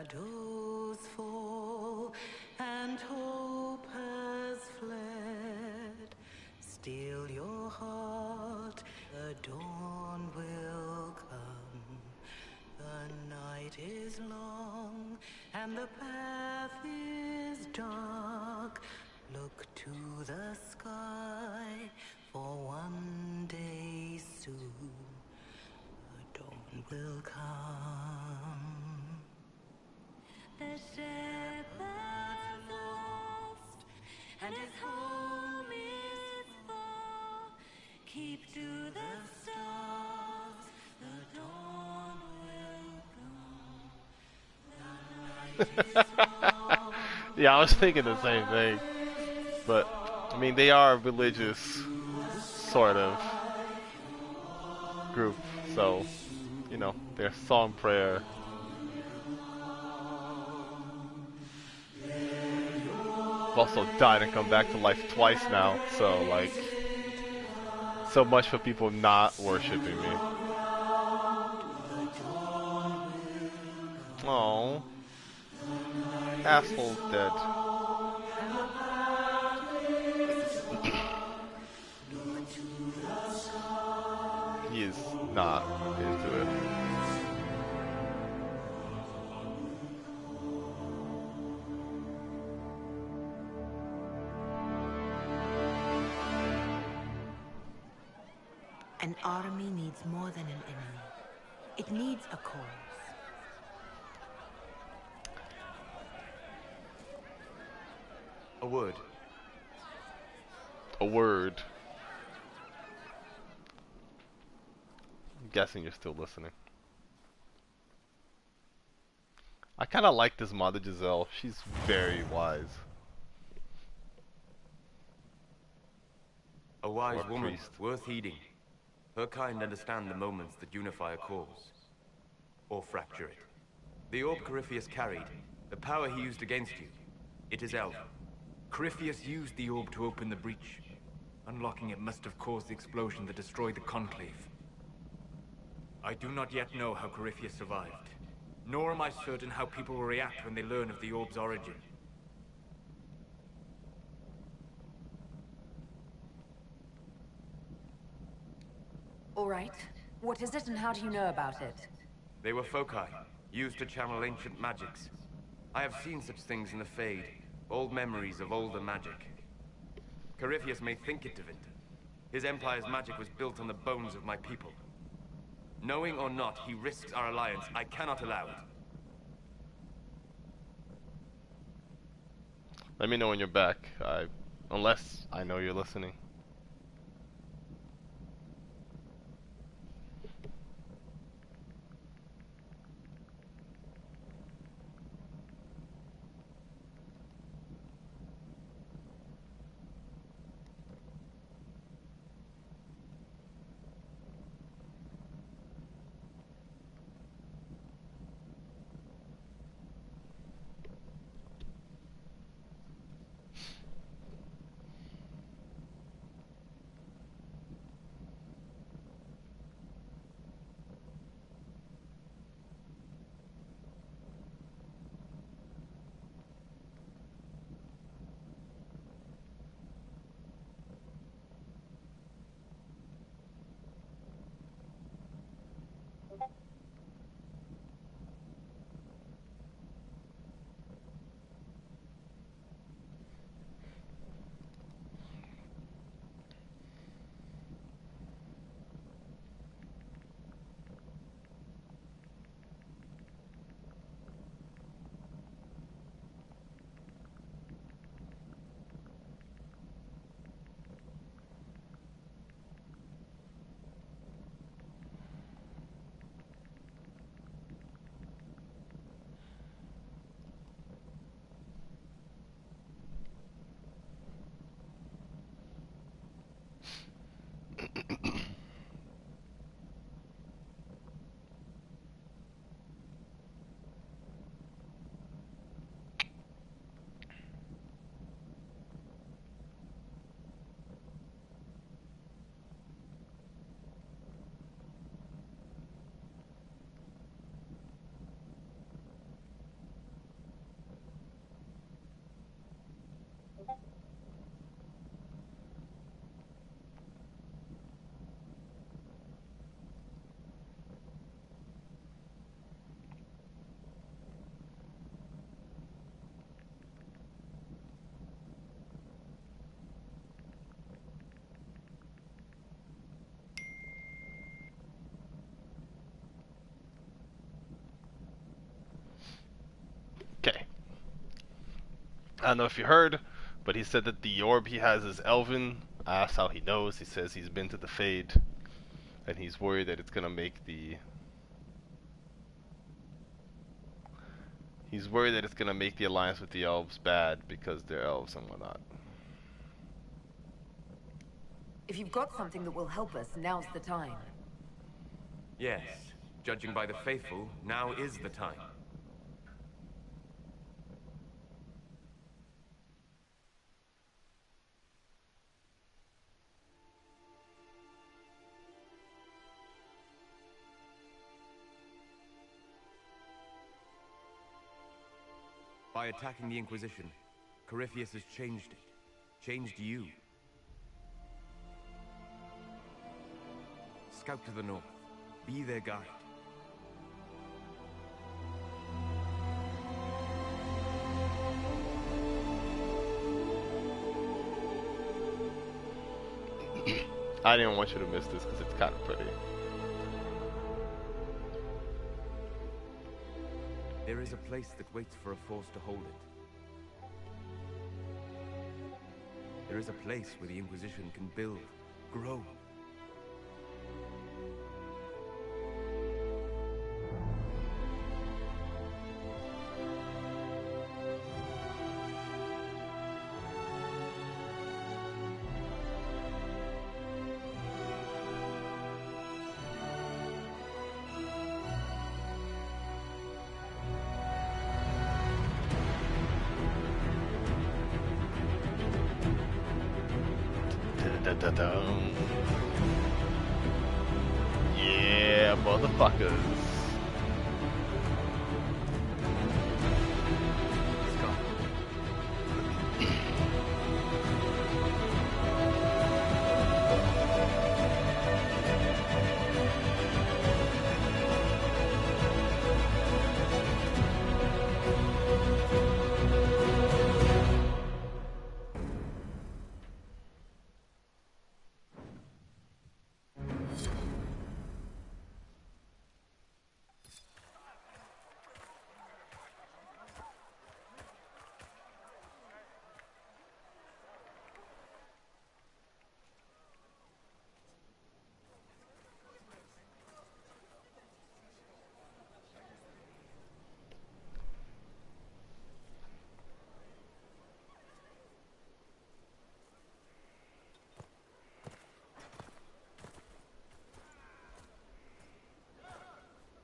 Shadows fall and hope has fled. Still your heart, the dawn will come. The night is long and the path is dark. Look to the sky, for one day soon the dawn will come. The shepherd's lost, and his home is far. Keep to the stars, the dawn will come. The night is long. Yeah, I was thinking the same thing. But, I mean, they are a religious sort of group, so, you know, their song prayer. I've also died and come back to life twice now, so, like, so much for people not worshipping me. Oh, asshole's dead. He is not into it. An army needs more than an enemy. It needs a cause. A word. A word. I'm guessing you're still listening. I kind of like this Mother Giselle. She's very wise. A wise Or woman, priest. worth heeding. Her kind understand the moments that unify a cause. Or fracture it. The orb Corypheus carried, the power he used against you, it is Elf. Corypheus used the orb to open the breach. Unlocking it must have caused the explosion that destroyed the Conclave. I do not yet know how Corypheus survived. Nor am I certain how people will react when they learn of the orb's origin. All right. What is it and how do you know about it? They were foci, used to channel ancient magics. I have seen such things in the Fade, old memories of older magic. Corypheus may think it divined. His empire's magic was built on the bones of my people. Knowing or not, he risks our alliance. I cannot allow it. Let me know when you're back. Unless I know you're listening. I don't know if you heard, but he said that the orb he has is Elven. I asked how he knows. He says he's been to the Fade, and he's worried that it's gonna make the... He's worried that it's gonna make the alliance with the elves bad because they're elves and whatnot. If you've got something that will help us, now's the time. Yes, judging by the faithful, now is the time. By attacking the Inquisition, Corypheus has changed it. Changed you. Scout to the north. Be their guide. I didn't want you to miss this because it's kind of pretty. There is a place that waits for a force to hold it. There is a place where the Inquisition can build, grow. Yeah, motherfuckers.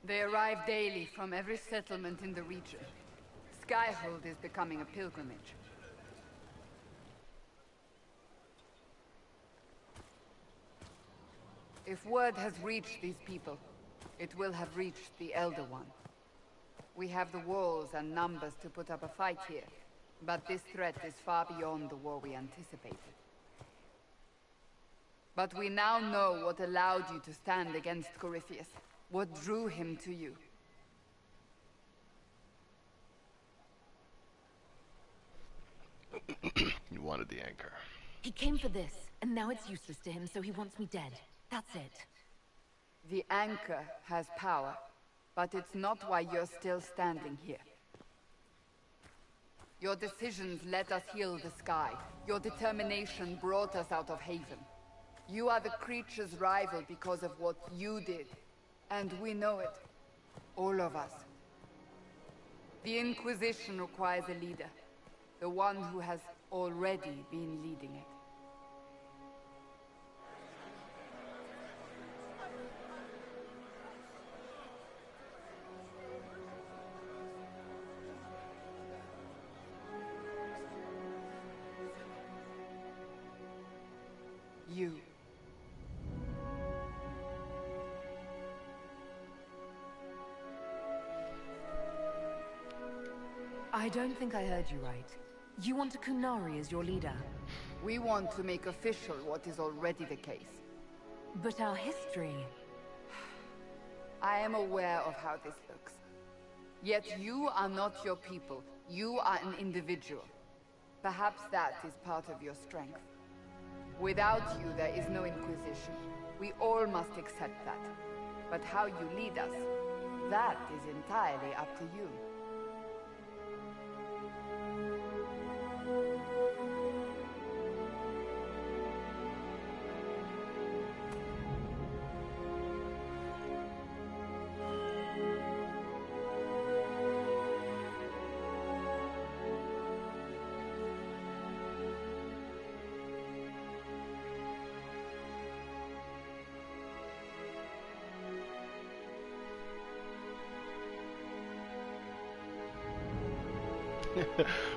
They arrive daily from every settlement in the region. Skyhold is becoming a pilgrimage. If word has reached these people, it will have reached the Elder One. We have the walls and numbers to put up a fight here, but this threat is far beyond the war we anticipated. But we now know what allowed you to stand against Corypheus. What drew him to you? You wanted the anchor. He came for this, and now it's useless to him, so he wants me dead. That's it. The anchor has power, but it's not why you're still standing here. Your decisions let us heal the sky. Your determination brought us out of Haven. You are the creature's rival because of what you did. And we know it. All of us. The Inquisition requires a leader. The one who has already been leading it. You. I don't think I heard you right. You want a Kunari as your leader? We want to make official what is already the case. But our history... I am aware of how this looks. Yet you are not your people. You are an individual. Perhaps that is part of your strength. Without you, there is no Inquisition. We all must accept that. But how you lead us, that is entirely up to you.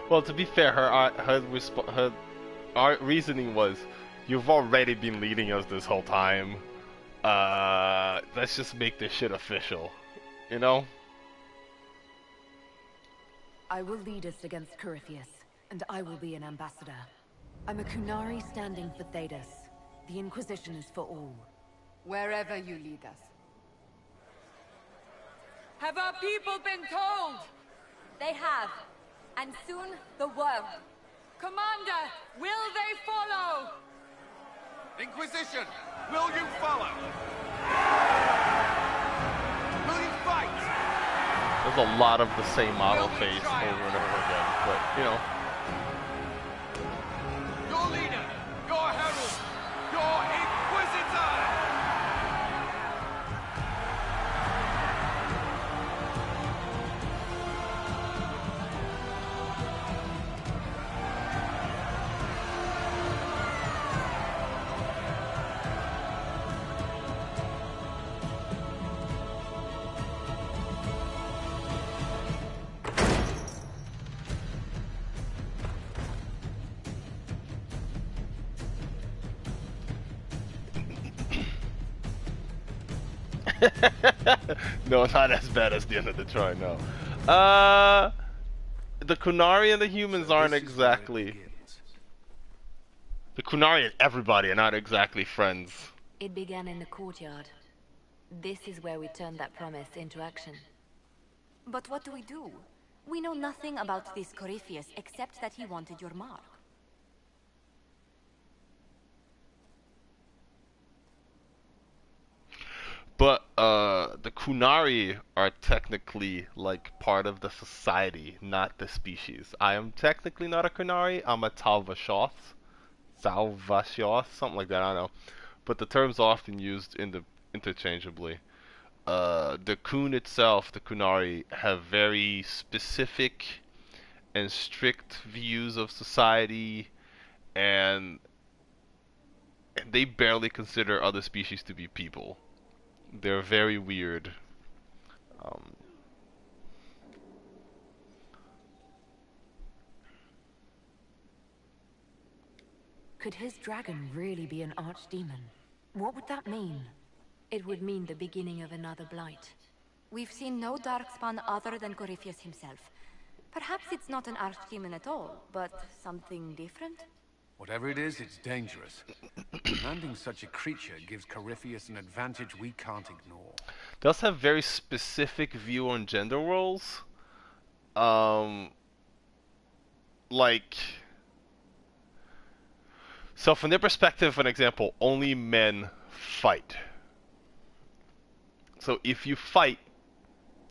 Well, to be fair, her reasoning was, "You've already been leading us this whole time. Let's just make this shit official," you know? I will lead us against Corypheus, and I will be an ambassador. I'm a Kunari standing for Thedas. The Inquisition is for all. Wherever you lead us. Have our people been told? They have. And soon, the world. Commander, will they follow? Inquisition, will you follow? Will you fight? There's a lot of the same model face over and over again, but, you know. Your leader, your herald, your Inquisitor! No, not as bad as the end of the Troy, no. The Kunari and the humans aren't exactly... The Kunari and everybody are not exactly friends. It began in the courtyard. This is where we turned that promise into action. But what do we do? We know nothing about this Corypheus except that he wanted your mark. But the Kunari are technically like part of the society, not the species. I am technically not a Kunari. I'm a Talvashoth, something like that. I don't know. But the term's often used interchangeably. The Kun itself, the Kunari, have very specific and strict views of society, and they barely consider other species to be people. They're very weird. Could his dragon really be an archdemon? What would that mean? It would mean the beginning of another blight. We've seen no darkspawn other than Corypheus himself. Perhaps it's not an archdemon at all, but something different? Whatever it is, it's dangerous. Commanding such a creature gives Corypheus an advantage we can't ignore. They also have very specific view on gender roles. Like... So from their perspective, for an example, only men fight. So if you fight,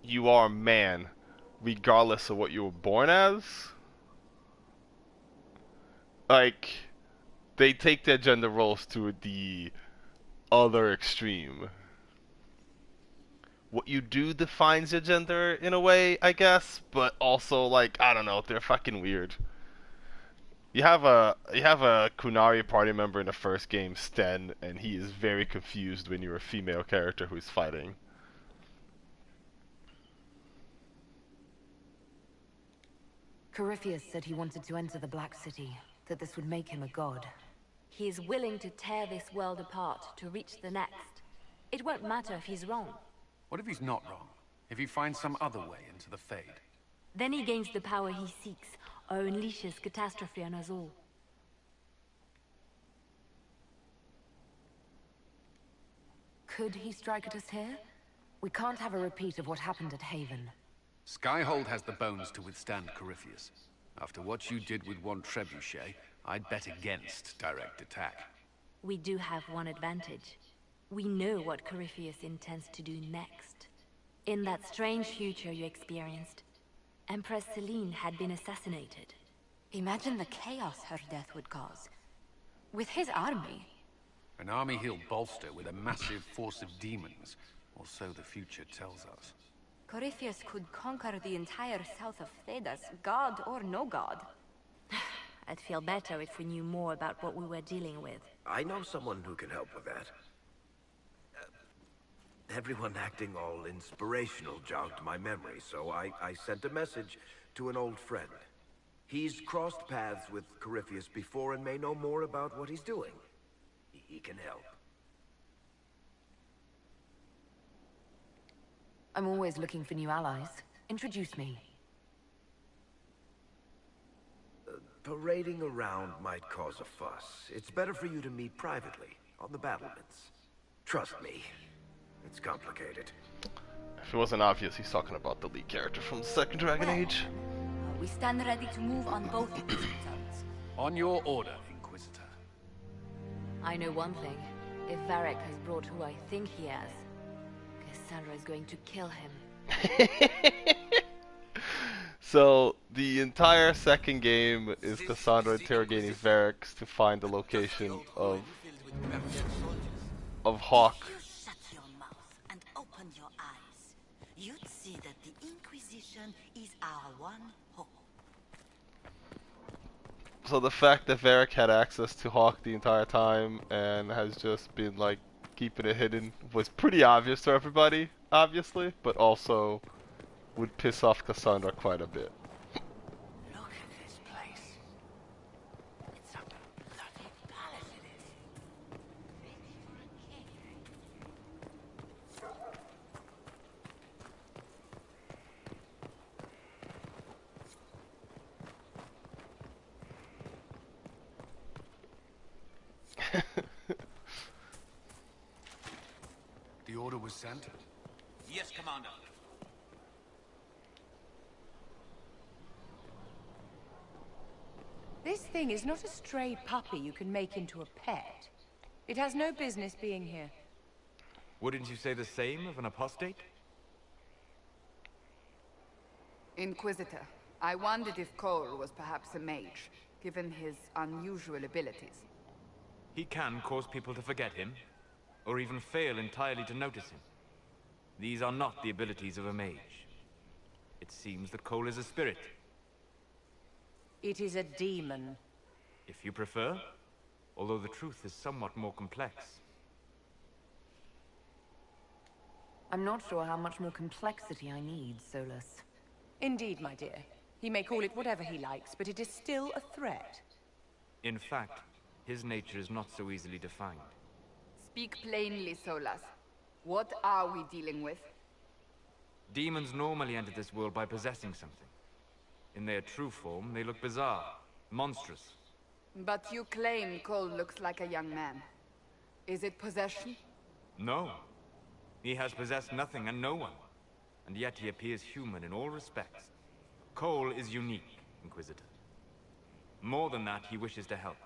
you are a man, regardless of what you were born as. Like, they take their gender roles to the other extreme. What you do defines your gender in a way, I guess, but also, like, I don't know, they're fucking weird. You have a Kunari party member in the first game, Sten, and he is very confused when you're a female character who's fighting. Corypheus said he wanted to enter the Black City, that this would make him a god. He is willing to tear this world apart to reach the next. It won't matter if he's wrong. What if he's not wrong? If he finds some other way into the Fade? Then he gains the power he seeks, or unleashes catastrophe on us all. Could he strike at us here? We can't have a repeat of what happened at Haven. Skyhold has the bones to withstand Corypheus. After what you did with one trebuchet, I'd bet against direct attack. We do have one advantage. We know what Corypheus intends to do next. In that strange future you experienced, Empress Selene had been assassinated. Imagine the chaos her death would cause. With his army. An army he'll bolster with a massive force of demons, or so the future tells us. Corypheus could conquer the entire south of Thedas, god or no god. I'd feel better if we knew more about what we were dealing with. I know someone who can help with that. Everyone acting all inspirational jogged my memory, so I sent a message to an old friend. He's crossed paths with Corypheus before and may know more about what he's doing. He can help. I'm always looking for new allies. Introduce me. Parading around might cause a fuss. It's better for you to meet privately, on the battlements. Trust me, it's complicated. If it wasn't obvious, he's talking about the lead character from the second Dragon Age. We stand ready to move on both of these fronts. On your order, Inquisitor. I know one thing. If Varric has brought who I think he has, Cassandra is going to kill him. So, the entire second game is Cassandra interrogating Varric to find the location of Hawke. If you shut your mouth and open your eyes, you'd see that the Inquisition is our one hope. So the fact that Varric had access to Hawke the entire time and has just been like keeping it hidden was pretty obvious to everybody, obviously, but also would piss off Cassandra quite a bit. Look at this place. It's a bloody palace it is. Ready for a king. The order was sent? Yes, Commander. This thing is not a stray puppy you can make into a pet. It has no business being here. Wouldn't you say the same of an apostate? Inquisitor, I wondered if Cole was perhaps a mage, given his unusual abilities. He can cause people to forget him, or even fail entirely to notice him. These are not the abilities of a mage. It seems that Cole is a spirit. It is a demon. If you prefer, although the truth is somewhat more complex. I'm not sure how much more complexity I need, Solus. Indeed, my dear. He may call it whatever he likes, but it is still a threat. In fact, his nature is not so easily defined. Speak plainly, Solus. What are we dealing with? Demons normally enter this world by possessing something. In their true form, they look bizarre, monstrous. But you claim Cole looks like a young man. Is it possession? No. He has possessed nothing and no one. And yet he appears human in all respects. Cole is unique, Inquisitor. More than that, he wishes to help.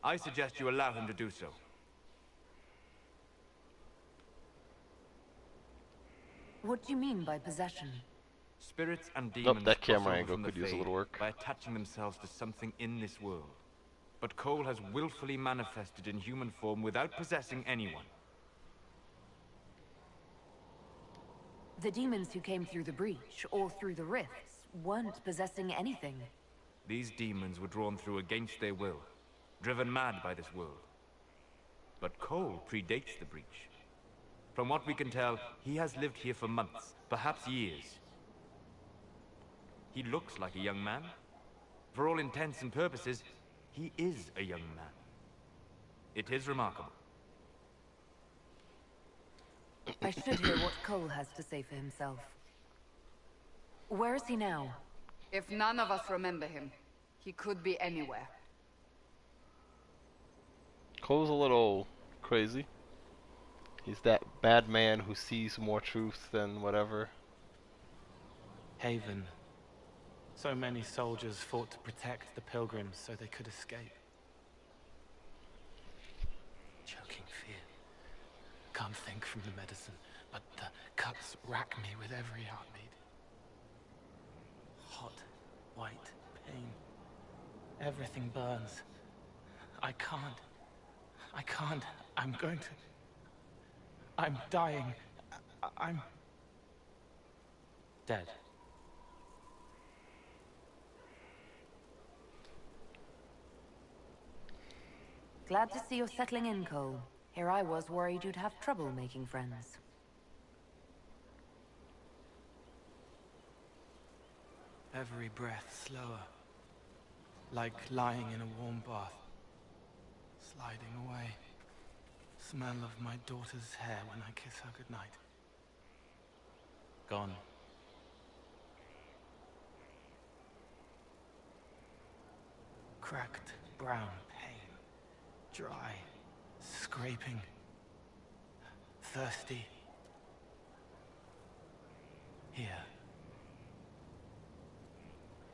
I suggest you allow him to do so. What do you mean by possession? Spirits and demons that cross camera over angle from could the use a Fade little work. by attaching themselves to something in this world. But Cole has willfully manifested in human form without possessing anyone. The demons who came through the breach, or through the rifts, weren't possessing anything. These demons were drawn through against their will, driven mad by this world. But Cole predates the breach. From what we can tell, he has lived here for months, perhaps years. He looks like a young man. For all intents and purposes, he is a young man. It is remarkable. I should hear what Cole has to say for himself. Where is he now? If none of us remember him, he could be anywhere. Cole's a little crazy. He's that bad man who sees more truth than whatever. Haven. So many soldiers fought to protect the pilgrims so they could escape. Choking fear. Can't think from the medicine, but the cuts rack me with every heartbeat. Hot, white pain. Everything burns. I can't. I'm going to... I'm dying. I'm... dead. Glad to see you're settling in, Cole. Here I was worried you'd have trouble making friends. Every breath slower, like lying in a warm bath, sliding away. Smell of my daughter's hair when I kiss her goodnight. Gone. Cracked brown pain, dry, scraping, thirsty. Here.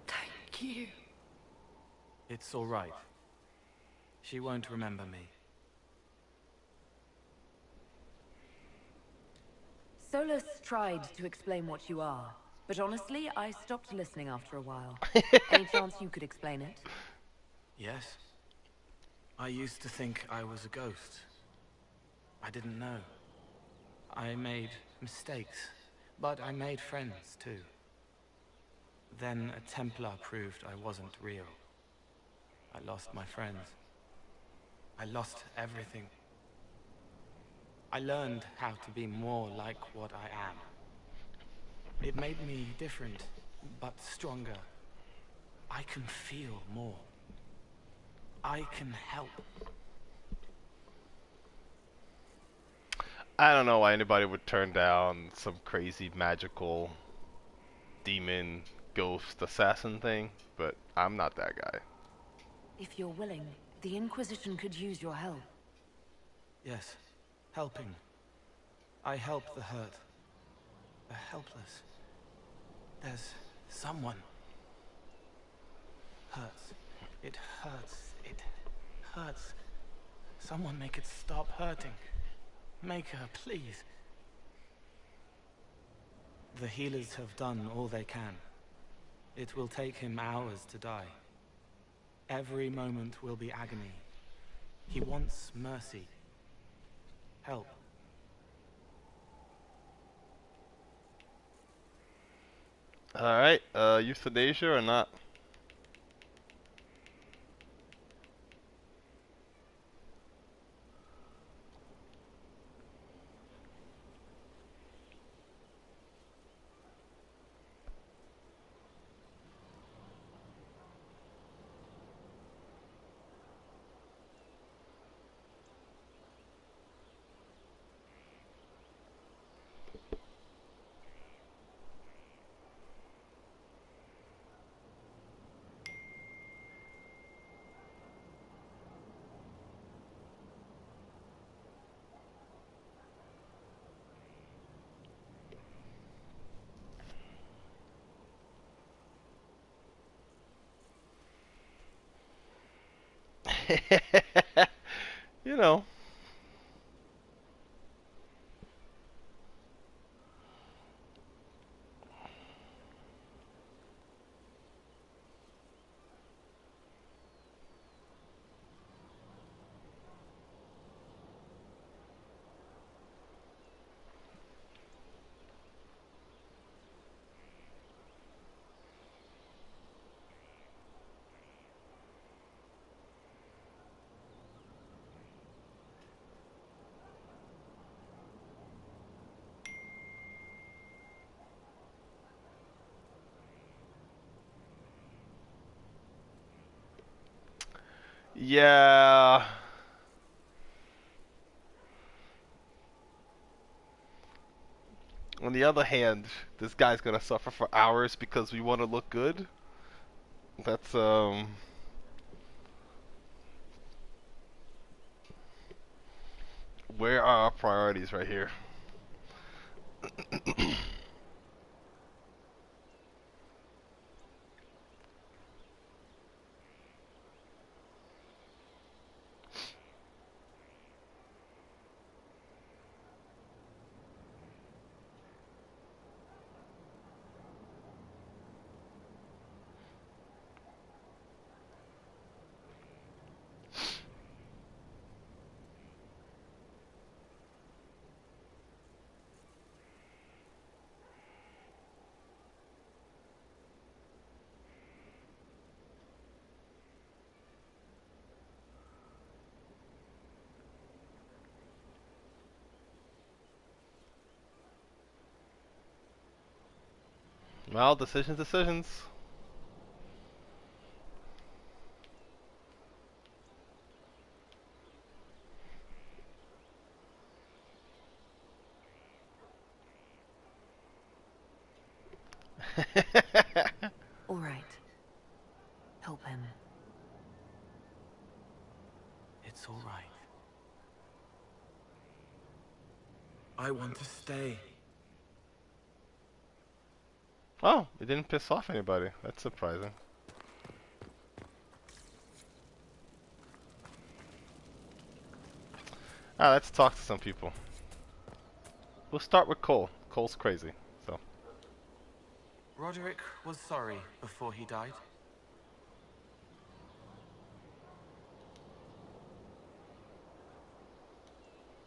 Thank you. It's all right. She won't remember me. Solus tried to explain what you are, but honestly, I stopped listening after a while. Any chance you could explain it? Yes. I used to think I was a ghost. I didn't know. I made mistakes, but I made friends too. Then a Templar proved I wasn't real. I lost my friends. I lost everything. I learned how to be more like what I am. It made me different, but stronger. I can feel more. I can help. I don't know why anybody would turn down some crazy magical demon ghost assassin thing, but I'm not that guy. If you're willing, the Inquisition could use your help. Yes, helping. I help the hurt. The helpless. There's someone. Hurts. It hurts. It hurts. Someone make it stop hurting. Make her, please. The healers have done all they can. It will take him hours to die. Every moment will be agony. He wants mercy. Help. Alright, euthanasia or not? You know. Yeah. On the other hand, this guy's gonna suffer for hours because we want to look good. That's where are our priorities right here? Well, decisions. All right. Help him. It's all right. I want to stay. Oh, it didn't piss off anybody. That's surprising. Let's talk to some people. We'll start with Cole. Cole's crazy, so. Roderick was sorry before he died.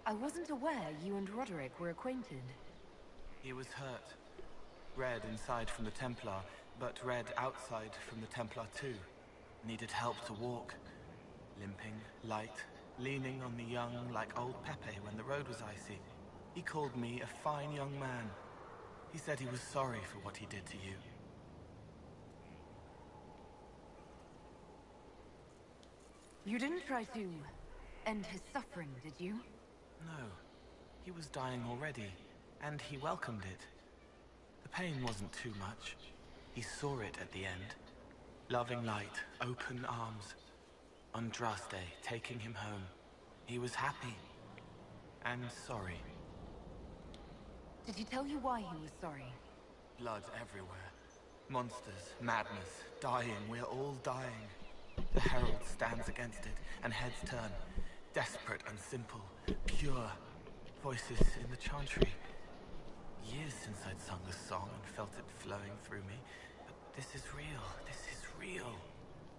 I wasn't aware you and Roderick were acquainted. He was hurt. Red inside from the Templar, but red outside from the Templar too. Needed help to walk. Limping, light, leaning on the young like old Pepe when the road was icy. He called me a fine young man. He said he was sorry for what he did to you. You didn't try to end his suffering, did you? No. He was dying already, and he welcomed it. The pain wasn't too much. He saw it at the end. Loving light, open arms. Andraste taking him home. He was happy. And sorry. Did he tell you why he was sorry? Blood everywhere. Monsters, madness, dying. We're all dying. The Herald stands against it, and heads turn. Desperate and simple. Pure. Voices in the chantry. Years since I'd sung the song and felt it flowing through me. But this is real. This is real.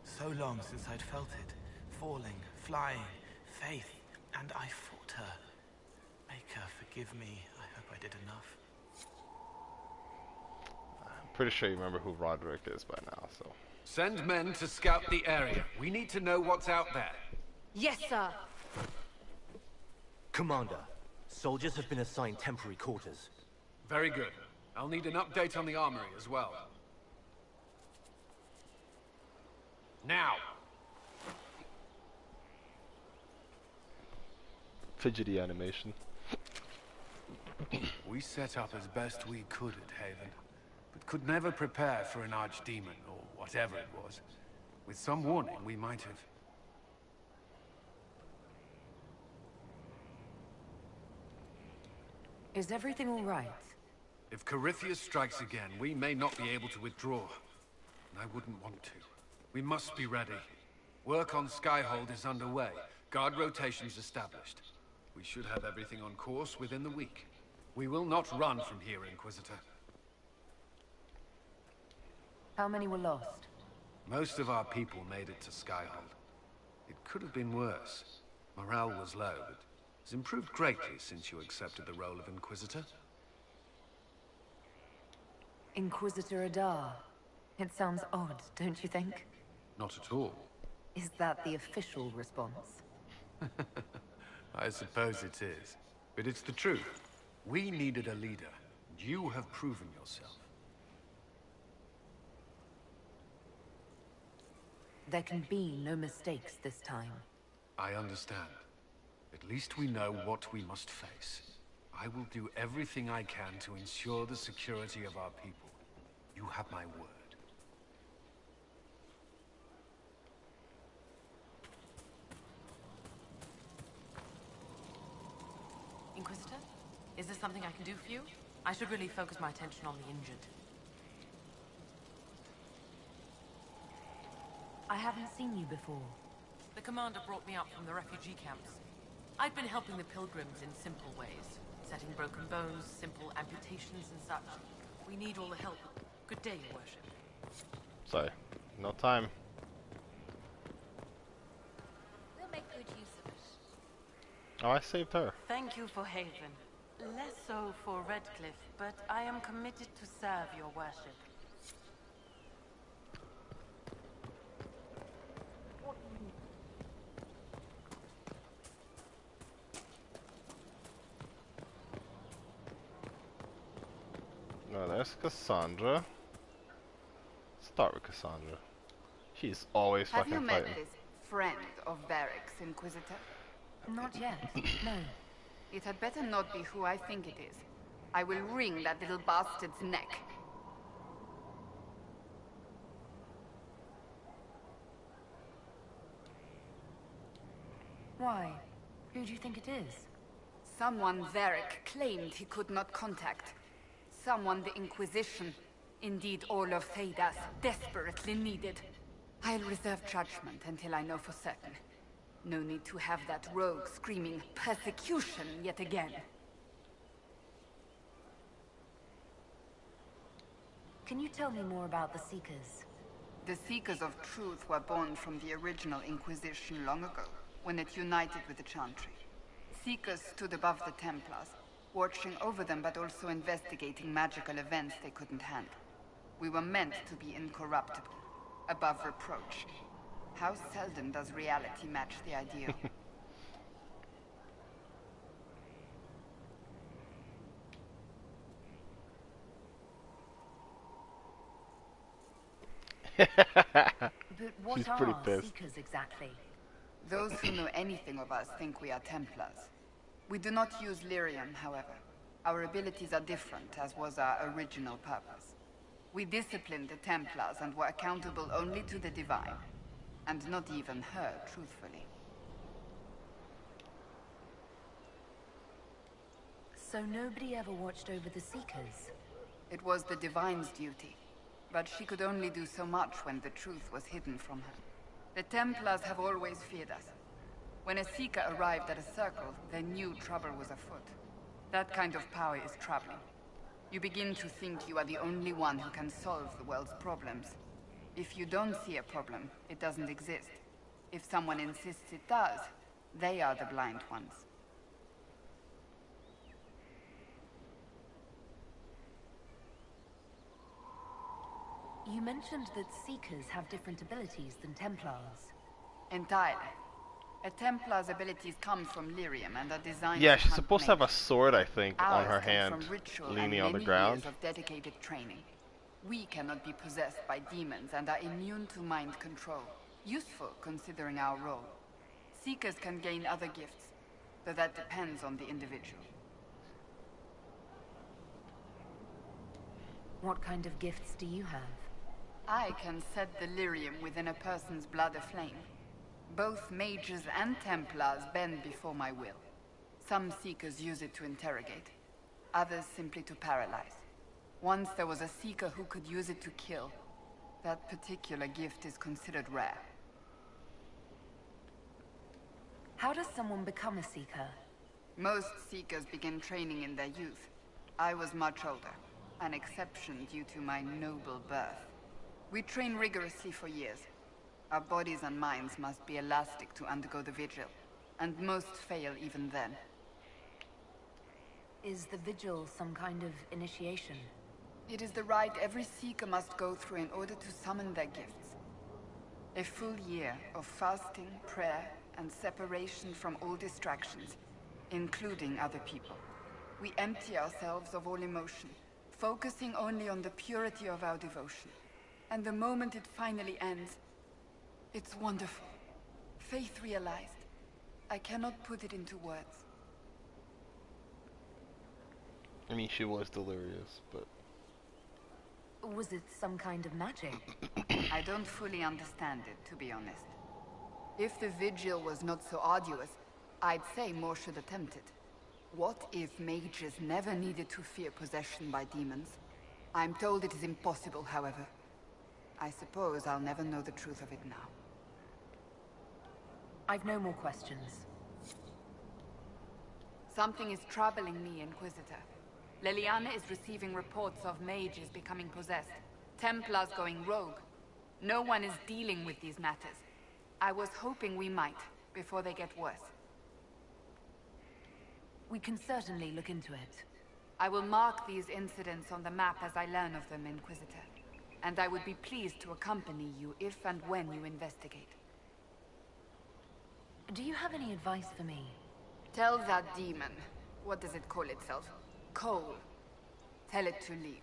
So long since I'd felt it. Falling, flying, faith. And I fought her. Make her forgive me. I hope I did enough. I'm pretty sure you remember who Roderick is by now, so. Send men to scout the area. We need to know what's out there. Yes, sir. Commander, soldiers have been assigned temporary quarters. Very good. I'll need an update on the armory as well. Now! Fidgety animation. We set up as best we could at Haven, but could never prepare for an archdemon, or whatever it was. With some warning, we might have. Is everything all right? If Corypheus strikes again, we may not be able to withdraw. And I wouldn't want to. We must be ready. Work on Skyhold is underway. Guard rotations established. We should have everything on course within the week. We will not run from here, Inquisitor. How many were lost? Most of our people made it to Skyhold. It could have been worse. Morale was low, but it's improved greatly since you accepted the role of Inquisitor. Inquisitor Adar. It sounds odd, don't you think? Not at all. Is that the official response? I suppose it is. But it's the truth. We needed a leader. And you have proven yourself. There can be no mistakes this time. I understand. At least we know what we must face. I will do everything I can to ensure the security of our people. You have my word. Inquisitor? Is there something I can do for you? I should really focus my attention on the injured. I haven't seen you before. The commander brought me up from the refugee camps. I'd been helping the pilgrims in simple ways. Setting broken bones, simple amputations and such. We need all the help. Good day, Your Worship. Sorry, no time. We'll make good use of it. Oh, I saved her. Thank you for Haven. Less so for Redcliffe, but I am committed to serve Your Worship. No, there's Cassandra. Start with Cassandra. She's always Have you fucking met fighting. this friend of Varric's, Inquisitor? Not yet, no. It had better not be who I think it is. I will wring that little bastard's neck. Why? Who do you think it is? Someone Varric claimed he could not contact. Someone the Inquisition, indeed all of Thedas, desperately needed. I'll reserve judgment until I know for certain. No need to have that rogue screaming persecution yet again. Can you tell me more about the Seekers? The Seekers of Truth were born from the original Inquisition long ago, when it united with the Chantry. Seekers stood above the Templars, watching over them but also investigating magical events they couldn't handle. We were meant to be incorruptible, above reproach. How seldom does reality match the ideal? But what She's are pretty pissed. Seekers exactly? Those who know anything of us think we are Templars. We do not use lyrium, however. Our abilities are different, as was our original purpose. We disciplined the Templars and were accountable only to the Divine. And not even her, truthfully. So nobody ever watched over the Seekers? It was the Divine's duty. But she could only do so much when the truth was hidden from her. The Templars have always feared us. When a Seeker arrived at a circle, they knew trouble was afoot. That kind of power is troubling. You begin to think you are the only one who can solve the world's problems. If you don't see a problem, it doesn't exist. If someone insists it does, they are the blind ones. You mentioned that Seekers have different abilities than Templars. Entirely. A Templar's abilities come from lyrium and are designed Yeah, to she's hunt supposed to have a mages. sword, I think, on Ours her come hand, from ritual leaning and on the many ground. years of dedicated training. We cannot be possessed by demons and are immune to mind control. Useful considering our role. Seekers can gain other gifts, though that depends on the individual. What kind of gifts do you have? I can set the lyrium within a person's blood aflame. Both mages and Templars bend before my will. Some Seekers use it to interrogate, others simply to paralyze. Once there was a Seeker who could use it to kill. That particular gift is considered rare. How does someone become a Seeker? Most Seekers begin training in their youth. I was much older, an exception due to my noble birth. We train rigorously for years. Our bodies and minds must be elastic to undergo the vigil, and most fail even then. Is the vigil some kind of initiation? It is the rite every Seeker must go through in order to summon their gifts. A full year of fasting, prayer, and separation from all distractions, including other people. We empty ourselves of all emotion, focusing only on the purity of our devotion. And the moment it finally ends, it's wonderful. Faith realized. I cannot put it into words. I mean, she was delirious, but... Was it some kind of magic? I don't fully understand it, to be honest. If the vigil was not so arduous, I'd say more should attempt it. What if mages never needed to fear possession by demons? I'm told it is impossible, however. I suppose I'll never know the truth of it now. I've no more questions. Something is troubling me, Inquisitor. Leliana is receiving reports of mages becoming possessed, Templars going rogue. No one is dealing with these matters. I was hoping we might, before they get worse. We can certainly look into it. I will mark these incidents on the map as I learn of them, Inquisitor. And I would be pleased to accompany you if and when you investigate. Do you have any advice for me? Tell that demon, what does it call itself? Cole. Tell it to leave.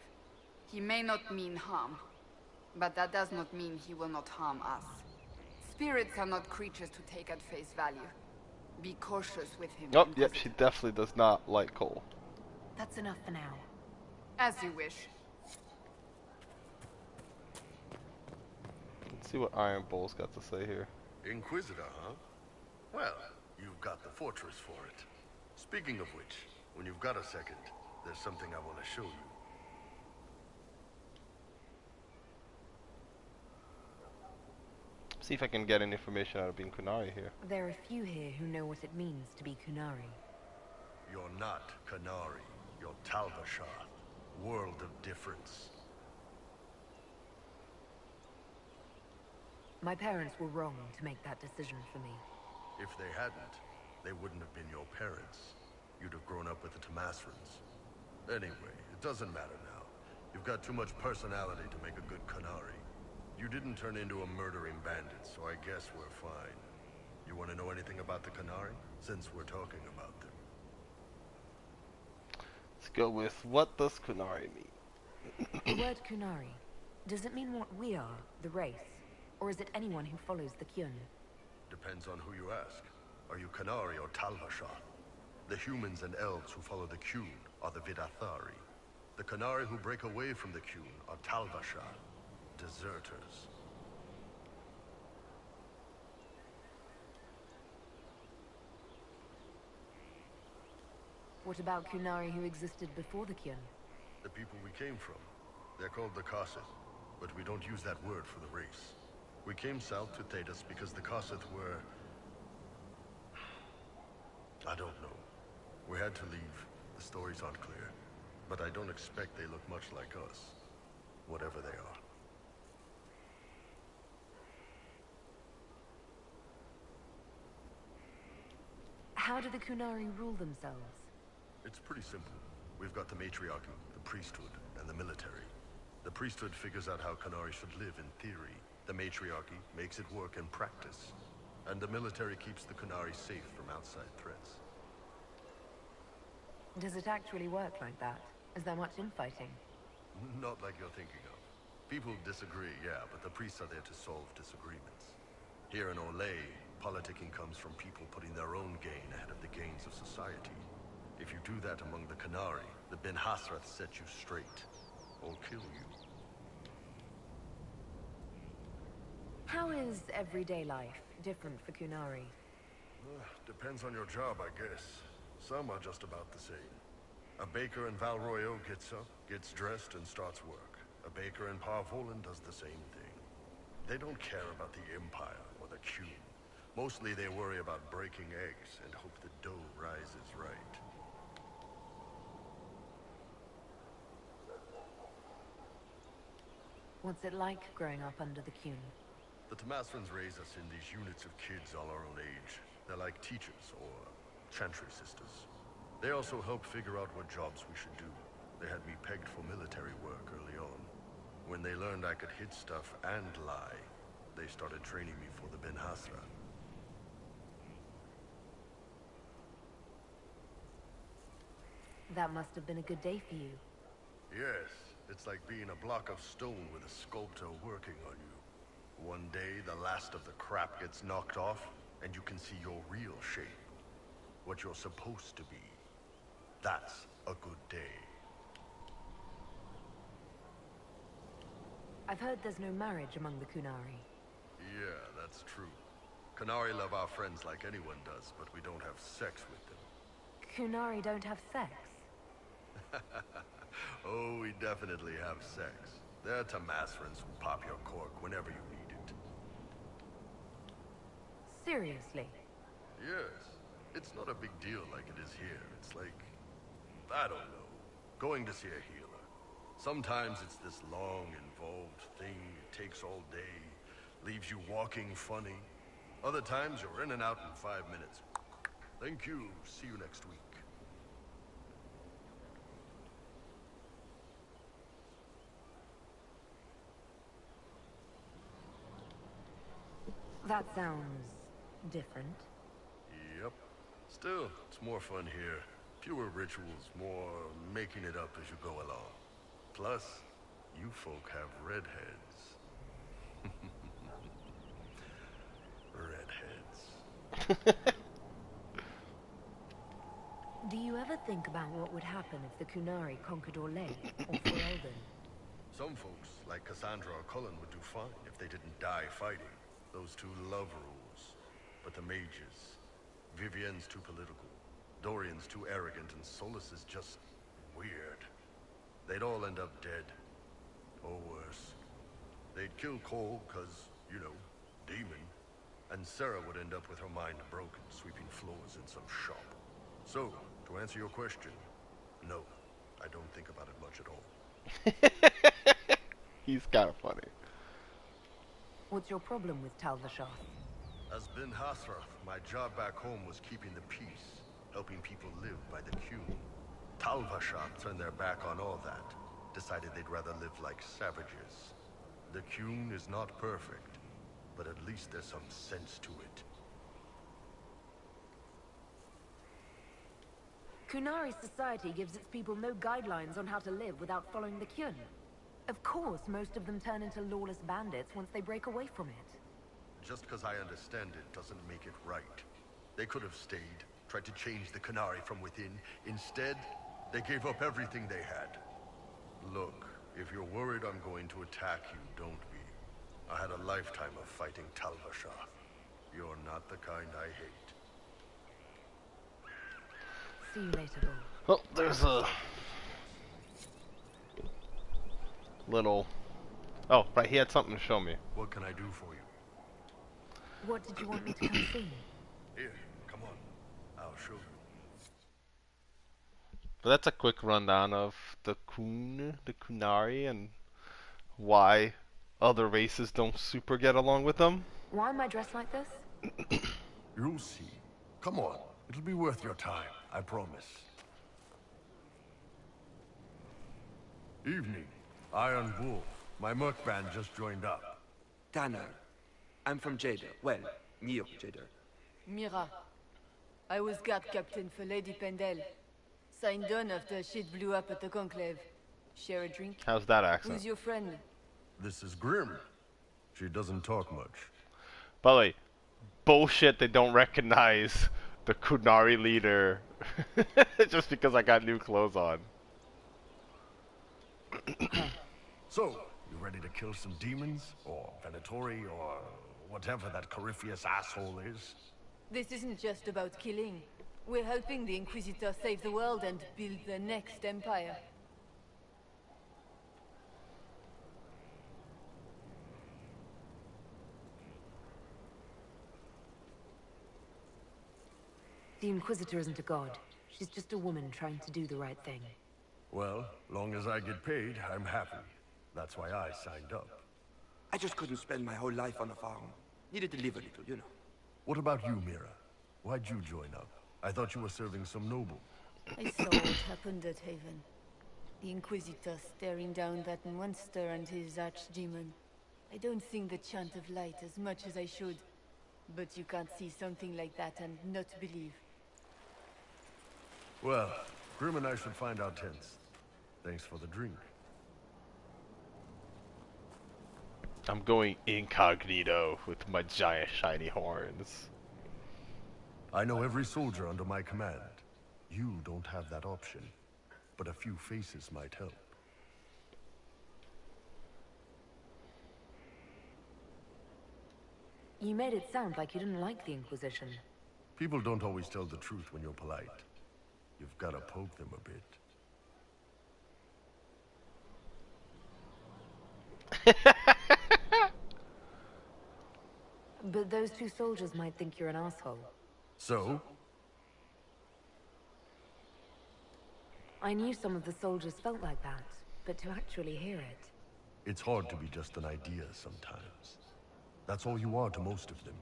He may not mean harm, but that does not mean he will not harm us. Spirits are not creatures to take at face value. Be cautious with him. Oh, yep, she definitely does not like Cole. That's enough for now. As you wish. Let's see what Iron Bull's got to say here. Inquisitor, huh? Well, You've got the fortress for it. Speaking of which, when you've got a second, there's something I want to show you. See if I can get any information out of being Qunari here. There are few here who know what it means to be Qunari. You're not Qunari. You're Tal Vasha. World of difference. My parents were wrong to make that decision for me. If they hadn't, they wouldn't have been your parents. You'd have grown up with the Tamasrans. Anyway, it doesn't matter now. You've got too much personality to make a good Qunari. You didn't turn into a murdering bandit, so I guess we're fine. You want to know anything about the Qunari? Since we're talking about them. Let's go with, what does Qunari mean? The word Qunari, does it mean what we are, the race? Or is it anyone who follows the Qun? Depends on who you ask. Are you Qunari or Tal Vasha? The humans and elves who follow the Qun are the Vidathari. The Qunari who break away from the Qun are Tal Vasha, deserters. What about Qunari who existed before the Qun? The people we came from. They're called the Kossith, but we don't use that word for the race. We came south to Thedas because the Kossith were... I don't know. We had to leave. The stories aren't clear. But I don't expect they look much like us. Whatever they are. How do the Qunari rule themselves? It's pretty simple. We've got the matriarchy, the priesthood, and the military. The priesthood figures out how Qunari should live in theory. The matriarchy makes it work in practice. And the military keeps the Qunari safe from outside threats. Does it actually work like that? Is there much infighting? Not like you're thinking of. People disagree, yeah, but the priests are there to solve disagreements. Here in Orlais, politicking comes from people putting their own gain ahead of the gains of society. If you do that among the Qunari, the Ben Hasrath set you straight, or kill you. How is everyday life different for Qunari? Depends on your job, I guess. Some are just about the same. A baker in Val Royeaux gets up, gets dressed, and starts work. A baker in Parvolan does the same thing. They don't care about the Empire or the Qun. Mostly they worry about breaking eggs and hope the dough rises right. What's it like growing up under the Qun? The Tamasrans raise us in these units of kids all our own age. They're like teachers or chantry sisters. They also help figure out what jobs we should do. They had me pegged for military work early on. When they learned I could hit stuff and lie, they started training me for the Ben Hasra. That must have been a good day for you. Yes, it's like being a block of stone with a sculptor working on you. One day, the last of the crap gets knocked off, and you can see your real shape. What you're supposed to be. That's a good day. I've heard there's no marriage among the Qunari. Yeah, that's true. Qunari love our friends like anyone does, but we don't have sex with them. Qunari don't have sex? Oh, we definitely have sex. They're Tamasrans who pop your cork whenever you need it. Seriously? Yes. It's not a big deal like it is here. It's like, I don't know, going to see a healer. Sometimes it's this long, involved thing, it takes all day, leaves you walking funny. Other times you're in and out in 5 minutes. Thank you, see you next week. That sounds different. Yep. Still, it's more fun here. Fewer rituals, more making it up as you go along. Plus, you folk have redheads. Redheads. Do you ever think about what would happen if the Qunari conquered Orlais or Ferelden? Some folks, like Cassandra or Cullen, would do fine if they didn't die fighting. Those two love rules. But the mages, Vivienne's too political. Dorian's too arrogant, and Solus is just weird. They'd all end up dead. Or worse. They'd kill Cole, cause, you know, demon. And Sarah would end up with her mind broken, sweeping floors in some shop. So, to answer your question, no, I don't think about it much at all. He's kind of funny. What's your problem with Tal Vashoth? As Ben Hasrath, my job back home was keeping the peace, helping people live by the Qun. Tal Vashoth turned their back on all that, decided they'd rather live like savages. The Qun is not perfect, but at least there's some sense to it. Qunari society gives its people no guidelines on how to live without following the Qun. Of course, most of them turn into lawless bandits once they break away from it. Just because I understand it doesn't make it right. They could have stayed, tried to change the Qunari from within. Instead, they gave up everything they had. Look, if you're worried I'm going to attack you, don't be. I had a lifetime of fighting Tal Vashoth. You're not the kind I hate. See you later, Bull. Well, there's a little... Oh, right, he had something to show me. What can I do for you? What did you want me to come see? Here, come on. I'll show you. But that's a quick rundown of the Qunari, and why other races don't super get along with them. Why am I dressed like this? You'll see. Come on. It'll be worth your time, I promise. Evening. Iron Bull. My merc band just joined up. Tanner. I'm from Jada. Well, near Jada. Mira. I was guard captain for Lady Pendel. Signed on after shit blew up at the Conclave. Share a drink? How's that accent? Who's your friend? This is Grim. She doesn't talk much. By the way, bullshit they don't recognize the Qunari leader just because I got new clothes on. So, you ready to kill some demons? Or Venatori? Or whatever that Corypheus asshole is? This isn't just about killing. We're helping the Inquisitor save the world and build the next empire. The Inquisitor isn't a god. She's just a woman trying to do the right thing. Well, long as I get paid, I'm happy. That's why I signed up. I just couldn't spend my whole life on a farm. Needed to live a little, you know. What about you, Mira? Why'd you join up? I thought you were serving some noble. I saw what happened at Haven. The Inquisitor staring down that monster and his archdemon. I don't sing the chant of light as much as I should. But you can't see something like that and not believe. Well, Grim and I should find our tents. Thanks for the drink. I'm going incognito with my giant shiny horns. I know every soldier under my command. You don't have that option. But a few faces might help. You made it sound like you didn't like the Inquisition. People don't always tell the truth when you're polite. You've got to poke them a bit. But those two soldiers might think you're an asshole. So? I knew some of the soldiers felt like that, but to actually hear it... It's hard to be just an idea sometimes. That's all you are to most of them.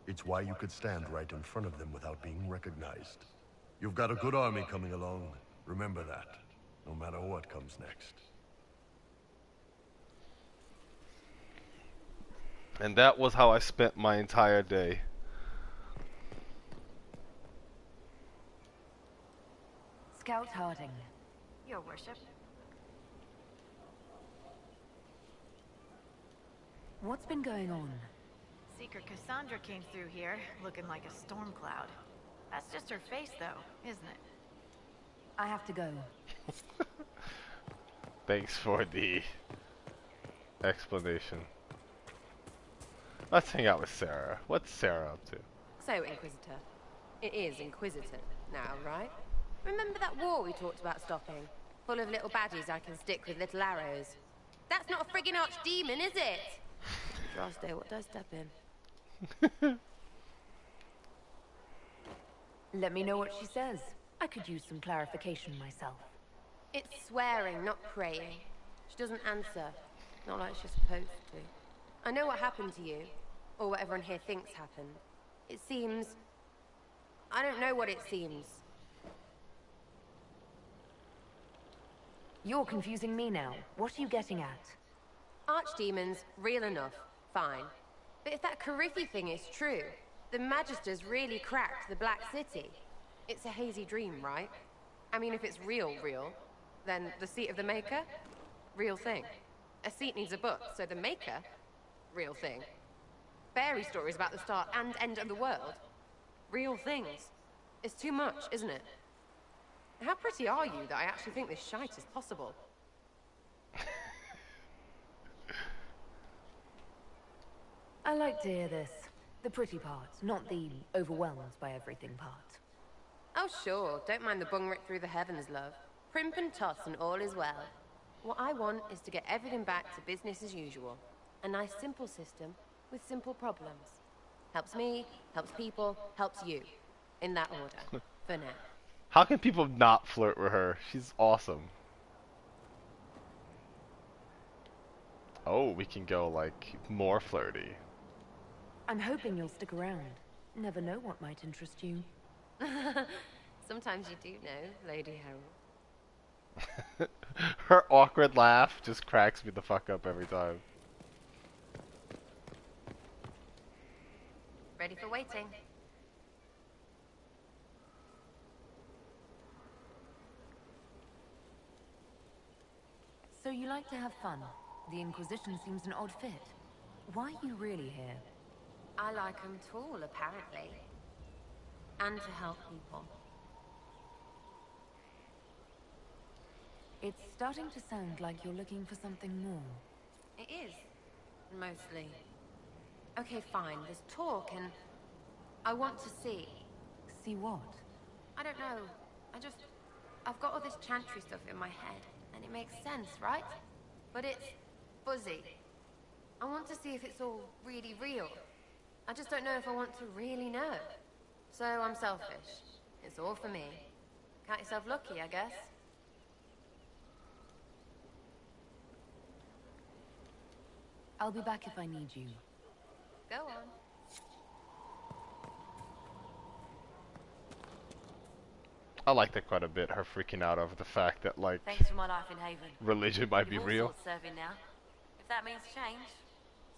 It's why you could stand right in front of them without being recognized. You've got a good army coming along. Remember that, no matter what comes next. And that was how I spent my entire day. Scout Harding. Your worship. What's been going on? Seeker Cassandra came through here, looking like a storm cloud. That's just her face, though, isn't it? I have to go. Thanks for the explanation. Let's hang out with Sarah. What's Sarah up to? So, Inquisitor, It is Inquisitor now, right? Remember that war we talked about stopping? Full of little baddies I can stick with little arrows. That's not a friggin' archdemon, is it? Drosday, what do I step in? Let me know what she says. I could use some clarification myself. It's swearing, not praying. She doesn't answer. Not like she's supposed to. I know what happened to you. Or what everyone here thinks happened. It seems... I don't know what it seems. You're confusing me now. What are you getting at? Archdemons, real enough. Fine. But if that Carifi thing is true, the Magisters really cracked the Black City. It's a hazy dream, right? I mean, if it's real, then the seat of the Maker? Real thing. A seat needs a book, so the Maker? Real thing. Fairy stories about the start and end of the world? Real things. It's too much, isn't it? How pretty are you that I actually think this shite is possible? I like to hear this. The pretty part, not the overwhelmed by everything part. Oh sure, don't mind the bung ripped through the heavens, love. Primp and toss and all is well. What I want is to get everything back to business as usual. A nice simple system with simple problems. Helps me, helps people, helps you. In that order, for now. How can people not flirt with her? She's awesome. Oh, we can go, like, more flirty. I'm hoping you'll stick around. Never know what might interest you. Sometimes you do know, Lady Harold. Her awkward laugh just cracks me the fuck up every time. Ready for waiting. So you like to have fun. The Inquisition seems an odd fit. Why are you really here? I like them tall, apparently. And to help people. It's starting to sound like you're looking for something more. It is. Mostly. Okay, fine. There's talk and... I want to see. See what? I don't know. I've got all this chantry stuff in my head. And it makes sense, right? But it's... fuzzy. I want to see if it's all really real. I just don't know if I want to really know. So I'm selfish. It's all for me. Count yourself lucky, I guess. I'll be back if I need you. Go on. I like that quite a bit, her freaking out over the fact that, like, Thanks for my life in Haven. religion might be You've all real. sorts serving now. If that means change,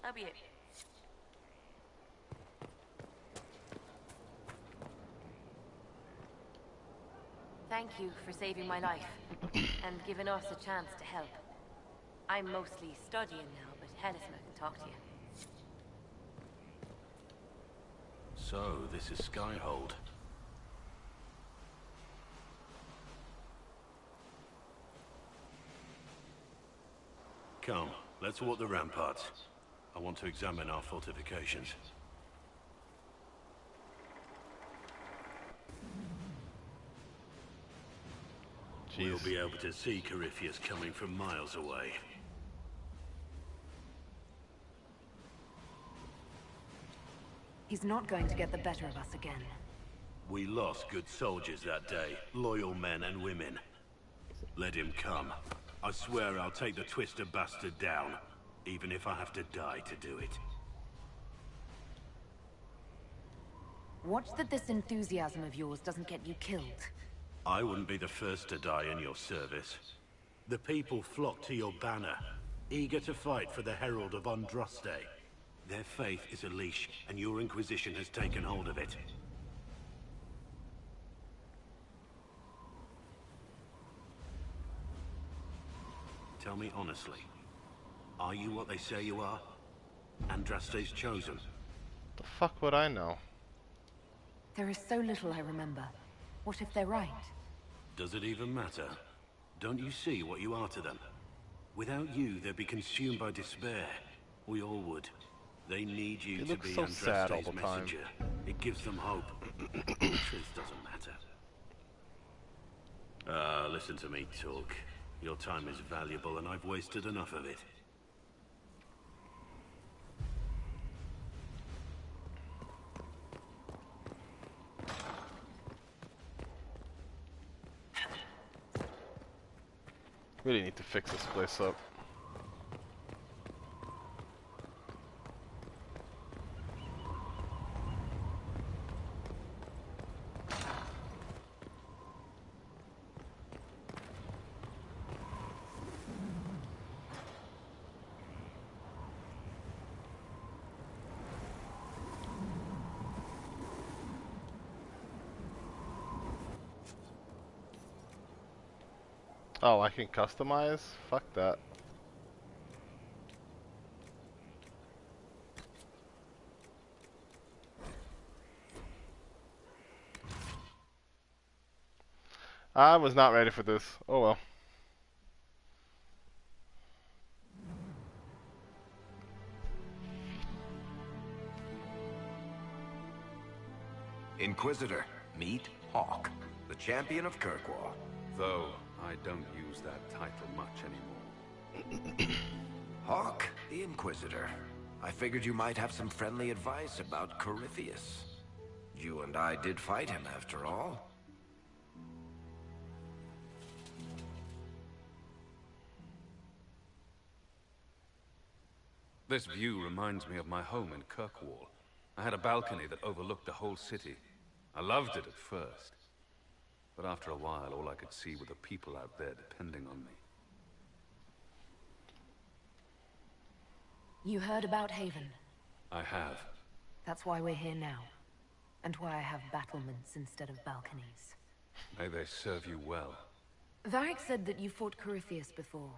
so be it. Thank you for saving my life and giving us a chance to help. I'm mostly studying now, but Hellesma can talk to you. So, this is Skyhold. Come, let's walk the ramparts. I want to examine our fortifications. We'll be able to see Corypheus coming from miles away. He's not going to get the better of us again. We lost good soldiers that day, loyal men and women. Let him come. I swear I'll take the Twister bastard down, even if I have to die to do it. Watch that this enthusiasm of yours doesn't get you killed. I wouldn't be the first to die in your service. The people flock to your banner, eager to fight for the Herald of Andraste. Their faith is a leash, and your Inquisition has taken hold of it. Tell me honestly, are you what they say you are? Andraste's chosen? The fuck would I know? There is so little I remember. What if they're right? Does it even matter? Don't you see what you are to them? Without you, they'd be consumed by despair. We all would. They need you to be so sad all Andraste's the time. messenger. It gives them hope. Truth doesn't matter. Listen to me talk. Your time is valuable and I've wasted enough of it. Really need to fix this place up. Oh, I can customize? Fuck that. I was not ready for this. Oh well. Inquisitor, meet Hawke, the champion of Kirkwall. Though I don't use that title much anymore. Hawke, the Inquisitor. I figured you might have some friendly advice about Corypheus. You and I did fight him, after all. This view reminds me of my home in Kirkwall. I had a balcony that overlooked the whole city. I loved it at first. But after a while, all I could see were the people out there depending on me. You heard about Haven? I have. That's why we're here now. And why I have battlements instead of balconies. May they serve you well. Varric said that you fought Corypheus before.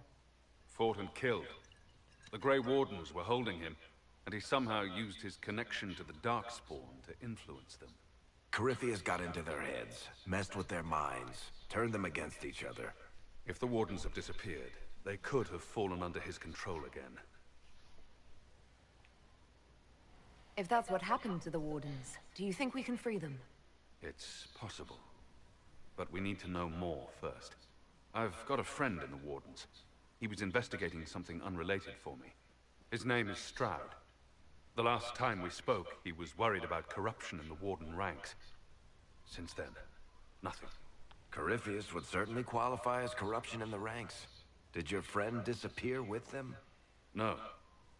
Fought and killed. The Grey Wardens were holding him, and he somehow used his connection to the Darkspawn to influence them. Corypheus got into their heads, messed with their minds, turned them against each other. If the Wardens have disappeared, they could have fallen under his control again. If that's what happened to the Wardens, do you think we can free them? It's possible. But we need to know more first. I've got a friend in the Wardens. He was investigating something unrelated for me. His name is Stroud. The last time we spoke, he was worried about corruption in the Warden ranks. Since then, nothing. Corypheus would certainly qualify as corruption in the ranks. Did your friend disappear with them? No.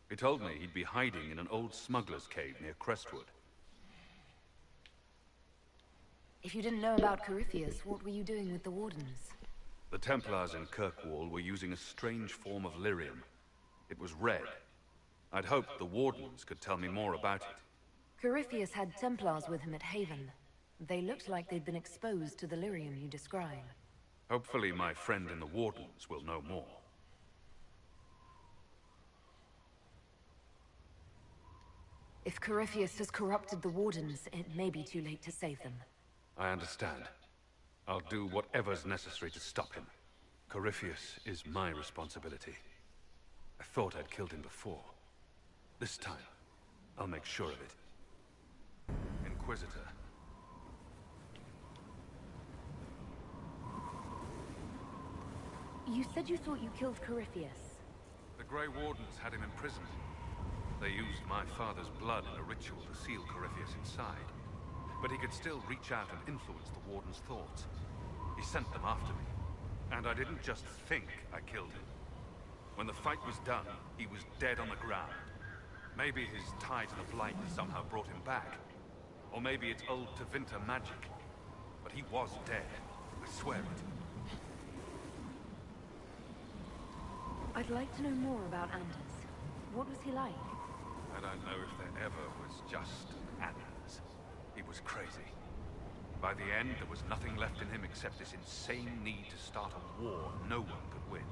He told me he'd be hiding in an old smuggler's cave near Crestwood. If you didn't know about Corypheus, what were you doing with the Wardens? The Templars in Kirkwall were using a strange form of lyrium. It was red. I'd hoped the Wardens could tell me more about it. Corypheus had Templars with him at Haven. They looked like they'd been exposed to the lyrium you describe. Hopefully my friend in the Wardens will know more. If Corypheus has corrupted the Wardens, it may be too late to save them. I understand. I'll do whatever's necessary to stop him. Corypheus is my responsibility. I thought I'd killed him before. This time, I'll make sure of it. Inquisitor. You said you thought you killed Corypheus. The Grey Wardens had him imprisoned. They used my father's blood in a ritual to seal Corypheus inside. But he could still reach out and influence the Warden's thoughts. He sent them after me. And I didn't just think I killed him. When the fight was done, he was dead on the ground. Maybe his tie to the Blight somehow brought him back. Or maybe it's old Tevinter magic. But he was dead. I swear it. I'd like to know more about Anders. What was he like? I don't know if there ever was just Anders. He was crazy. By the end, there was nothing left in him except this insane need to start a war no one could win.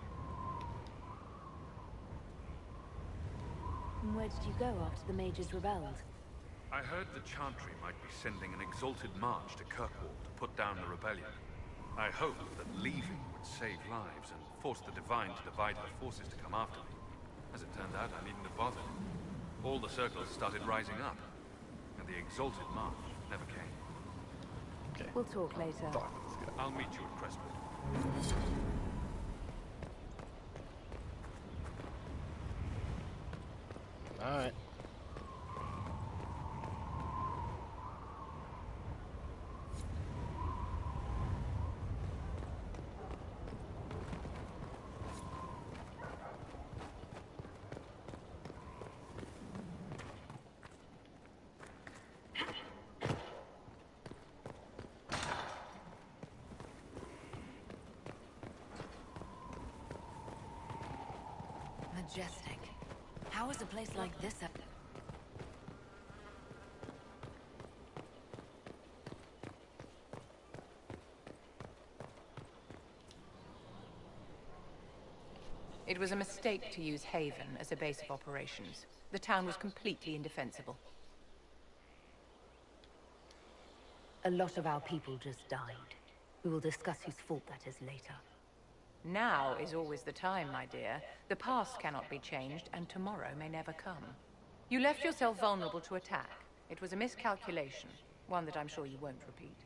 And where did you go after the mages rebelled? I heard the Chantry might be sending an exalted march to Kirkwall to put down the rebellion. I hoped that leaving would save lives and force the Divine to divide her forces to come after me. As it turned out, I needn't have bothered. All the circles started rising up, and the exalted march never came. Okay. We'll talk later. I'll meet you at Crestwood. All right. Majestic. How is a place like this a... It was a mistake to use Haven as a base of operations. The town was completely indefensible. A lot of our people just died. We will discuss whose fault that is later. Now is always the time, my dear. The past cannot be changed, and tomorrow may never come. You left yourself vulnerable to attack. It was a miscalculation, one that I'm sure you won't repeat.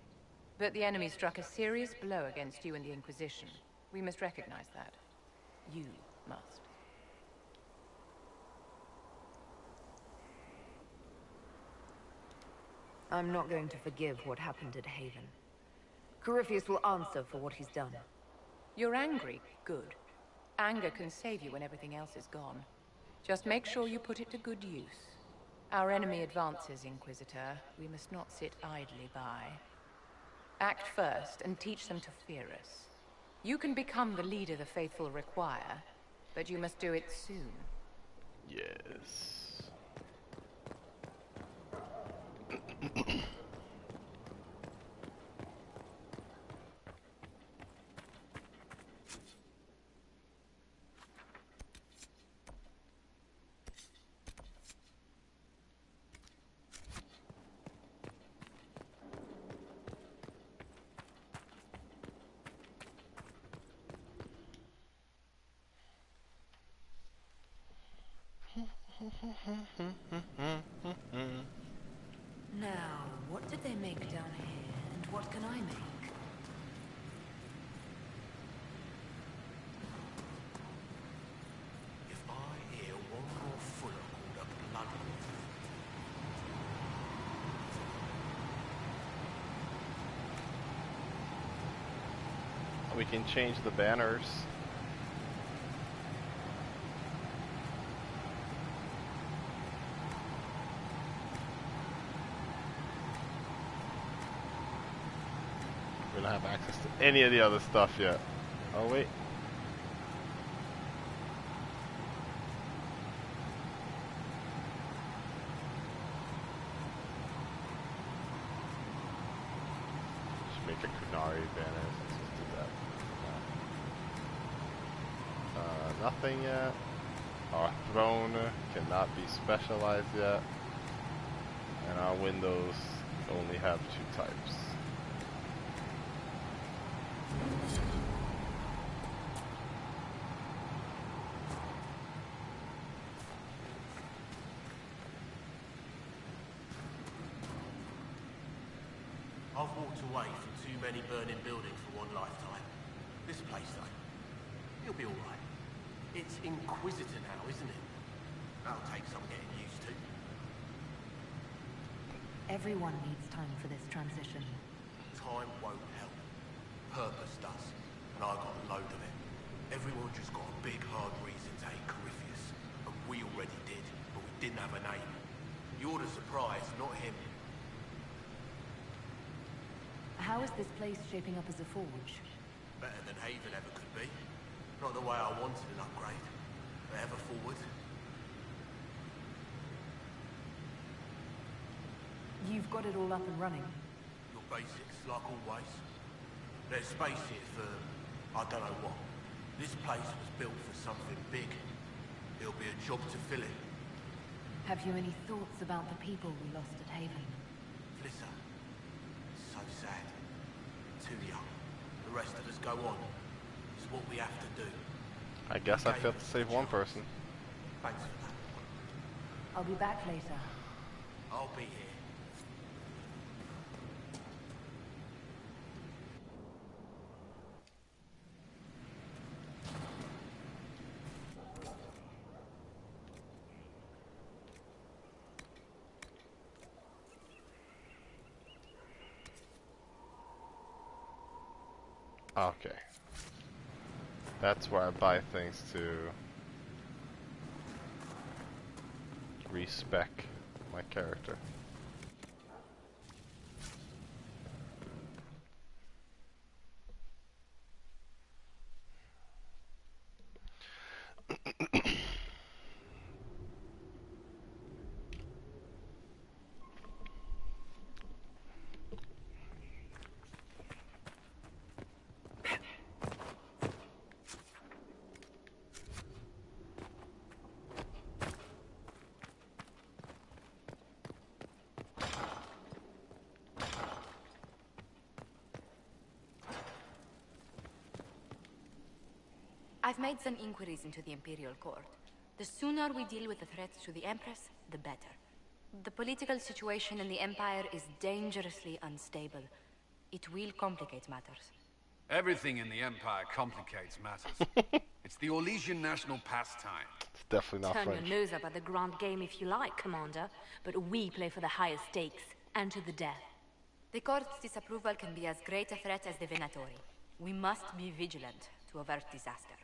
But the enemy struck a serious blow against you and the Inquisition. We must recognize that. You must. I'm not going to forgive what happened at Haven. Corypheus will answer for what he's done. You're angry? Good. Anger can save you when everything else is gone. Just make sure you put it to good use. Our enemy advances, Inquisitor. We must not sit idly by. Act first and teach them to fear us. You can become the leader the faithful require, but you must do it soon. Yes. Now, what did they make down here, and what can I make? If I hear one more fuller called a blood We can change the banners. We don't have access to any of the other stuff yet. Oh wait. Just make a Kunari banner. Let's just do that. Nothing yet. Our throne cannot be specialized yet. And our windows only have 2 types. I've walked away from too many burning buildings for one lifetime. This place, though, it'll be all right. It's Inquisitor now, isn't it? That'll take some getting used to. Everyone needs time for this transition. Time won't help. Purpose does. And I got a load of it. Everyone just got a big, hard reason to hate Corypheus. And we already did, but we didn't have a name. You're the surprise, not him. How is this place shaping up as a forge? Better than Haven ever could be. Not the way I wanted an upgrade, but ever forward. You've got it all up and running. Your basics, like always. There's space here for, I don't know what. This place was built for something big. It'll be a job to fill it. Have you any thoughts about the people we lost at Haven? Flitter. So sad. Too young. The rest of us go on. It's what we have to do. I guess I failed to save one person. Thanks for that. I'll be back later. I'll be here. Okay. That's where I buy things to respec my character. I've made some inquiries into the Imperial Court. The sooner we deal with the threats to the Empress, the better. The political situation in the Empire is dangerously unstable. It will complicate matters. Everything in the Empire complicates matters. It's the Orlesian national pastime. It's definitely not Turn French. your nose up at the grand game if you like, Commander, but we play for the highest stakes, and to the death. The Court's disapproval can be as great a threat as the Venatori. We must be vigilant to avert disaster.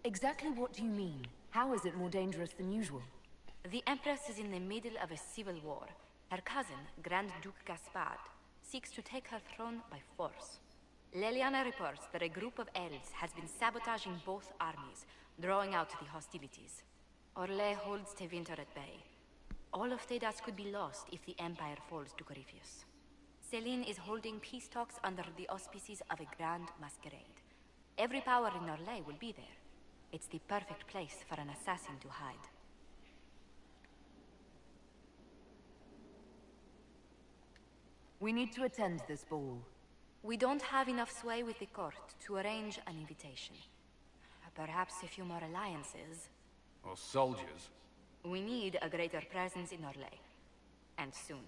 Exactly what do you mean? How is it more dangerous than usual? The Empress is in the middle of a civil war. Her cousin, Grand Duke Gaspard, seeks to take her throne by force. Leliana reports that a group of elves has been sabotaging both armies, drawing out the hostilities. Orlais holds Tevinter at bay. All of Thedas could be lost if the Empire falls to Corypheus. Selene is holding peace talks under the auspices of a grand masquerade. Every power in Orlais will be there. It's the perfect place for an assassin to hide. We need to attend this ball. We don't have enough sway with the court to arrange an invitation. Perhaps a few more alliances. Or soldiers. We need a greater presence in Orlais. And soon.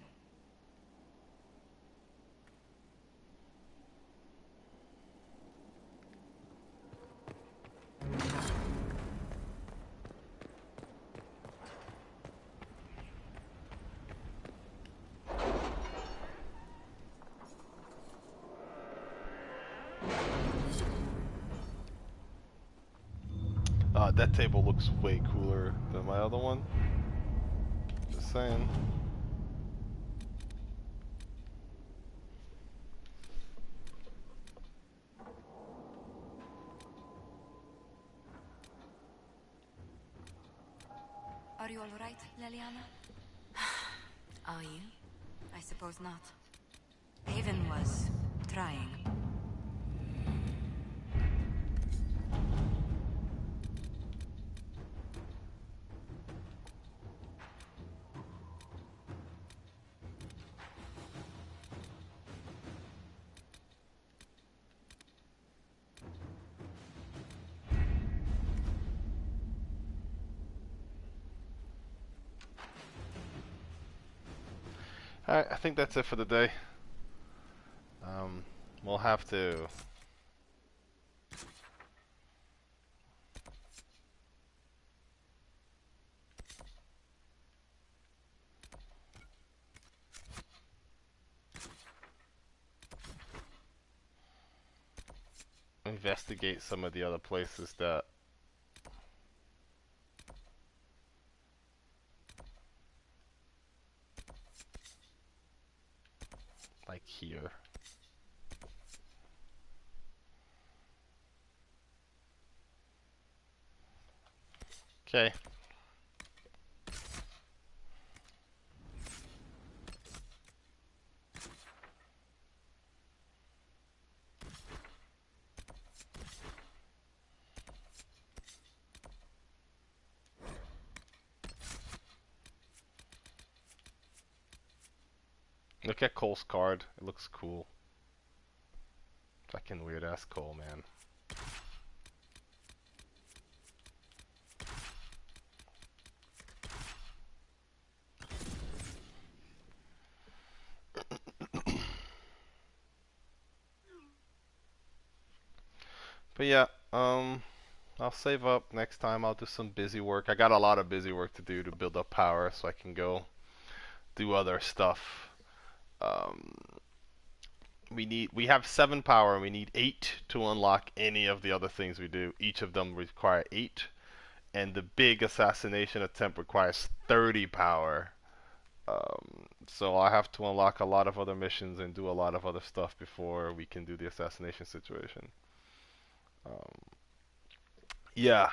That table looks way cooler than my other one. Just saying. Are you all right, Leliana? Are you? I suppose not. Haven was trying. Alright, I think that's it for the day. We'll have to investigate some of the other places that like here. Okay. Look at Cole's card. It looks cool. Fucking weird ass Cole, man. But yeah, I'll save up next time. I'll do some busy work. I got a lot of busy work to do to build up power so I can go do other stuff. we have 7 power, and we need 8 to unlock any of the other things we do. Each of them require 8, and the big assassination attempt requires 30 power. So I have to unlock a lot of other missions and do a lot of other stuff before we can do the assassination situation. Yeah,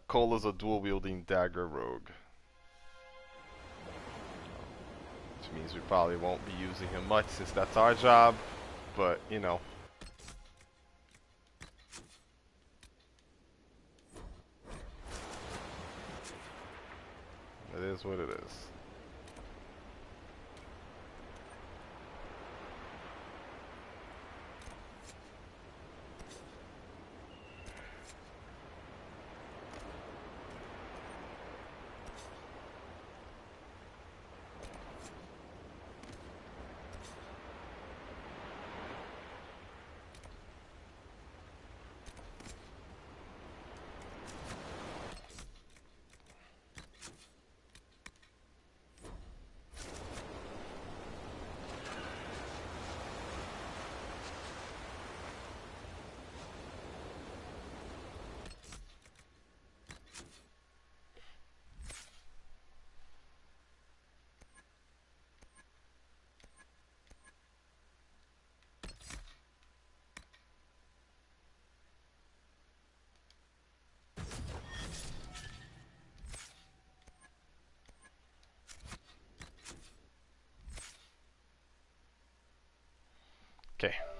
Cole is a dual-wielding dagger rogue, which means we probably won't be using him much since that's our job, but you know. It is what it is. Okay.